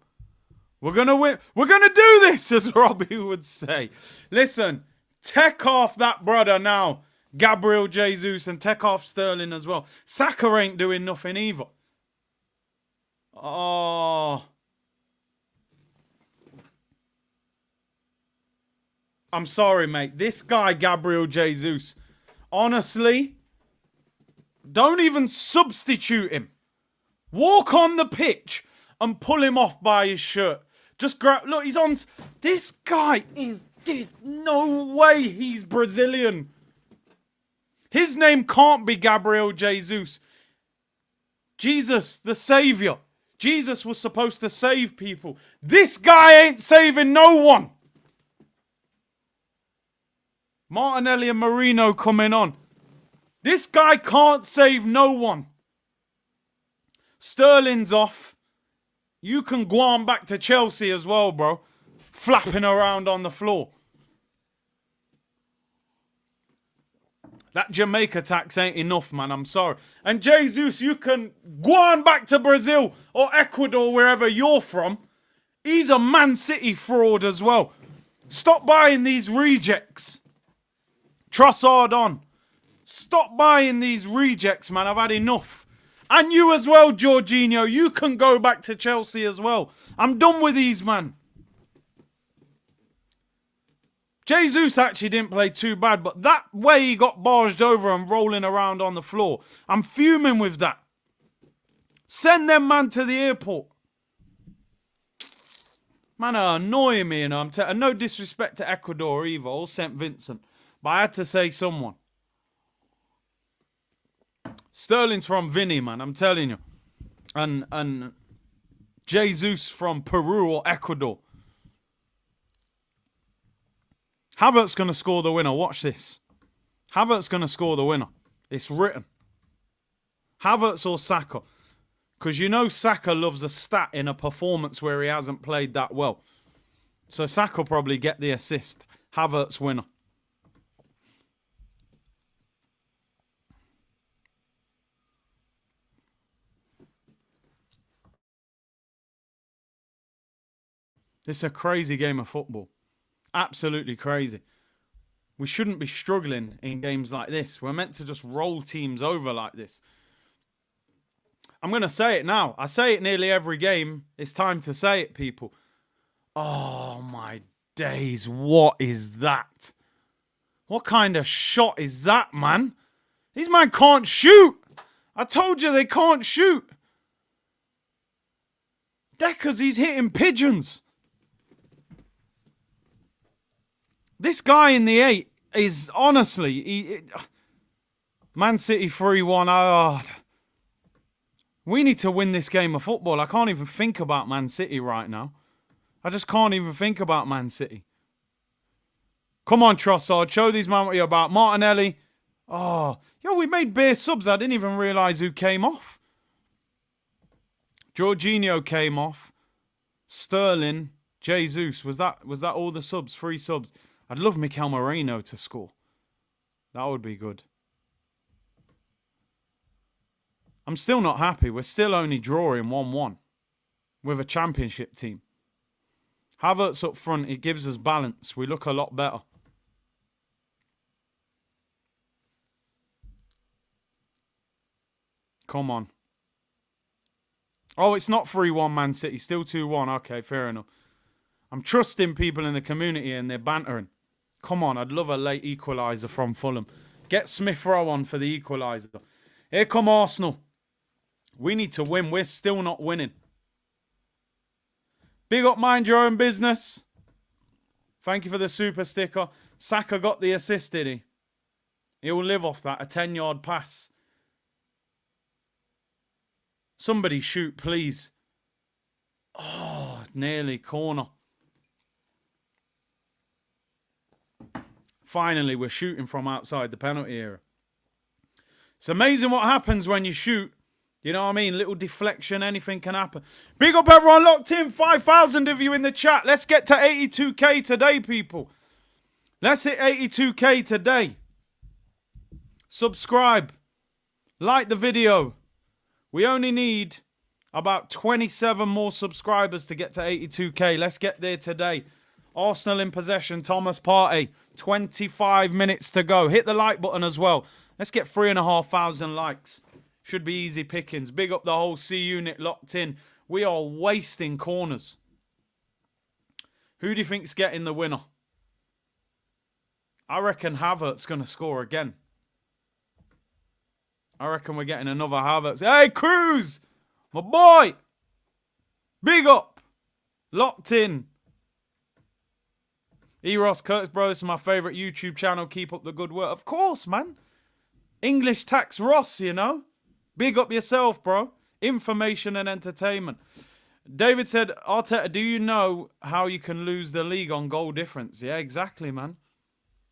We're going to win. We're going to do this, as Robbie would say. Listen. Take off that brother now. Gabriel Jesus, and take off Sterling as well. Saka ain't doing nothing either. Oh. I'm sorry, mate. This guy, Gabriel Jesus, honestly, don't even substitute him. Walk on the pitch and pull him off by his shirt. Just grab... Look, he's on... This guy is... There's no way he's Brazilian. His name can't be Gabriel Jesus. Jesus, the Savior. Jesus was supposed to save people. This guy ain't saving no one. Martinelli and Marino coming on. This guy can't save no one. Sterling's off. You can go on back to Chelsea as well, bro. Flapping around on the floor. That Jamaica tax ain't enough, man. I'm sorry. And Jesus, you can go on back to Brazil or Ecuador, wherever you're from. He's a Man City fraud as well. Stop buying these rejects. Trossard on. Stop buying these rejects, man. I've had enough. And you as well, Jorginho. You can go back to Chelsea as well. I'm done with these, man. Jesus actually didn't play too bad, but that way he got barged over and rolling around on the floor. I'm fuming with that. Send them man to the airport. Man are annoying me, you know. And no disrespect to Ecuador either, or St. Vincent. But I had to say someone. Sterling's from Vinny, man. I'm telling you. And Jesus from Peru or Ecuador. Havertz going to score the winner. Watch this. Havertz going to score the winner. It's written. Havertz or Saka. Because you know Saka loves a stat in a performance where he hasn't played that well. So Saka will probably get the assist. Havertz winner. This is a crazy game of football. Absolutely crazy. We shouldn't be struggling in games like this. We're meant to just roll teams over like this. I'm going to say it now. I say it nearly every game. It's time to say it, people. Oh, my days. What is that? What kind of shot is that, man? These men can't shoot. I told you they can't shoot. Deckers, he's hitting pigeons. This guy in the 8 is honestly... Man City 3-1. Oh, we need to win this game of football. I can't even think about Man City right now. I just can't even think about Man City. Come on, Trossard. Show these men what you're about. Martinelli. Oh, yo, we made bare subs. I didn't even realise who came off. Jorginho came off. Sterling. Jesus. Was that all the subs? 3 subs. I'd love Mikel Merino to score. That would be good. I'm still not happy. We're still only drawing 1-1 with a championship team. Havertz up front, it gives us balance. We look a lot better. Come on. Oh, it's not 3-1 Man City. Still 2-1. Okay, fair enough. I'm trusting people in the community and they're bantering. Come on, I'd love a late equaliser from Fulham. Get Smith Rowe on for the equaliser. Here come Arsenal. We need to win. We're still not winning. Big up, mind your own business. Thank you for the super sticker. Saka got the assist, did he? He'll live off that. A 10-yard pass. Somebody shoot, please. Oh, nearly corner. Finally, we're shooting from outside the penalty area. It's amazing what happens when you shoot. You know what I mean? Little deflection, anything can happen. Big up everyone locked in. 5,000 of you in the chat. Let's get to 82k today, people. Let's hit 82k today. Subscribe. Like the video. We only need about 27 more subscribers to get to 82k. Let's get there today. Arsenal in possession. Thomas Partey. 25 minutes to go. Hit the like button as well. Let's get 3,500 likes. Should be easy pickings. Big up the whole C unit locked in. We are wasting corners. Who do you think's getting the winner? I reckon Havertz's going to score again. I reckon we're getting another Havertz. Hey, Cruz! My boy! Big up! Locked in. Eros Kurtz, bro, this is my favourite YouTube channel. Keep up the good work. Of course, man. English Tax Ross, you know. Big up yourself, bro. Information and entertainment. David said, Arteta, do you know how you can lose the league on goal difference? Yeah, exactly, man.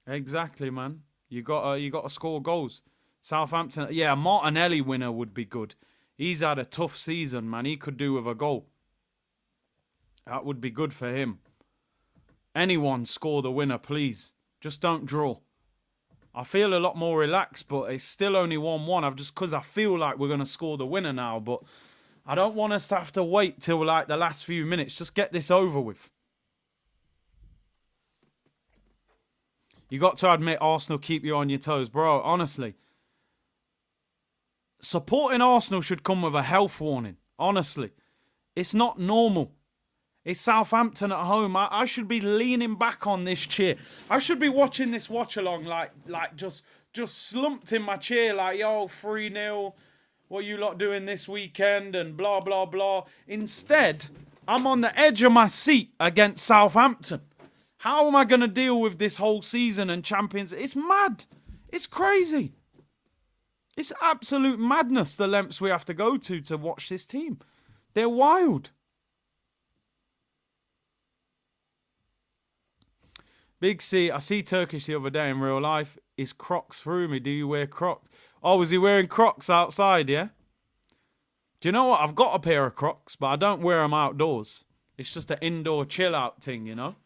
Exactly, man. You got to score goals. Southampton, yeah, a Martinelli winner would be good. He's had a tough season, man. He could do with a goal. That would be good for him. Anyone score the winner, please. Just don't draw. I feel a lot more relaxed, but it's still only 1-1. I've just because I feel like we're going to score the winner now, but I don't want us to have to wait till like the last few minutes. Just get this over with. You got to admit Arsenal keep you on your toes, bro. Honestly, supporting Arsenal should come with a health warning. Honestly, it's not normal. It's Southampton at home. I should be leaning back on this chair. I should be watching this watch-along like just slumped in my chair like, yo, 3-0. What are you lot doing this weekend? And blah, blah, blah. Instead, I'm on the edge of my seat against Southampton. How am I going to deal with this whole season and Champions? It's mad. It's crazy. It's absolute madness, the lengths we have to go to watch this team. They're wild. Big C, I see Turkish the other day in real life. Is Crocs through me? Do you wear Crocs? Oh, was he wearing Crocs outside, yeah? Do you know what? I've got a pair of Crocs, but I don't wear them outdoors. It's just an indoor chill out thing, you know?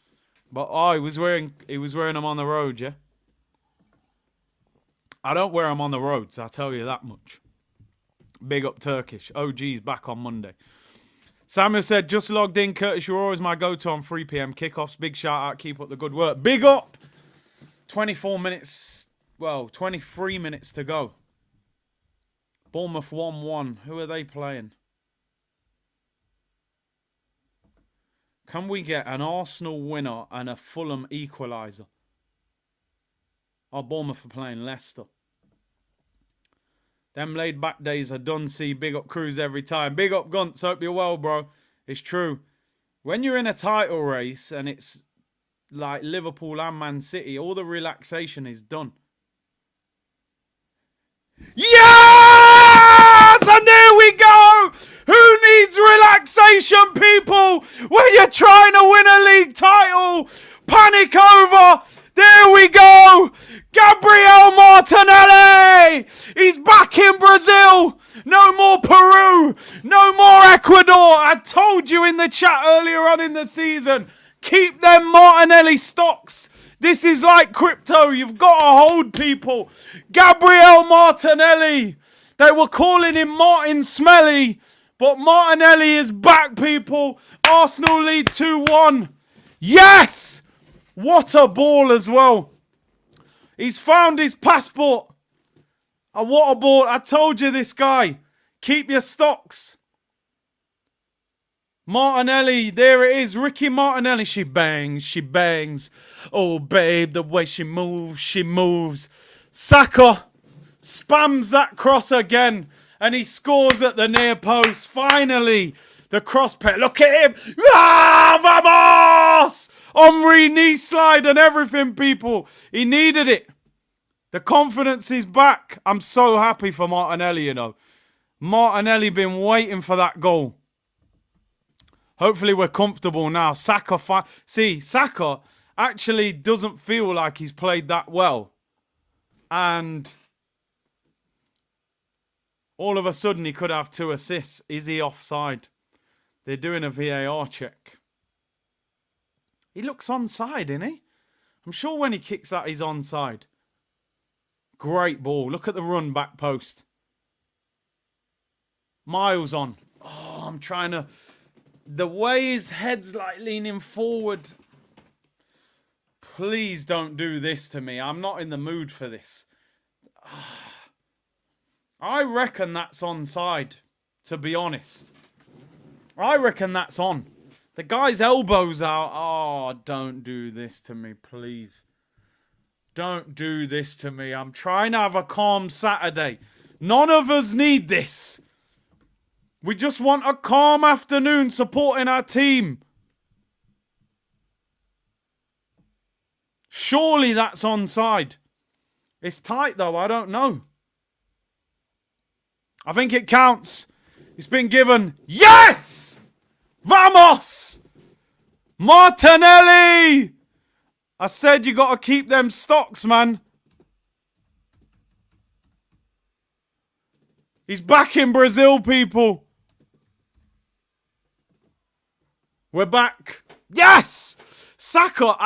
But he was wearing them on the road, yeah? I don't wear them on the roads, I'll tell you that much. Big up Turkish. OG's back on Monday. Samuel said, just logged in. Curtis, you're always my go-to on 3 p.m. kickoffs. Big shout out. Keep up the good work. Big up. 24 minutes. Well, 23 minutes to go. Bournemouth 1-1. Who are they playing? Can we get an Arsenal winner and a Fulham equaliser? Oh, Bournemouth are playing Leicester. Them laid back days are done. See, big up Cruz every time. Big up Gunts. Hope you're well, bro. It's true. When you're in a title race and it's like Liverpool and Man City, all the relaxation is done. Yes! And there we go! Who needs relaxation, people? When you're trying to win a league title, panic over. There we go! Gabriel Martinelli! He's back in Brazil! No more Peru! No more Ecuador! I told you in the chat earlier on in the season, keep them Martinelli stocks. This is like crypto. You've got to hold people. Gabriel Martinelli. They were calling him Martin Smelly, but Martinelli is back, people. Arsenal lead 2-1. Yes! What a ball as well. He's found his passport. What a ball. I told you this guy. Keep your stocks. Martinelli, there it is. Ricky Martinelli. She bangs, she bangs. Oh, babe, the way she moves, she moves. Saka spams that cross again. And he scores at the near post. Finally, the cross pair. Look at him. Ah, vamos! Omri knee slide and everything, people. He needed it. The confidence is back. I'm so happy for Martinelli, you know. Martinelli been waiting for that goal. Hopefully we're comfortable now. Saka, Saka actually doesn't feel like he's played that well. And all of a sudden he could have 2 assists. Is he offside? They're doing a VAR check. He looks onside, isn't he? I'm sure when he kicks that, he's onside. Great ball. Look at the run back post. Miles on. Oh, I'm trying to... The way his head's like leaning forward. Please don't do this to me. I'm not in the mood for this. I reckon that's onside, to be honest. I reckon that's on. The guy's elbow's out. Oh, don't do this to me, please. Don't do this to me. I'm trying to have a calm Saturday. None of us need this. We just want a calm afternoon supporting our team. Surely that's onside. It's tight though. I don't know. I think it counts. It's been given. Yes! Vamos! Martinelli! I said you got to keep them stocks, man. He's back in Brazil, people. We're back. Yes! Saka,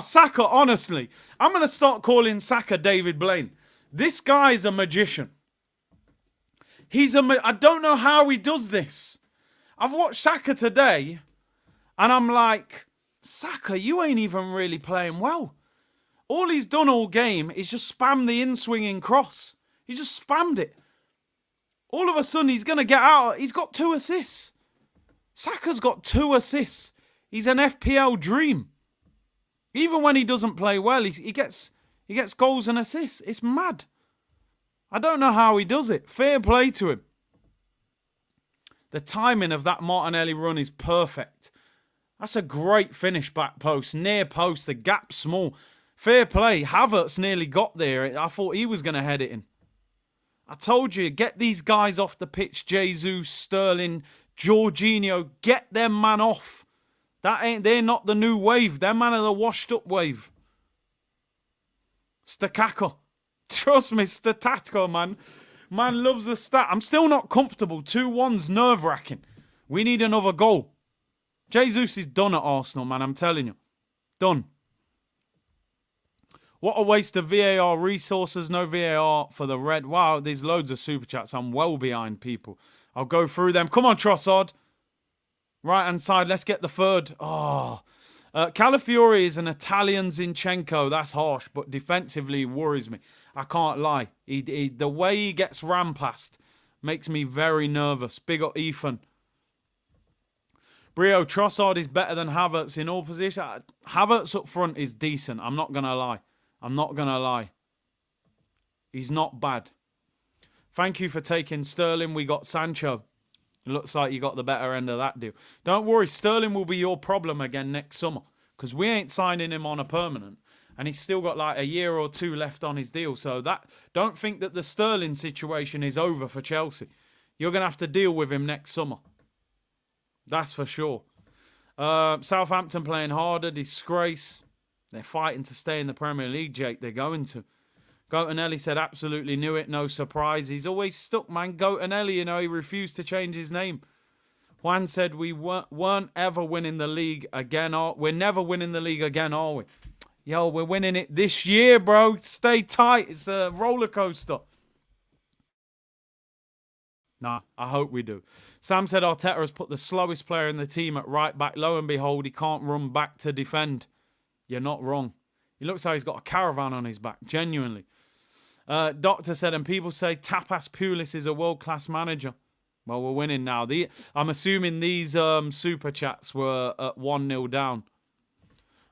Saka, honestly. I'm going to start calling Saka David Blaine. This guy's a magician. I don't know how he does this. I've watched Saka today, and I'm like, Saka, you ain't even really playing well. All he's done all game is just spam the in-swinging cross. He just spammed it. All of a sudden, he's going to get out. He's got 2 assists. Saka's got 2 assists. He's an FPL dream. Even when he doesn't play well, he gets goals and assists. It's mad. I don't know how he does it. Fair play to him. The timing of that Martinelli run is perfect. That's a great finish back post. Near post. The gap's small. Fair play. Havertz nearly got there. I thought he was going to head it in. I told you, get these guys off the pitch. Jesus, Sterling, Jorginho, get them man off. They're not the new wave. They're man of the washed up wave. Stakaka. Trust me, Statako, man. Man loves the stat. I'm still not comfortable. 2-1's nerve-wracking. We need another goal. Jesus is done at Arsenal, man. I'm telling you. Done. What a waste of VAR resources. No VAR for the red. Wow, there's loads of super chats. I'm well behind people. I'll go through them. Come on, Trossard. Right-hand side. Let's get the third. Oh. Calafiori is an Italian Zinchenko. That's harsh, but defensively he worries me. I can't lie. The way he gets ran past makes me very nervous. Big up Ethan. Brio, Trossard is better than Havertz in all positions. Havertz up front is decent. I'm not going to lie. I'm not going to lie. He's not bad. Thank you for taking Sterling. We got Sancho. It looks like you got the better end of that deal. Don't worry, Sterling will be your problem again next summer because we ain't signing him on a permanent. And he's still got like a year or two left on his deal. So don't think that the Sterling situation is over for Chelsea. You're going to have to deal with him next summer. That's for sure. Southampton playing harder. Disgrace. They're fighting to stay in the Premier League, Jake. They're going to. Goatanelli said absolutely knew it. No surprise. He's always stuck, man. Goatanelli, you know, he refused to change his name. Juan said we weren't ever winning the league again. We're never winning the league again, are we? Yo, we're winning it this year, bro. Stay tight. It's a roller coaster. Nah, I hope we do. Sam said Arteta has put the slowest player in the team at right back. Lo and behold, he can't run back to defend. You're not wrong. He looks like he's got a caravan on his back, genuinely. Doctor said, and people say Tapas Pulis is a world-class manager. Well, we're winning now. I'm assuming these super chats were at 1-0 down.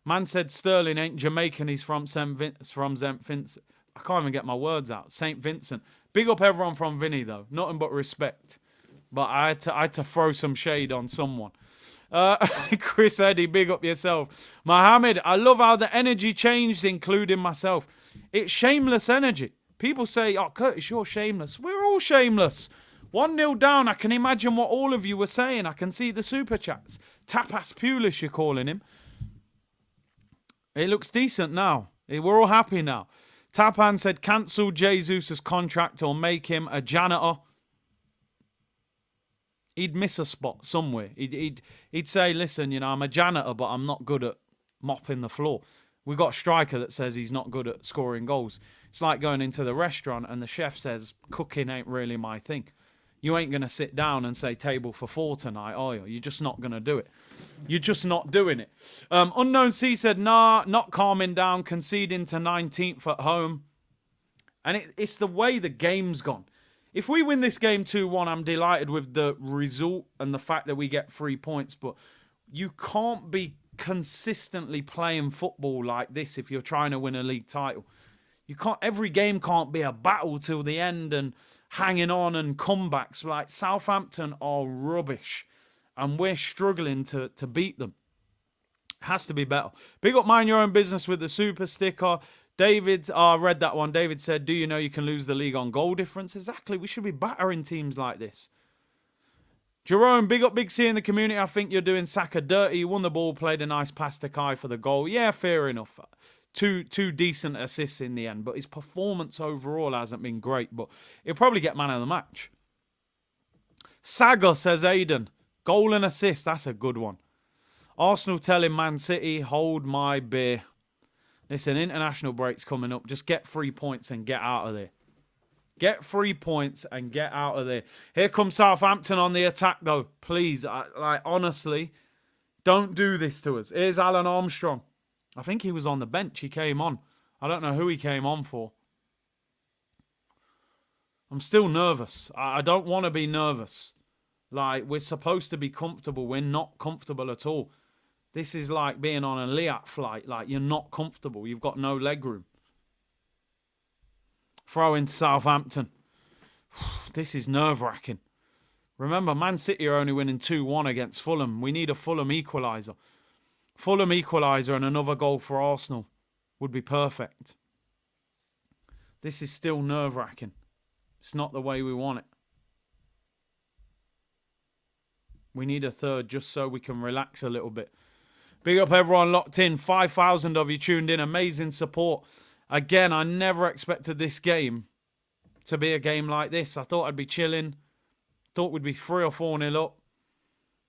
Man said Sterling ain't Jamaican. He's from St. Vincent. I can't even get my words out. St. Vincent. Big up everyone from Vinny, though. Nothing but respect. But I had to throw some shade on someone. Chris Eddy, big up yourself. Mohammed, I love how the energy changed, including myself. It's shameless energy. People say, oh, Curtis, you're shameless. We're all shameless. 1-0 down. I can imagine what all of you were saying. I can see the super chats. Tapas Pulis, you're calling him. It looks decent now. We're all happy now. Tapan said cancel Jesus' contract or make him a janitor. He'd miss a spot somewhere. He'd say, listen, you know, I'm a janitor, but I'm not good at mopping the floor. We got a striker that says he's not good at scoring goals. It's like going into the restaurant and the chef says, cooking ain't really my thing. You ain't going to sit down and say table for 4 tonight, are you? You're just not going to do it. You're just not doing it. Unknown C said, nah, not calming down, conceding to 19th at home. And it's the way the game's gone. If we win this game 2-1, I'm delighted with the result and the fact that we get 3 points. But you can't be consistently playing football like this if you're trying to win a league title. You can't. Every game can't be a battle till the end and hanging on and comebacks. Like Southampton are rubbish, and we're struggling to beat them. Has to be better. Big up Mind Your Own Business with the super sticker. David, I read that one. David said, do you know you can lose the league on goal difference? Exactly. We should be battering teams like this. Jerome, big up Big C in the community. I think you're doing Saka dirty. You won the ball, played a nice pass to Kai for the goal. Yeah, fair enough. Two decent assists in the end, but his performance overall hasn't been great, but he'll probably get man of the match. Saga, says Aiden. Goal and assist, that's a good one. Arsenal telling Man City, hold my beer. Listen, international break's coming up. Just get 3 points and get out of there. Get 3 points and get out of there. Here comes Southampton on the attack, though. Please, honestly, don't do this to us. Here's Alan Armstrong. I think he was on the bench. He came on. I don't know who he came on for. I'm still nervous. I don't want to be nervous. Like, we're supposed to be comfortable. We're not comfortable at all. This is like being on a Liat flight. Like, you're not comfortable. You've got no leg room. Throw into Southampton. This is nerve-wracking. Remember, Man City are only winning 2-1 against Fulham. We need a Fulham equaliser. Fulham equaliser and another goal for Arsenal would be perfect. This is still nerve-wracking. It's not the way we want it. We need a third just so we can relax a little bit. Big up everyone locked in. 5,000 of you tuned in. Amazing support. Again, I never expected this game to be a game like this. I thought I'd be chilling. Thought we'd be 3 or 4-0 up.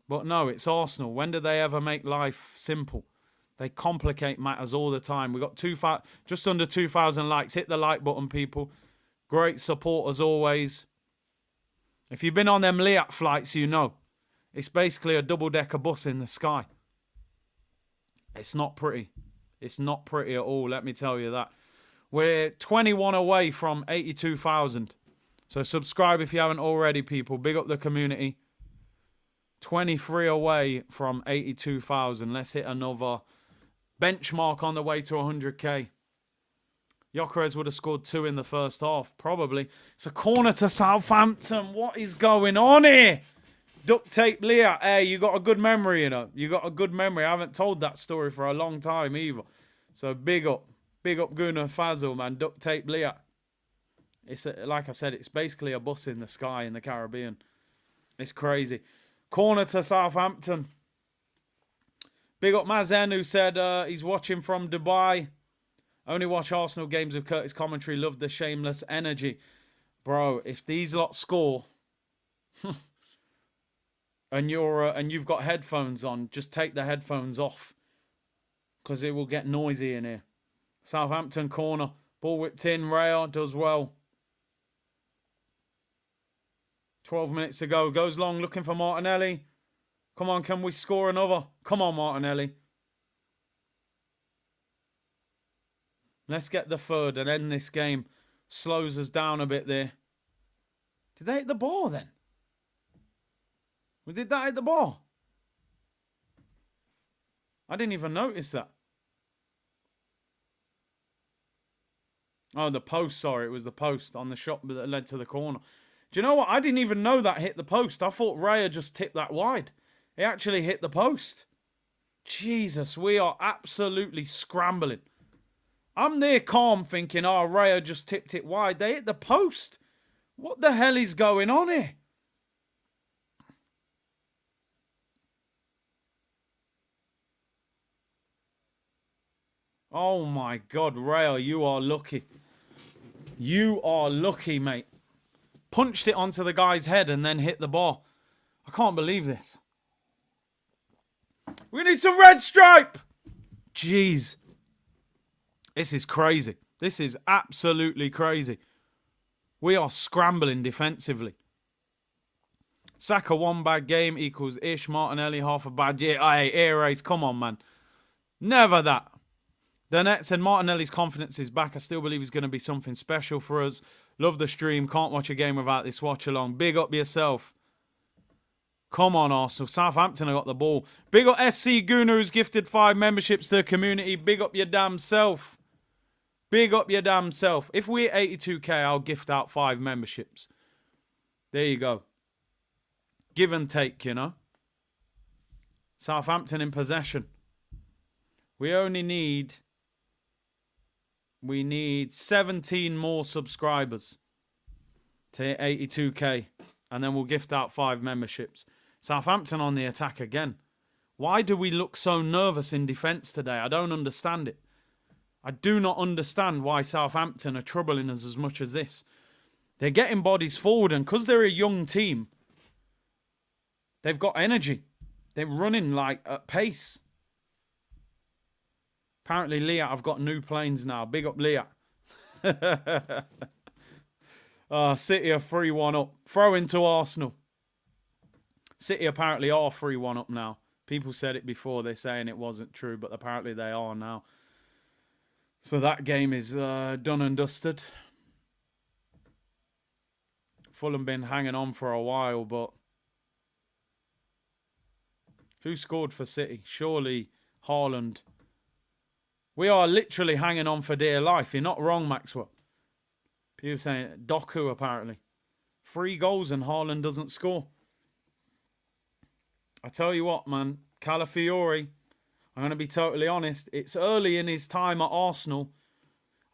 But no, it's Arsenal. When do they ever make life simple? They complicate matters all the time. We got just under 2,000 likes. Hit the like button, people. Great support as always. If you've been on them Liat flights, you know. It's basically a double-decker bus in the sky. It's not pretty. It's not pretty at all, let me tell you that. We're 21 away from 82,000. So subscribe if you haven't already, people. Big up the community. 23 away from 82,000. Let's hit another benchmark on the way to 100k. Gyökeres would have scored 2 in the first half. Probably. It's a corner to Southampton. What is going on here? Duct tape Leah. Hey, you got a good memory, you know. You got a good memory. I haven't told that story for a long time either. So big up. Big up Gunnar Fazil, man. Duct tape Leah. It's like I said, it's basically a bus in the sky in the Caribbean. It's crazy. Corner to Southampton. Big up Mazen, who said he's watching from Dubai. Only watch Arsenal games with Curtis commentary. Love the shameless energy. Bro, if these lot score and you've got headphones on, just take the headphones off. Because it will get noisy in here. Southampton corner. Ball whipped in. Raya does well. 12 minutes to go. Goes long looking for Martinelli. Come on, can we score another? Come on, Martinelli. Let's get the third and end this game. Slows us down a bit there. Did they hit the ball then? Did that hit the ball? I didn't even notice that. Oh, the post, sorry. It was the post on the shot that led to the corner. Do you know what? I didn't even know that hit the post. I thought Raya just tipped that wide. It actually hit the post. Jesus, we are absolutely scrambling. I'm near calm thinking, oh, Raya just tipped it wide. They hit the post. What the hell is going on here? Oh my God, Raya, you are lucky. You are lucky, mate. Punched it onto the guy's head and then hit the ball. I can't believe this. We need some red stripe. Jeez. This is crazy. This is absolutely crazy. We are scrambling defensively. Saka 1 bad game equals Ish. Martinelli half a bad year. Hey, air race. Come on, man. Never that. Danette said Martinelli's confidence is back. I still believe he's going to be something special for us. Love the stream. Can't watch a game without this watch along. Big up yourself. Come on, Arsenal. Southampton have got the ball. Big up SC Gunnar, who's gifted 5 memberships to the community. Big up your damn self. Big up your damn self. If we're 82k, I'll gift out 5 memberships. There you go. Give and take, you know. Southampton in possession. We need 17 more subscribers to hit 82k. And then we'll gift out 5 memberships. Southampton on the attack again. Why do we look so nervous in defence today? I don't understand it. I do not understand why Southampton are troubling us as much as this. They're getting bodies forward, and because they're a young team, they've got energy. They're running like at pace. Apparently, Liat, I've got new planes now. Big up, Liat. City are 3-1 up. Throw into Arsenal. City apparently are 3-1 up now. People said it before. They're saying it wasn't true, but apparently they are now. So that game is done and dusted. Fulham been hanging on for a while, but who scored for City? Surely Haaland. We are literally hanging on for dear life. You're not wrong, Maxwell. People saying Doku apparently. 3 goals and Haaland doesn't score. I tell you what, man. Calafiori, I'm going to be totally honest. It's early in his time at Arsenal.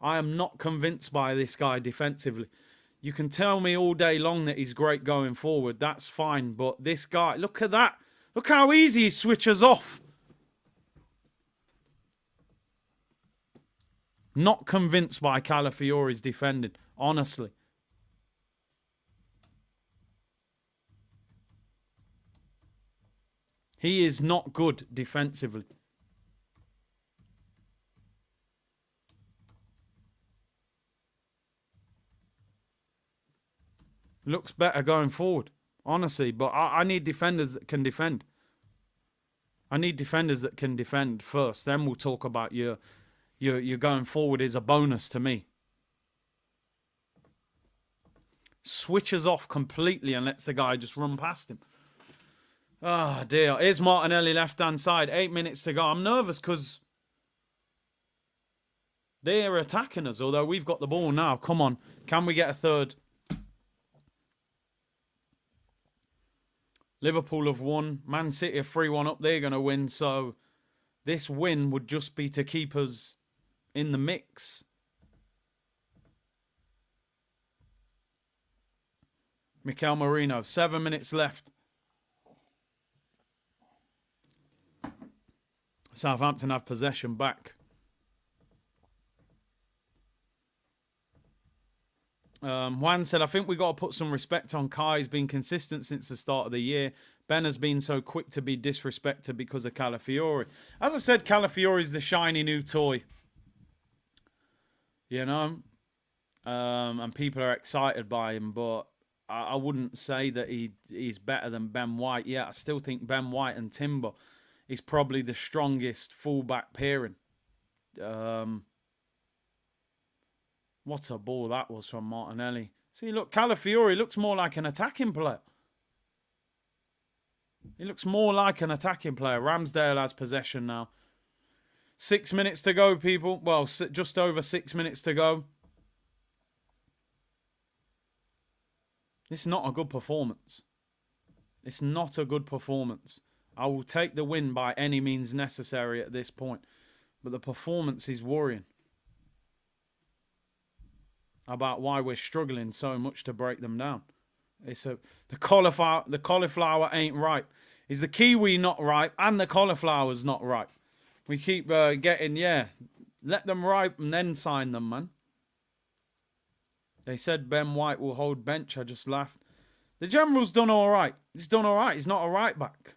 I am not convinced by this guy defensively. You can tell me all day long that he's great going forward. That's fine. But this guy, look at that. Look how easy he switches off. Not convinced by Calafiori's defending, honestly. He is not good defensively. Looks better going forward, honestly. But I need defenders that can defend. I need defenders that can defend first. Then we'll talk about your going forward is a bonus to me. Switches off completely and lets the guy just run past him. Ah, dear. Here's Martinelli left-hand side. 8 minutes to go. I'm nervous because they're attacking us, although we've got the ball now. Come on. Can we get a third? Liverpool have won. Man City are 3-1 up. They're going to win. So this win would just be to keep us in the mix. Mikel Merino. 7 minutes left. Southampton have possession back. Juan said, I think we got to put some respect on Kai. He's been consistent since the start of the year. Ben has been so quick to be disrespected because of Calafiori. As I said, Calafiori's the shiny new toy. You know? And people are excited by him, but I wouldn't say that he's better than Ben White. Yeah, I still think Ben White and Timber is probably the strongest fullback pairing. What a ball that was from Martinelli. See, look, Calafiori looks more like an attacking player. He looks more like an attacking player. Ramsdale has possession now. 6 minutes to go, people. Well, just over 6 minutes to go. This is not a good performance. It's not a good performance. I will take the win by any means necessary at this point. But the performance is worrying. About why we're struggling so much to break them down. The cauliflower ain't ripe. Is the kiwi not ripe and the cauliflower's not ripe? We keep getting, let them ripe and then sign them, man. They said Ben White will hold bench. I just laughed. The General's done all right. He's done all right. He's not a right back.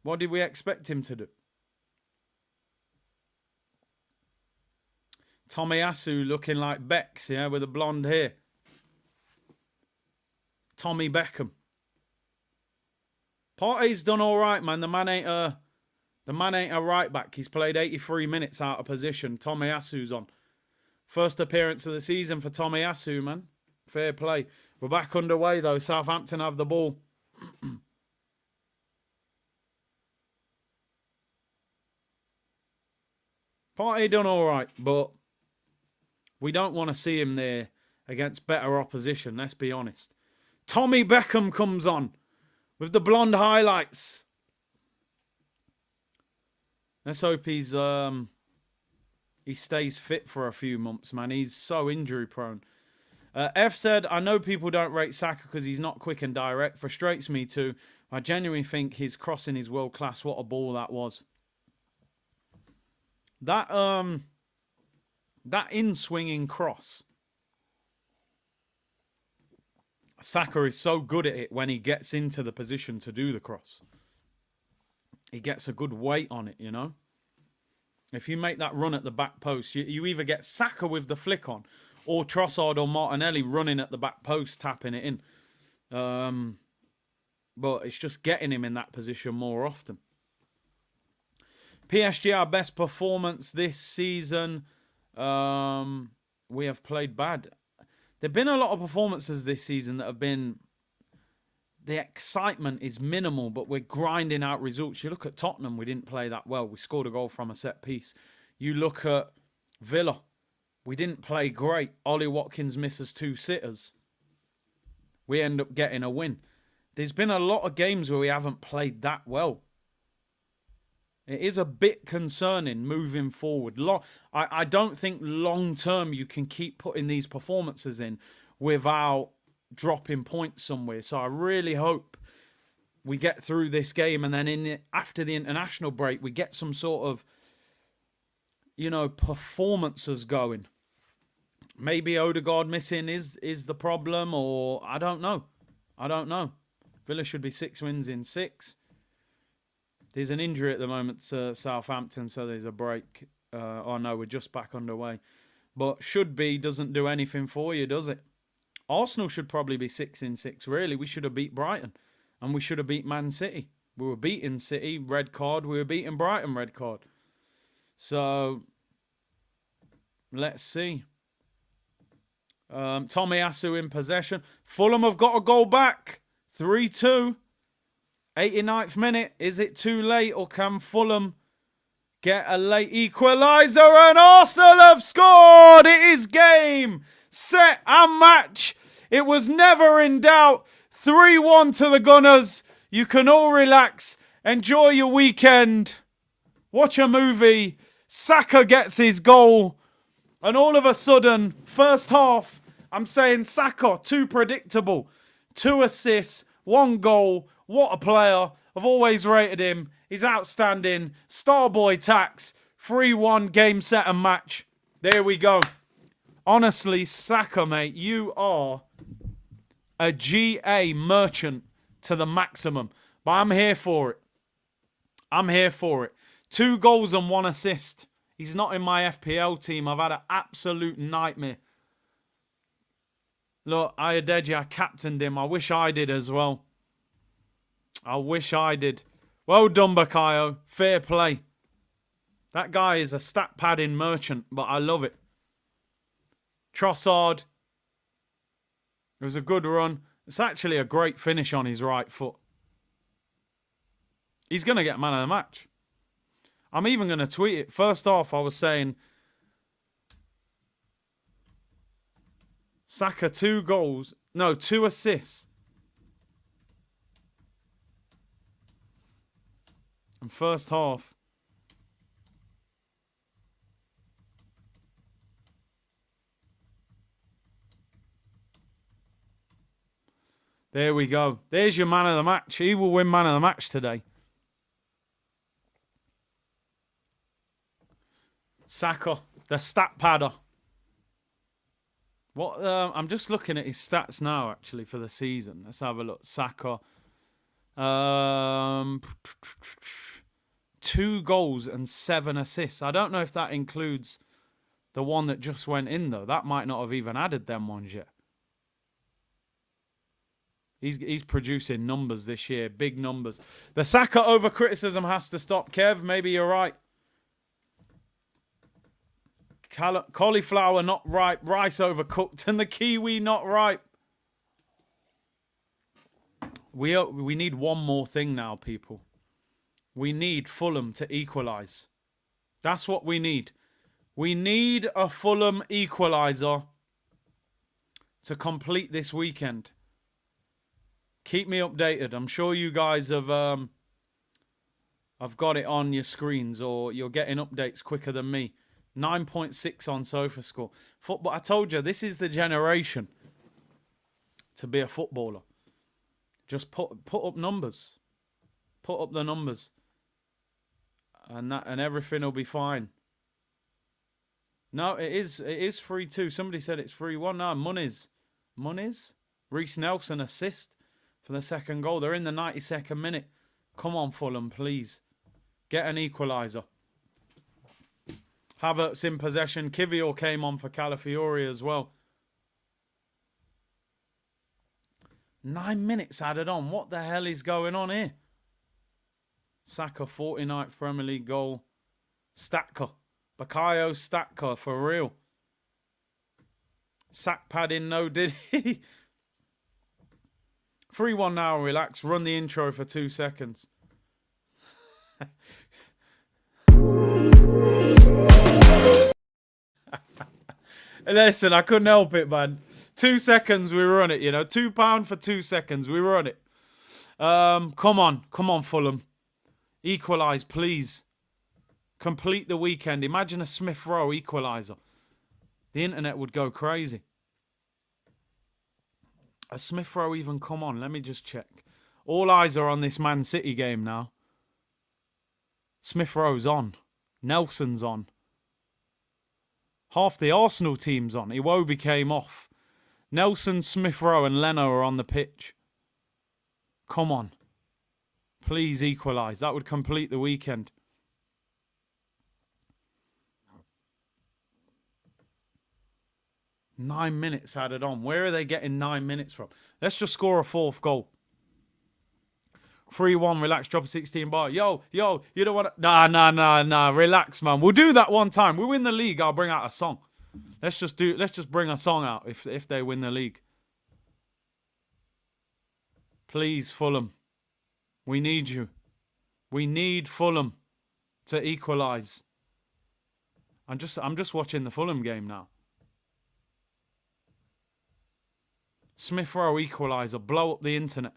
What did we expect him to do? Tomiyasu looking like Bex, yeah, with the blonde hair. Tommy Beckham. Partey's done all right, man. The man ain't a right back. He's played 83 minutes out of position. Tomiyasu's on. First appearance of the season for Tomiyasu, man. Fair play. We're back underway, though. Southampton have the ball. Partey done all right, but we don't want to see him there against better opposition, let's be honest. Tommy Beckham comes on with the blonde highlights. Let's hope he stays fit for a few months, man. He's so injury prone. F said, I know people don't rate Saka because he's not quick and direct. Frustrates me too. I genuinely think his crossing is world class. What a ball that was. That in-swinging cross. Saka is so good at it when he gets into the position to do the cross. He gets a good weight on it, you know. If you make that run at the back post, you either get Saka with the flick on or Trossard or Martinelli running at the back post, tapping it in. But it's just getting him in that position more often. PSG, our best performance this season. We have played bad. There have been a lot of performances this season that have been... The excitement is minimal, but we're grinding out results. You look at Tottenham, we didn't play that well. We scored a goal from a set piece. You look at Villa, we didn't play great. Ollie Watkins misses 2 sitters. We end up getting a win. There's been a lot of games where we haven't played that well. It is a bit concerning moving forward. I don't think long-term you can keep putting these performances in without dropping points somewhere. So I really hope we get through this game, and then after the international break, we get some sort of, performances going. Maybe Odegaard missing is the problem, or I don't know. Villa should be 6 wins in 6. There's an injury at the moment to Southampton, so there's a break. Oh no, we're just back underway. But should be doesn't do anything for you, does it? Arsenal should probably be 6 in 6. Really, we should have beat Brighton. And we should have beat Man City. We were beating City, red card. We were beating Brighton, red card. So, let's see. Tomiyasu in possession. Fulham have got a goal back. 3-2. 89th minute. Is it too late, or can Fulham get a late equaliser? And Arsenal have scored. It is game, set and match. It was never in doubt. 3-1 to the Gunners. You can all relax. Enjoy your weekend. Watch a movie. Saka gets his goal. And all of a sudden, first half, I'm saying Saka, too predictable. 2 assists, 1 goal. What a player. I've always rated him. He's outstanding. Starboy tax. 3-1 game, set and match. There we go. Honestly, Saka, mate, you are a GA merchant to the maximum. But I'm here for it. I'm here for it. 2 goals and 1 assist. He's not in my FPL team. I've had an absolute nightmare. Look, Ayodeji, I captained him. I wish I did as well. I wish I did. Well done, Bakayo. Fair play. That guy is a stat padding merchant, but I love it. Trossard. It was a good run. It's actually a great finish on his right foot. He's going to get man of the match. I'm even going to tweet it. First off, I was saying Saka 2 goals. No, 2 assists. And first half. There we go. There's your man of the match. He will win man of the match today. Saka, the stat padder. What? I'm just looking at his stats now, actually, for the season. Let's have a look. Saka. 2 goals and 7 assists. I don't know if that includes the one that just went in, though. That might not have even added them ones yet. He's producing numbers this year. Big numbers. The Saka over criticism has to stop, Kev. Maybe you're right. Cauliflower not ripe. Rice overcooked. And the kiwi not ripe. We need one more thing now, people. We need Fulham to equalise. That's what we need. We need a Fulham equaliser to complete this weekend. Keep me updated. I'm sure you guys have got it on your screens, or you're getting updates quicker than me. 9.6 on SofaScore. Football. I told you, this is the generation to be a footballer. Just put up numbers. Put up the numbers. And everything will be fine. No, it is 3-2. Somebody said it's 3-1. No, Muniz. Reece Nelson assist for the second goal. They're in the 92nd minute. Come on, Fulham, please. Get an equaliser. Havertz in possession. Kivior came on for Calafiori as well. 9 minutes added on. What the hell is going on here? Saka, 49th Premier League goal. Statka. Bakayo Statka, for real. Sack padding, no, did he? 3-1 now, relax. Run the intro for 2 seconds. Listen, I couldn't help it, man. 2 seconds, we run it, you know. £2 for 2 seconds, we run it. Come on, Fulham. Equalise, please. Complete the weekend. Imagine a Smith Rowe equaliser. The internet would go crazy. Has Smith Rowe even come on? Let me just check. All eyes are on this Man City game now. Smith Rowe's on. Nelson's on. Half the Arsenal team's on. Iwobi came off. Nelson, Smith Rowe and Leno are on the pitch. Come on. Please equalise. That would complete the weekend. Nine minutes added on. Where are they getting 9 minutes from? Let's just score a fourth goal. 3-1, relax, drop a 16 bar. Yo, you don't want to... Nah. Relax, man. We'll do that one time. We win the league, I'll bring out a song. Let's just bring a song out if they win the league. Please, Fulham. We need you. We need Fulham to equalise. I'm just watching the Fulham game now. Smith Rowe equaliser. Blow up the internet.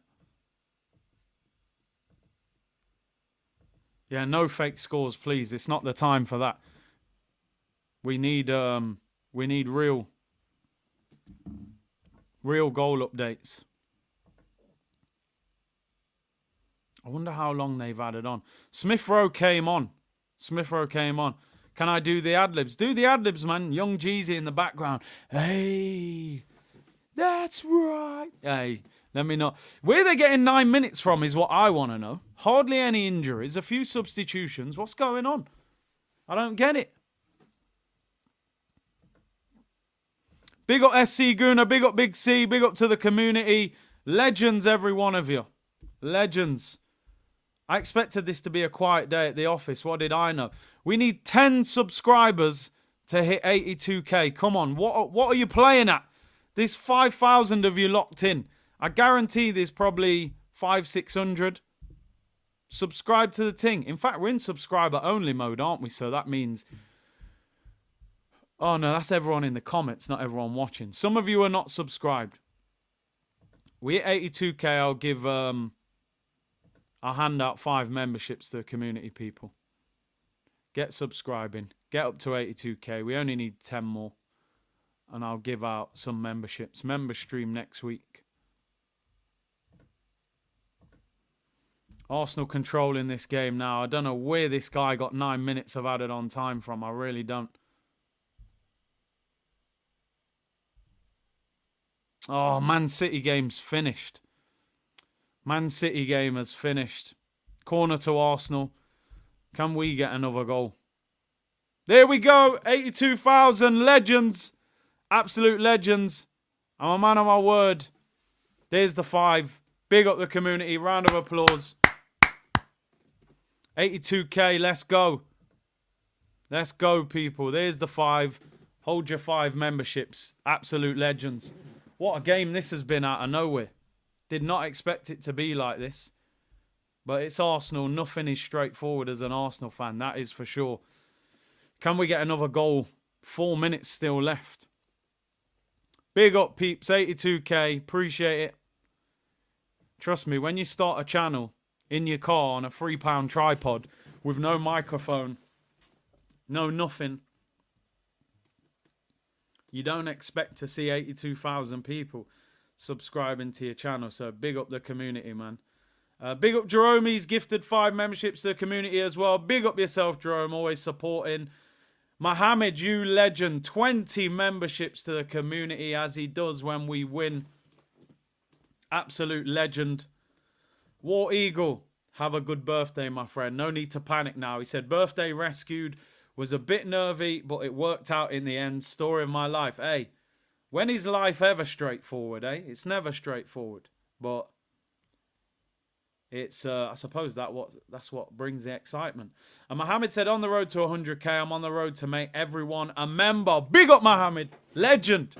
Yeah, no fake scores, please. It's not the time for that. We need real goal updates. I wonder how long they've added on. Smith Rowe came on. Can I do the ad-libs? Do the ad-libs, man. Young Jeezy in the background. Hey, that's right. Hey, let me know. Where they're getting 9 minutes from is what I want to know. Hardly any injuries. A few substitutions. What's going on? I don't get it. Big up SC Guna. Big up Big C. Big up to the community. Legends, every one of you. Legends. I expected this to be a quiet day at the office. What did I know? We need 10 subscribers to hit 82k. Come on. What are you playing at? There's 5,000 of you locked in. I guarantee there's probably 500-600. Subscribe to the thing. In fact, we're in subscriber only mode, aren't we? So that means... Oh no, that's everyone in the comments, not everyone watching. Some of you are not subscribed. We're at 82k. I'll give... I'll hand out 5 memberships to the community people. Get subscribing. Get up to 82k. We only need 10 more. And I'll give out some memberships. Member stream next week. Arsenal controlling this game now. I don't know where this guy got 9 minutes of added on time from. I really don't. Oh, Man City game's finished. Man City game has finished. Corner to Arsenal. Can we get another goal? There we go. 82,000 legends. Absolute legends. I'm a man of my word. There's the 5. Big up the community. Round of applause. 82k. Let's go. Let's go, people. There's the 5. Hold your 5 memberships. Absolute legends. What a game this has been out of nowhere. Did not expect it to be like this. But it's Arsenal. Nothing is straightforward as an Arsenal fan. That is for sure. Can we get another goal? 4 minutes still left. Big up, peeps. 82k. Appreciate it. Trust me, when you start a channel in your car on a £3 tripod with no microphone, no nothing, you don't expect to see 82,000 people subscribing to your channel. So big up the community, man. Big up Jerome. He's gifted 5 memberships to the community as well. Big up yourself, Jerome. Always supporting. Mohammed, you legend. 20 memberships to the community, as he does when we win. Absolute legend. War Eagle, have a good birthday, my friend. No need to panic now. He said, birthday rescued. Was a bit nervy, but it worked out in the end. Story of my life. Hey, when is life ever straightforward, eh? It's never straightforward. But it's, I suppose that's what brings the excitement. And Mohammed said, on the road to 100k, I'm on the road to make everyone a member. Big up, Mohammed. Legend.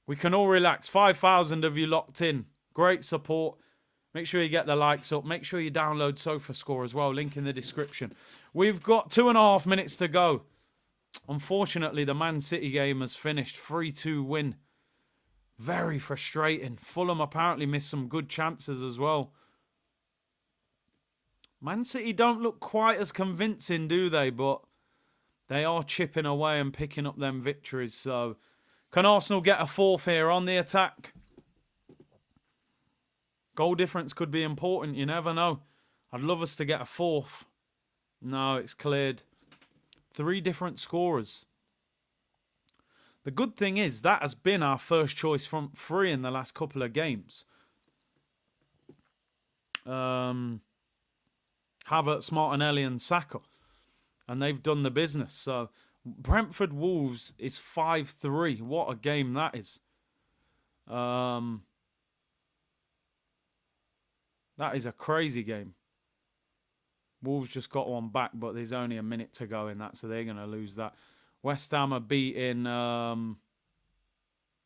We can all relax. 5,000 of you locked in. Great support. Make sure you get the likes up. Make sure you download SofaScore as well. Link in the description. We've got 2.5 minutes to go. Unfortunately, the Man City game has finished. 3-2 win. Very frustrating. Fulham apparently missed some good chances as well. Man City don't look quite as convincing, do they? But they are chipping away and picking up them victories. So, can Arsenal get a 4th here on the attack? Goal difference could be important. You never know. I'd love us to get a fourth. No, it's cleared. 3 different scorers. The good thing is that has been our first choice from 3 in the last couple of games. Havertz, Martinelli and Saka. And they've done the business. So Brentford Wolves is 5-3. What a game that is. That is a crazy game. Wolves just got one back, but there's only a minute to go in that, so they're going to lose that. West Ham are beating...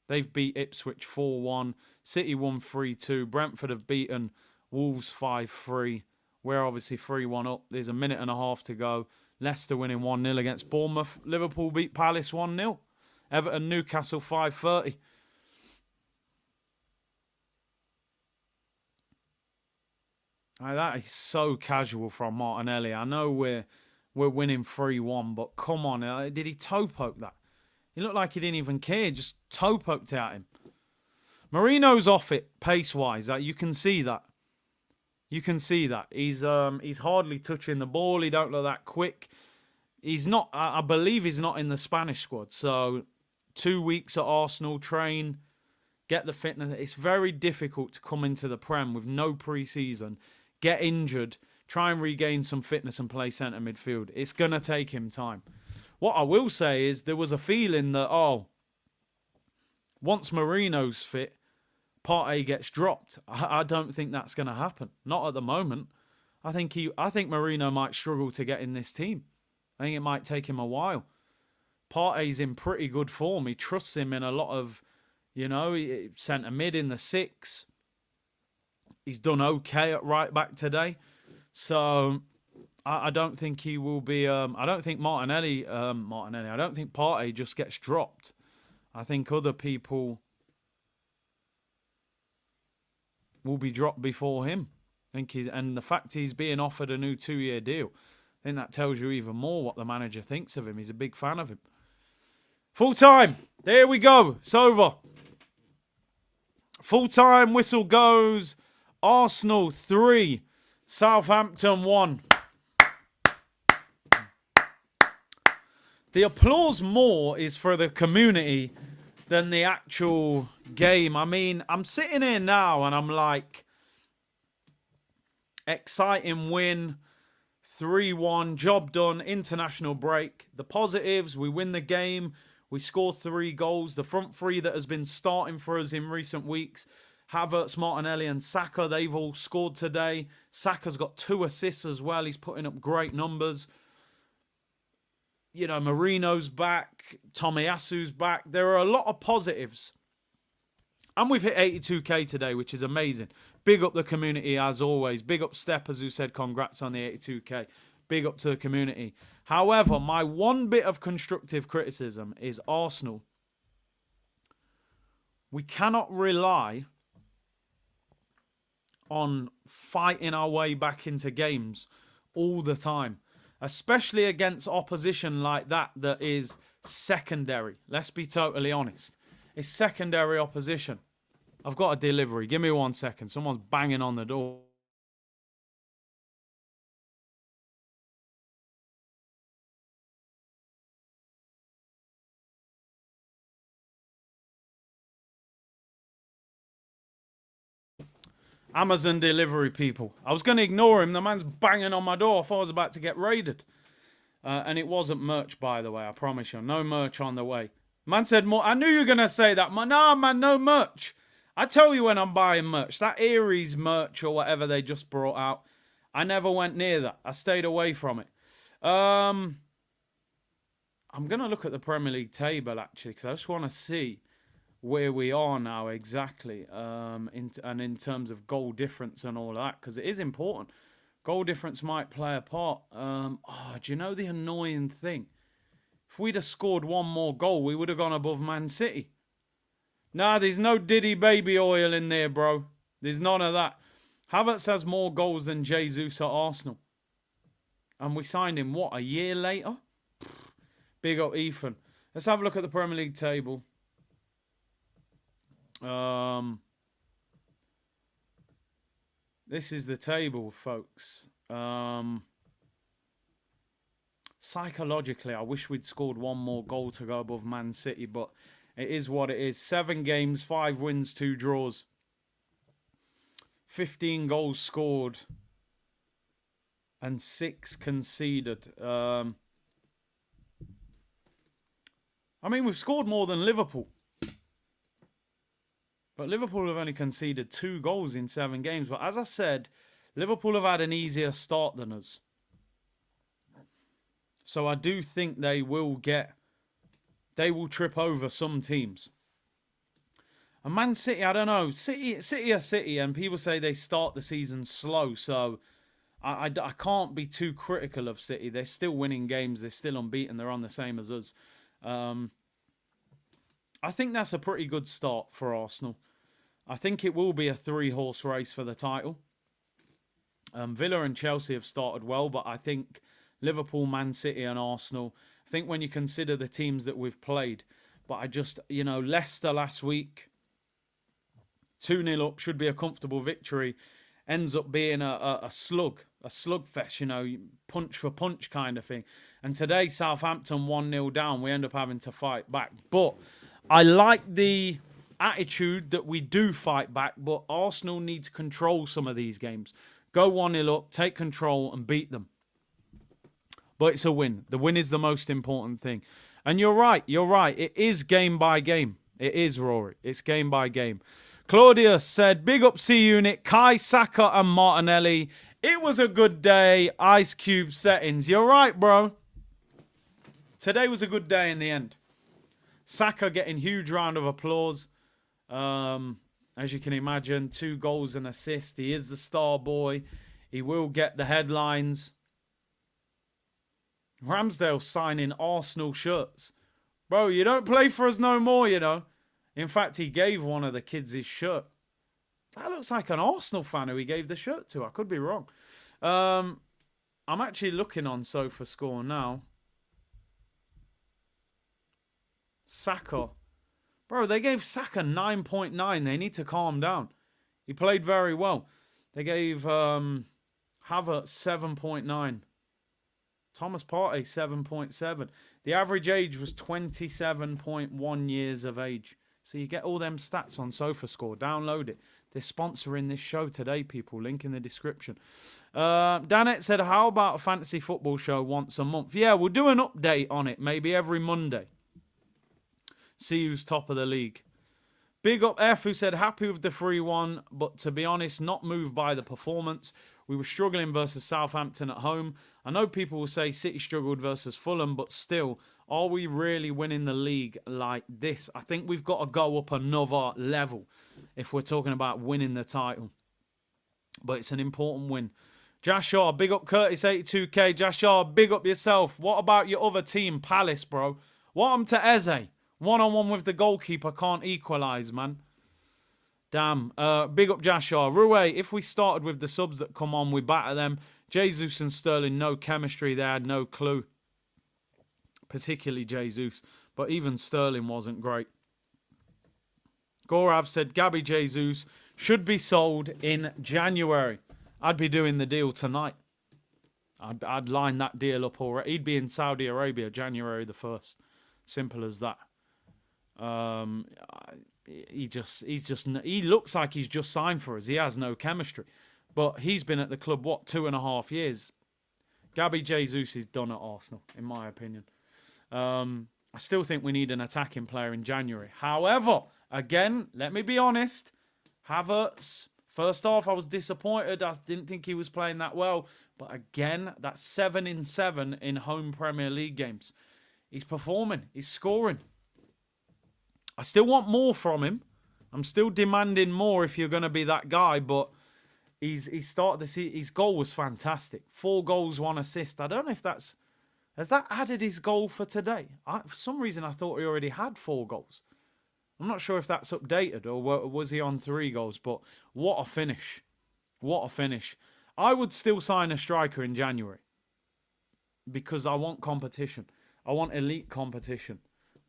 they've beat Ipswich 4-1. City won 3-2. Brentford have beaten Wolves 5-3. We're obviously 3-1 up. There's a minute and a half to go. Leicester winning 1-0 against Bournemouth. Liverpool beat Palace 1-0. Everton, Newcastle 5-30. That is so casual from Martinelli. I know we're winning 3-1, but come on. Did he toe poke that? He looked like he didn't even care. Just toe poked at him. Marino's off it, pace-wise. You can see that. You can see that. He's hardly touching the ball. He don't look that quick. He's not, I believe he's not in the Spanish squad. So 2 weeks at Arsenal, train, get the fitness. It's very difficult to come into the Prem with no pre-season, get injured, try and regain some fitness and play centre midfield. It's going to take him time. What I will say is there was a feeling that, once Marino's fit, Partey gets dropped. I don't think that's going to happen. Not at the moment. I think Marino might struggle to get in this team. I think it might take him a while. Partey's in pretty good form. He trusts him in a lot of, centre mid in the 6. He's done okay at right back today. So I don't think he will be. I don't think Martinelli. I don't think Partey just gets dropped. I think other people will be dropped before him. And the fact he's being offered a new 2-year deal, I think that tells you even more what the manager thinks of him. He's a big fan of him. Full time. There we go. It's over. Full time whistle goes. Arsenal 3, Southampton 1. The applause more is for the community than the actual game. I mean, I'm sitting here now and I'm like, exciting win, 3-1, job done, international break. The positives, we win the game, we score 3 goals. The front 3 that has been starting for us in recent weeks, Havertz, Martinelli and Saka, they've all scored today. Saka's got 2 assists as well. He's putting up great numbers. Marino's back. Tomiyasu's back. There are a lot of positives. And we've hit 82k today, which is amazing. Big up the community as always. Big up Steppers who said congrats on the 82k. Big up to the community. However, my one bit of constructive criticism is Arsenal. We cannot rely on fighting our way back into games all the time. Especially against opposition like that is secondary. Let's be totally honest. It's secondary opposition. I've got a delivery. Give me 1 second. Someone's banging on the door. Amazon delivery people. I was going to ignore him. The man's banging on my door. I thought I was about to get raided. And it wasn't merch, by the way. I promise you. No merch on the way. Man said more. I knew you were going to say that. Nah, man, no merch. I tell you when I'm buying merch. That Aries merch or whatever they just brought out. I never went near that. I stayed away from it. I'm going to look at the Premier League table, actually, because I just want to see where we are now exactly, in terms of goal difference and all that, because it is important. Goal difference might play a part. Do you know the annoying thing? If we'd have scored 1 more goal, we would have gone above Man City. Nah, there's no Diddy baby oil in there, bro. There's none of that. Havertz has more goals than Jesus at Arsenal. And we signed him, what, a year later? Big up Ethan. Let's have a look at the Premier League table. This is the table, folks. Psychologically, I wish we'd scored one more goal to go above Man City, but it is what it is. 7 games, 5 wins, 2 draws. 15 goals scored and 6 conceded. I mean, we've scored more than Liverpool. But Liverpool have only conceded 2 goals in 7 games. But as I said, Liverpool have had an easier start than us. So I do think they will trip over some teams. And Man City, I don't know. City are City, and people say they start the season slow. So I can't be too critical of City. They're still winning games. They're still unbeaten. They're on the same as us. I think that's a pretty good start for Arsenal. I think it will be a 3-horse race for the title. Villa and Chelsea have started well, but I think Liverpool, Man City and Arsenal, I think when you consider the teams that we've played, but I just, Leicester last week, 2-0 up, should be a comfortable victory, ends up being a slugfest, punch for punch kind of thing. And today, Southampton 1-0 down, we end up having to fight back. But I like the attitude that we do fight back, but Arsenal need to control some of these games. Go 1-0 up, take control and beat them. But it's a win. The win is the most important thing. And you're right. It is game by game. It is, Rory. It's game by game. Claudius said, big up C-Unit, Kai, Saka and Martinelli. It was a good day. Ice Cube settings. You're right, bro. Today was a good day in the end. Saka getting huge round of applause. As you can imagine, 2 goals and assist. He is the star boy. He will get the headlines. Ramsdale signing Arsenal shirts. Bro, you don't play for us no more, In fact, he gave one of the kids his shirt. That looks like an Arsenal fan who he gave the shirt to. I could be wrong. I'm actually looking on SofaScore now. Saka. Bro, they gave Saka 9.9. They need to calm down. He played very well. They gave Havertz 7.9. Thomas Partey 7.7. The average age was 27.1 years of age. So you get all them stats on SofaScore. Download it. They're sponsoring this show today, people. Link in the description. Danette said, how about a fantasy football show once a month? Yeah, we'll do an update on it. Maybe every Monday. See who's top of the league. Big up F, who said, happy with the 3-1, but to be honest, not moved by the performance. We were struggling versus Southampton at home. I know people will say City struggled versus Fulham, but still, are we really winning the league like this? I think we've got to go up another level if we're talking about winning the title. But it's an important win. Jashar, big up Curtis 82k. Jashar, big up yourself. What about your other team, Palace, bro? What happened to Eze? 1-on-1 with the goalkeeper, can't equalise, man. Damn. Big up Jashar. Rue, if we started with the subs that come on, we batter them. Jesus and Sterling, no chemistry. They had no clue. Particularly Jesus. But even Sterling wasn't great. Gorav said, Gabby Jesus should be sold in January. I'd be doing the deal tonight. I'd line that deal up already. He'd be in Saudi Arabia January the 1st. Simple as that. He looks like he's just signed for us. He has no chemistry. But he's been at the club, 2.5 years? Gabby Jesus is done at Arsenal, in my opinion. I still think we need an attacking player in January. However, again, let me be honest. Havertz, first half I was disappointed. I didn't think he was playing that well. But again, that's 7 in 7 in home Premier League games. He's performing. He's scoring. I still want more from him. I'm still demanding more if you're going to be that guy. But he's started to see his goal was fantastic. 4 goals, 1 assist. I don't know if that's... Has that added his goal for today? For some reason, I thought he already had 4 goals. I'm not sure if that's updated or was he on 3 goals. But what a finish. What a finish. I would still sign a striker in January. Because I want competition. I want elite competition.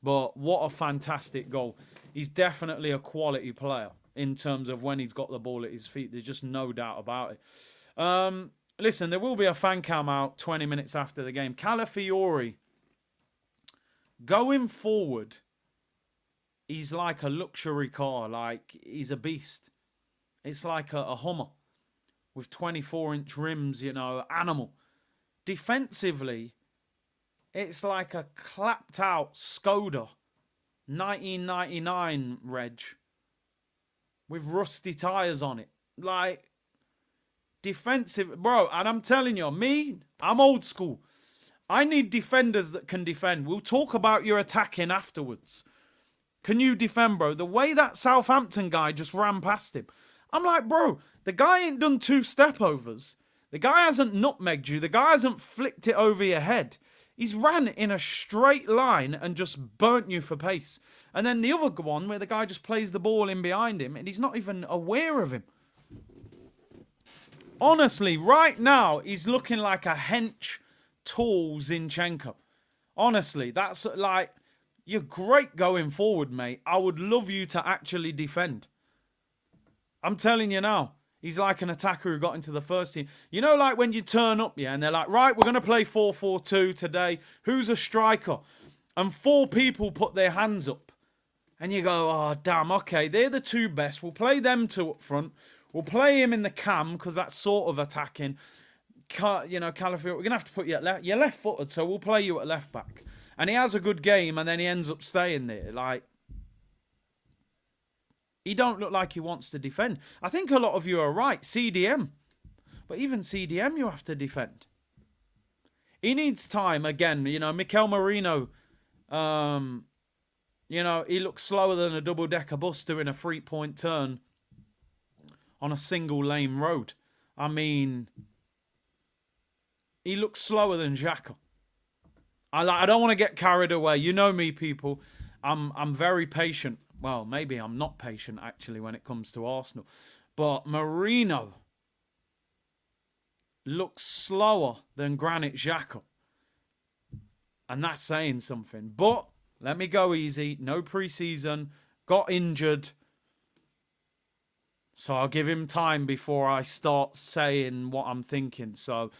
But what a fantastic goal. He's definitely a quality player. in terms of when he's got the ball at his feet. There's just no doubt about it. Listen, there will be a fan cam out 20 minutes after the game. Calafiori, going forward, he's like a luxury car. Like, he's a beast. It's like a Hummer with 24-inch rims, you know, animal. Defensively, it's like a clapped-out Skoda 1999 reg with rusty tyres on it. Like, defensive, bro. And I'm telling you, I'm old school. I need defenders that can defend. We'll talk about your attacking afterwards. Can you defend, bro? The way that Southampton guy just ran past him, I'm like, bro, the guy ain't done 2 step-overs. The guy hasn't nutmegged you. The guy hasn't flicked it over your head. He's ran in a straight line and just burnt you for pace. And then the other one where the guy just plays the ball in behind him and he's not even aware of him. Honestly, right now, he's looking like a hench tall Zinchenko. Honestly, that's like, you're great going forward, mate. I would love you to actually defend. I'm telling you now. He's like an attacker who got into the first team. You know, like when you turn up, yeah, and they're like, right, we're going to play 4-4-2 today. Who's a striker? And 4 people put their hands up. And you go, oh, damn, okay, they're the 2 best. We'll play them 2 up front. We'll play him in the cam because that's sort of attacking. You know, Calafiori, we're going to have to put you at left. You're left-footed, so we'll play you at left-back. And he has a good game, and then he ends up staying there. Like, he don't look like he wants to defend. I think a lot of you are right. CDM. But even CDM you have to defend. He needs time. Again, you know, Mikel Merino, you know, he looks slower than a double-decker bus doing a 3-point turn on a single-lane road. I mean, he looks slower than Xhaka. I don't want to get carried away. You know me, people. I'm very patient. Well, maybe I'm not patient, actually, when it comes to Arsenal. But Merino looks slower than Granit Xhaka. And that's saying something. But let me go easy. No preseason. Got injured. So I'll give him time before I start saying what I'm thinking. So,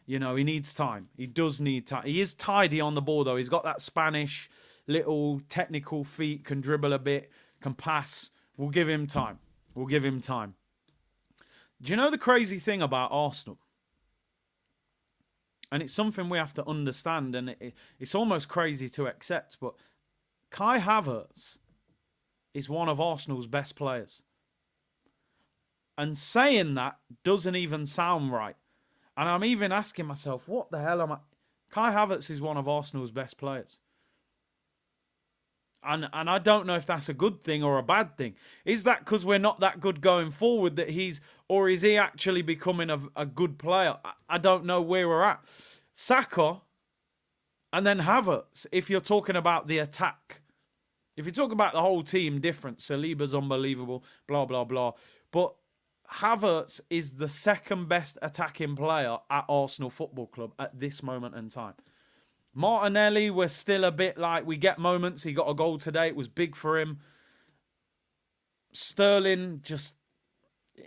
you know, he needs time. He does need time. He is tidy on the ball, though. He's got that Spanish little technical feet, can dribble a bit, can pass. We'll give him time. We'll give him time. Do you know the crazy thing about Arsenal? And it's something we have to understand, and it's almost crazy to accept, but Kai Havertz is one of Arsenal's best players. And saying that doesn't even sound right. And I'm even asking myself, what the hell am I... Kai Havertz is one of Arsenal's best players. And I don't know if that's a good thing or a bad thing. Is that because we're not that good going forward that he's... Or is he actually becoming a good player? I don't know where we're at. Saka and then Havertz, if you're talking about the attack. If you talk about the whole team, different. Saliba's unbelievable, blah, blah, blah. But Havertz is the second best attacking player at Arsenal Football Club at this moment in time. Martinelli, we're still a bit like, we get moments. He got a goal today. It was big for him. Sterling, just,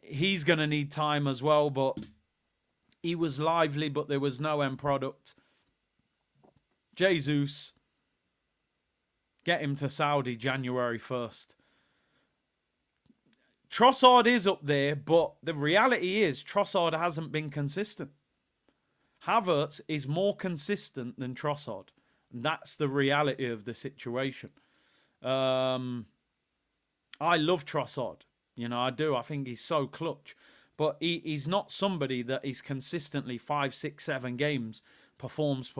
he's going to need time as well. But he was lively, but there was no end product. Jesus, get him to Saudi January 1st. Trossard is up there, but the reality is Trossard hasn't been consistent. Havertz is more consistent than Trossard. And that's the reality of the situation. I love Trossard. You know, I do. I think he's so clutch. But he's not somebody that is consistently 5, 6, 7 games performs.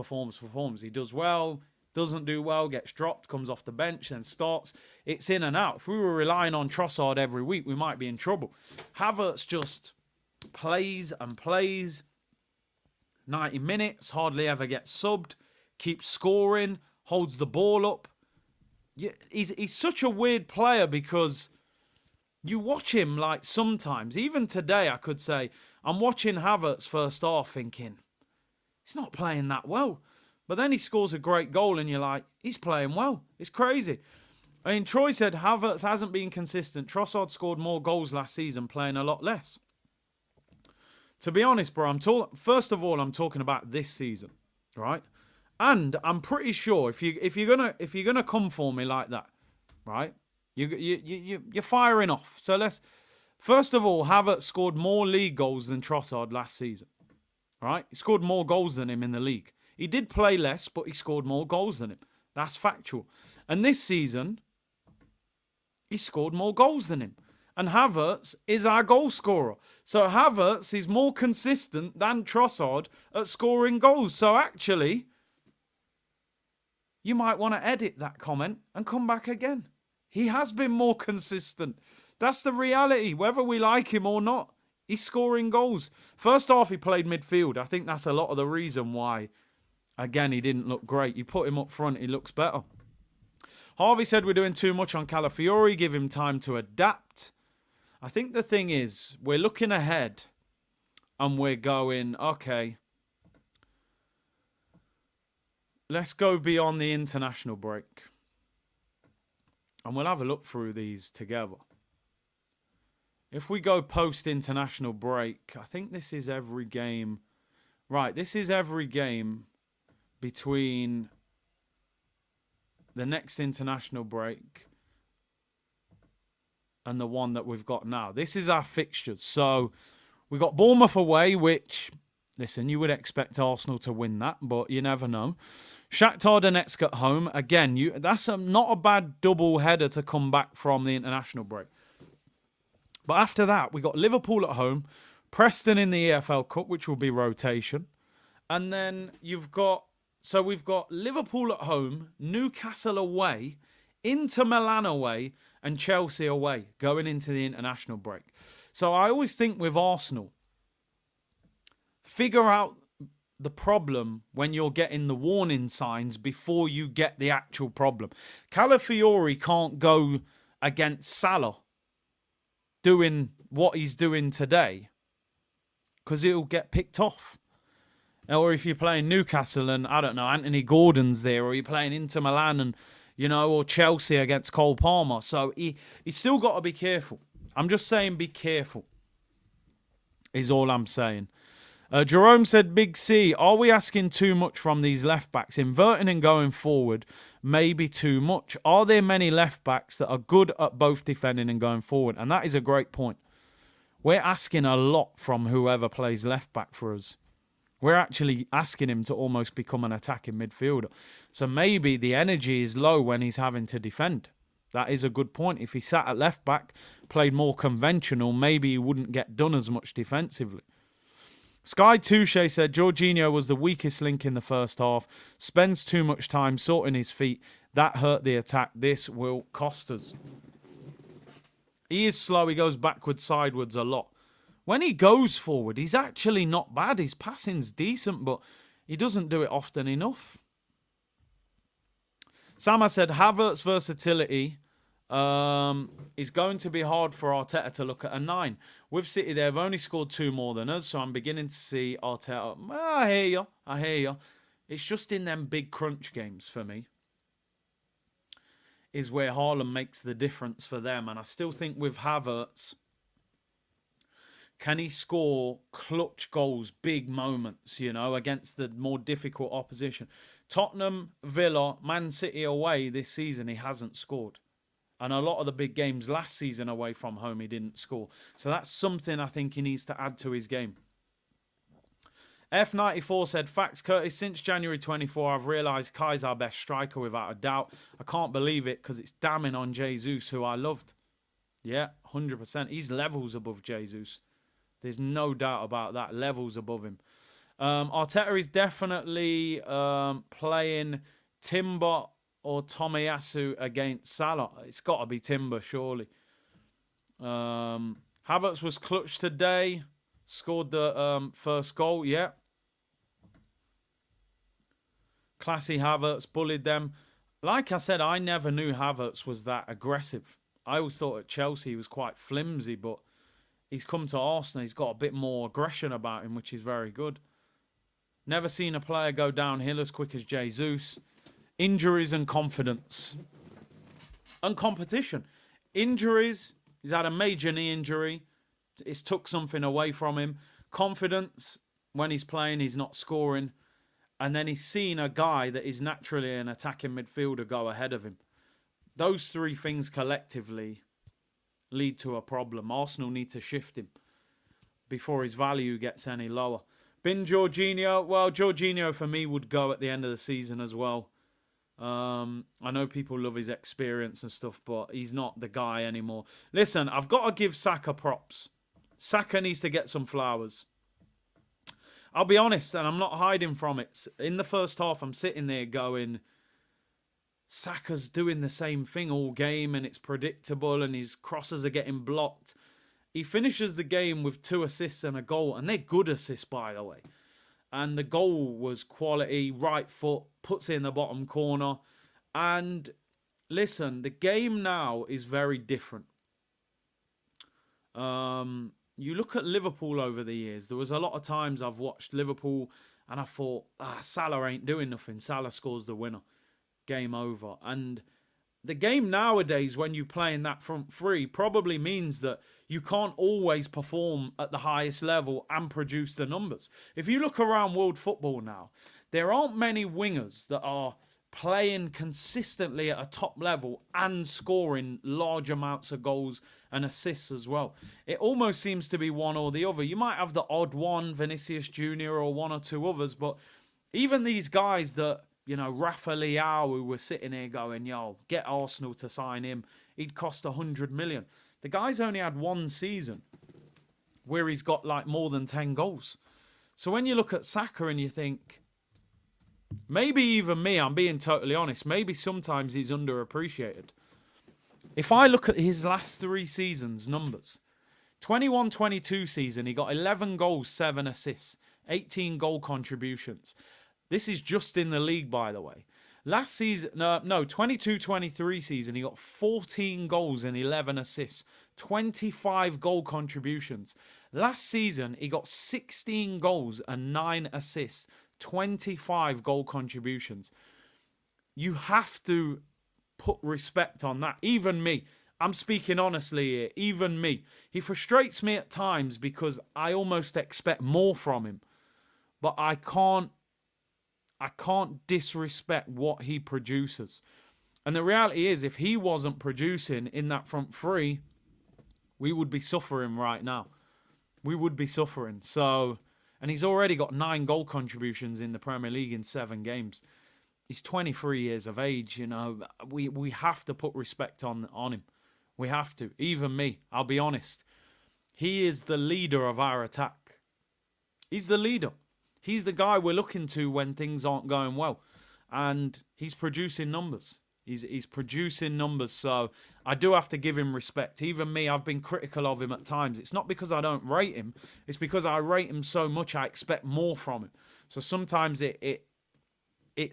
He does well, doesn't do well, gets dropped, comes off the bench, then starts. It's in and out. If we were relying on Trossard every week, we might be in trouble. Havertz just plays and plays. 90 minutes, hardly ever gets subbed, keeps scoring, holds the ball up. He's such a weird player because you watch him like sometimes, even today I could say, I'm watching Havertz first half thinking, he's not playing that well. But then he scores a great goal and you're like, he's playing well. It's crazy. I mean, Troy said Havertz hasn't been consistent. Trossard scored more goals last season, playing a lot less. To be honest, bro, first of all, I'm talking about this season, right? And I'm pretty sure if you're gonna come for me like that, right? You're firing off. So first of all, Havertz scored more league goals than Trossard last season, right? He scored more goals than him in the league. He did play less, but he scored more goals than him. That's factual. And this season, he scored more goals than him. And Havertz is our goal scorer. So Havertz is more consistent than Trossard at scoring goals. So actually, you might want to edit that comment and come back again. He has been more consistent. That's the reality. Whether we like him or not, he's scoring goals. First half, he played midfield. I think that's a lot of the reason why, again, he didn't look great. You put him up front, he looks better. Harvey said we're doing too much on Calafiori. Give him time to adapt. I think the thing is, we're looking ahead and we're going, okay, let's go beyond the international break. And we'll have a look through these together. If we go post-international break, I think this is every game. Right, this is every game between the next international break and the one that we've got now. This is our fixtures. So we've got Bournemouth away, which, listen, you would expect Arsenal to win that, but you never know. Shakhtar Donetsk at home. Again, that's not a bad double header to come back from the international break. But after that, we got Liverpool at home, Preston in the EFL Cup, which will be rotation. And then we've got Liverpool at home, Newcastle away, Inter Milan away, and Chelsea away going into the international break. So I always think with Arsenal, figure out the problem when you're getting the warning signs before you get the actual problem. Calafiori can't go against Salah doing what he's doing today because he'll get picked off. Or if you're playing Newcastle and, I don't know, Anthony Gordon's there, or you're playing Inter Milan and, or Chelsea against Cole Palmer. So he's still got to be careful. I'm just saying be careful is all I'm saying. Jerome said, Big C, are we asking too much from these left-backs? Inverting and going forward may be too much. Are there many left-backs that are good at both defending and going forward? And that is a great point. We're asking a lot from whoever plays left-back for us. We're actually asking him to almost become an attacking midfielder. So maybe the energy is low when he's having to defend. That is a good point. If he sat at left-back, played more conventional, maybe he wouldn't get done as much defensively. Sky Touche said Jorginho was the weakest link in the first half. Spends too much time sorting his feet. That hurt the attack. This will cost us. He is slow. He goes backwards, sideways a lot. When he goes forward, he's actually not bad. His passing's decent, but he doesn't do it often enough. Sama said Havertz's versatility is going to be hard for Arteta to look at a 9. With City, they've only scored 2 more than us, so I'm beginning to see Arteta. I hear you. It's just in them big crunch games for me is where Haaland makes the difference for them. And I still think with Havertz, can he score clutch goals, big moments, against the more difficult opposition? Tottenham, Villa, Man City away this season, he hasn't scored. And a lot of the big games last season away from home, he didn't score. So that's something I think he needs to add to his game. F94 said, facts, Curtis, since January 24, I've realised Kai's our best striker without a doubt. I can't believe it because it's damning on Jesus, who I loved. Yeah, 100%. He's levels above Jesus. There's no doubt about that. Levels above him. Arteta is definitely playing Timber or Tomiyasu against Salah. It's got to be Timber, surely. Havertz was clutch today. Scored the first goal, yeah. Classy Havertz, bullied them. Like I said, I never knew Havertz was that aggressive. I always thought at Chelsea he was quite flimsy, but he's come to Arsenal. He's got a bit more aggression about him, which is very good. Never seen a player go downhill as quick as Jesus. Injuries and confidence. And competition. Injuries. He's had a major knee injury. It's took something away from him. Confidence. When he's playing, he's not scoring. And then he's seen a guy that is naturally an attacking midfielder go ahead of him. Those three things collectively lead to a problem. Arsenal need to shift him before his value gets any lower. Bin Jorginho. Well, Jorginho for me would go at the end of the season as well. I know people love his experience and stuff, but he's not the guy anymore. Listen, I've got to give Saka props. Saka needs to get some flowers. I'll be honest, and I'm not hiding from it. In the first half, I'm sitting there going, Saka's doing the same thing all game, and it's predictable, and his crosses are getting blocked. He finishes the game with 2 assists and a goal, and they're good assists, by the way. And the goal was quality, right foot, puts it in the bottom corner. And listen, the game now is very different. You look at Liverpool over the years. There was a lot of times I've watched Liverpool and I thought, Salah ain't doing nothing. Salah scores the winner. Game over. And the game nowadays, when you play in that front three, probably means that you can't always perform at the highest level and produce the numbers. If you look around world football now, there aren't many wingers that are playing consistently at a top level and scoring large amounts of goals and assists as well. It almost seems to be one or the other. You might have the odd one, Vinicius Jr. or one or two others, but even these guys that, you know, Rafa Leao, who were sitting here going, yo, get Arsenal to sign him. He'd cost 100 million. The guy's only had one season where he's got like more than 10 goals. So when you look at Saka and you think, maybe even me, I'm being totally honest, maybe sometimes he's underappreciated. If I look at his last 3 seasons' numbers, 21-22 season, he got 11 goals, 7 assists, 18 goal contributions. This is just in the league, by the way. Last season, 22-23 season, he got 14 goals and 11 assists, 25 goal contributions. Last season, he got 16 goals and 9 assists, 25 goal contributions. You have to put respect on that. Even me. I'm speaking honestly here. Even me. He frustrates me at times because I almost expect more from him. But I can't disrespect what he produces. And the reality is, if he wasn't producing in that front three, we would be suffering right now. We would be suffering. So, and he's already got 9 goal contributions in the Premier League in 7 games. He's 23 years of age, you know. We have to put respect on him. We have to. Even me, I'll be honest. He is the leader of our attack. He's the leader. He's the guy we're looking to when things aren't going well. And he's producing numbers. He's producing numbers. So I do have to give him respect. Even me, I've been critical of him at times. It's not because I don't rate him. It's because I rate him so much I expect more from him. So sometimes it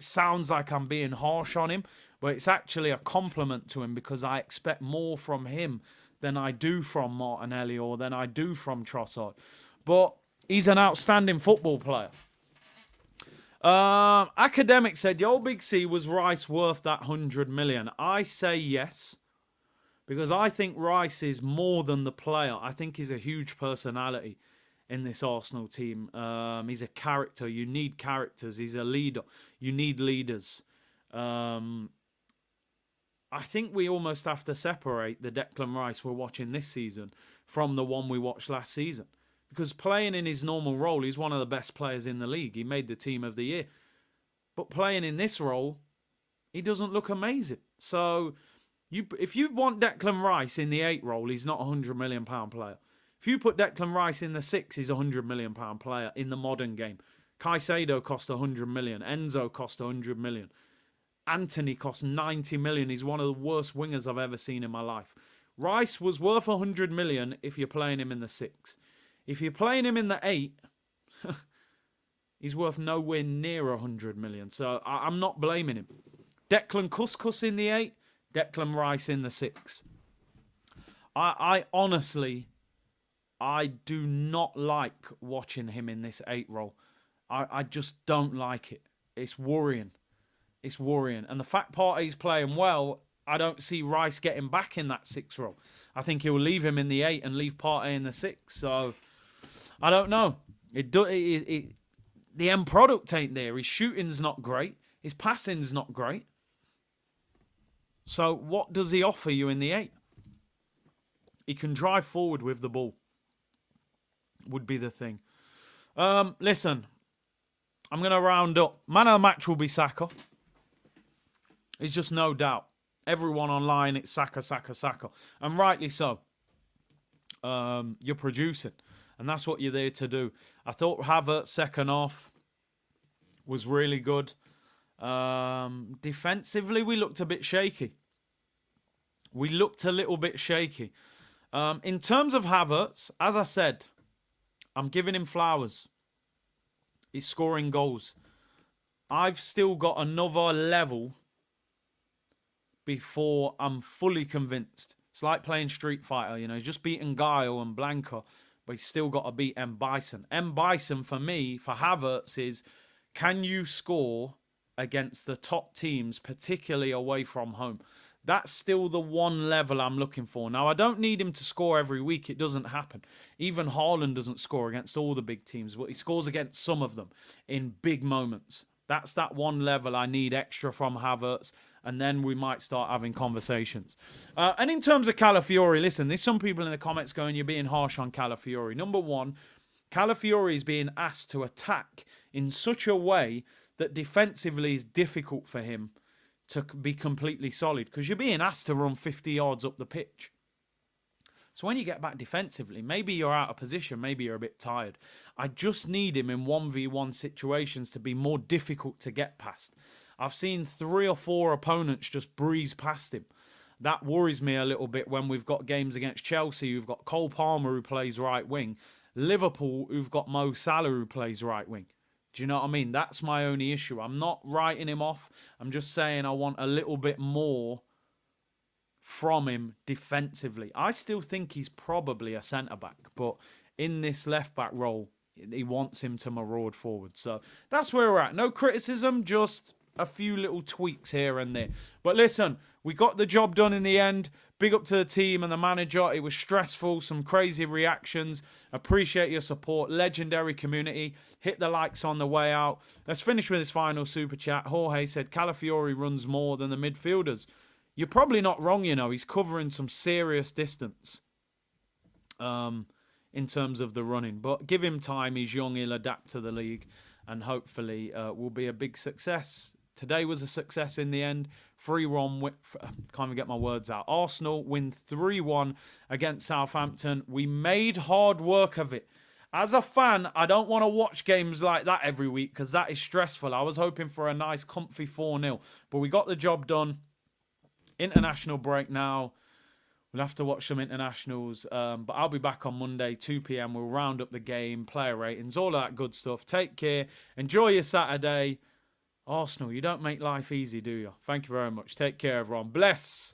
sounds like I'm being harsh on him. But it's actually a compliment to him because I expect more from him than I do from Martinelli or than I do from Trossard. But he's an outstanding football player. Academic said, yo, Big C, was Rice worth that 100 million? I say yes, because I think Rice is more than the player. I think he's a huge personality in this Arsenal team. He's a character. You need characters. He's a leader. You need leaders. I think we almost have to separate the Declan Rice we're watching this season from the one we watched last season. Because playing in his normal role, he's one of the best players in the league. He made the team of the year. But playing in this role, he doesn't look amazing. So if you want Declan Rice in the 8 role, he's not a £100 million player. If you put Declan Rice in the 6, he's a £100 million player in the modern game. Caicedo cost 100 million. Enzo cost 100 million. Anthony cost 90 million. He's one of the worst wingers I've ever seen in my life. Rice was worth 100 million if you're playing him in the 6. If you're playing him in the 8, he's worth nowhere near 100 million. So I'm not blaming him. Declan Couscous in the 8, Declan Rice in the 6. I honestly, I do not like watching him in this 8 role. I just don't like it. It's worrying. It's worrying. And the fact part he's playing well, I don't see Rice getting back in that 6 role. I think he'll leave him in the 8 and leave Partey in the 6. So I don't know. The end product ain't there. His shooting's not great. His passing's not great. So what does he offer you in the 8? He can drive forward with the ball. Would be the thing. Listen, I'm going to round up. Man of the match will be Saka. It's just no doubt. Everyone online, it's Saka, Saka, Saka. And rightly so. You're producing. And that's what you're there to do. I thought Havertz second half was really good. Defensively, we looked a bit shaky. We looked a little bit shaky. In terms of Havertz, as I said, I'm giving him flowers. He's scoring goals. I've still got another level before I'm fully convinced. It's like playing Street Fighter, you know. He's just beaten Guile and Blanca, but he's still got to beat M. Bison. M. Bison, for me, for Havertz, is can you score against the top teams, particularly away from home? That's still the one level I'm looking for. Now, I don't need him to score every week. It doesn't happen. Even Haaland doesn't score against all the big teams, but he scores against some of them in big moments. That's that one level I need extra from Havertz, and then we might start having conversations. And in terms of Calafiori, listen, there's some people in the comments going, you're being harsh on Calafiori. Number one, Calafiori is being asked to attack in such a way that defensively is difficult for him to be completely solid, because you're being asked to run 50 yards up the pitch. So when you get back defensively, maybe you're out of position, maybe you're a bit tired. I just need him in 1v1 situations to be more difficult to get past. I've seen 3 or 4 opponents just breeze past him. That worries me a little bit when we've got games against Chelsea who've got Cole Palmer who plays right wing, Liverpool who've got Mo Salah who plays right wing. Do you know what I mean? That's my only issue. I'm not writing him off. I'm just saying I want a little bit more from him defensively. I still think he's probably a centre-back, but in this left-back role, he wants him to maraud forward. So that's where we're at. No criticism, just a few little tweaks here and there. But listen, we got the job done in the end. Big up to the team and the manager. It was stressful, some crazy reactions. Appreciate your support. Legendary community. Hit the likes on the way out. Let's finish with this final super chat. Jorge said, Calafiori runs more than the midfielders. You're probably not wrong, you know. He's covering some serious distance in terms of the running. But give him time. He's young. He'll adapt to the league. And hopefully will be a big success. Today was a success in the end. 3-1. Can't even get my words out. Arsenal win 3-1 against Southampton. We made hard work of it. As a fan, I don't want to watch games like that every week because that is stressful. I was hoping for a nice, comfy 4-0. But we got the job done. International break now. We'll have to watch some internationals. But I'll be back on Monday, 2 p.m. We'll round up the game, player ratings, all that good stuff. Take care. Enjoy your Saturday. Arsenal, you don't make life easy, do you? Thank you very much. Take care, everyone. Bless.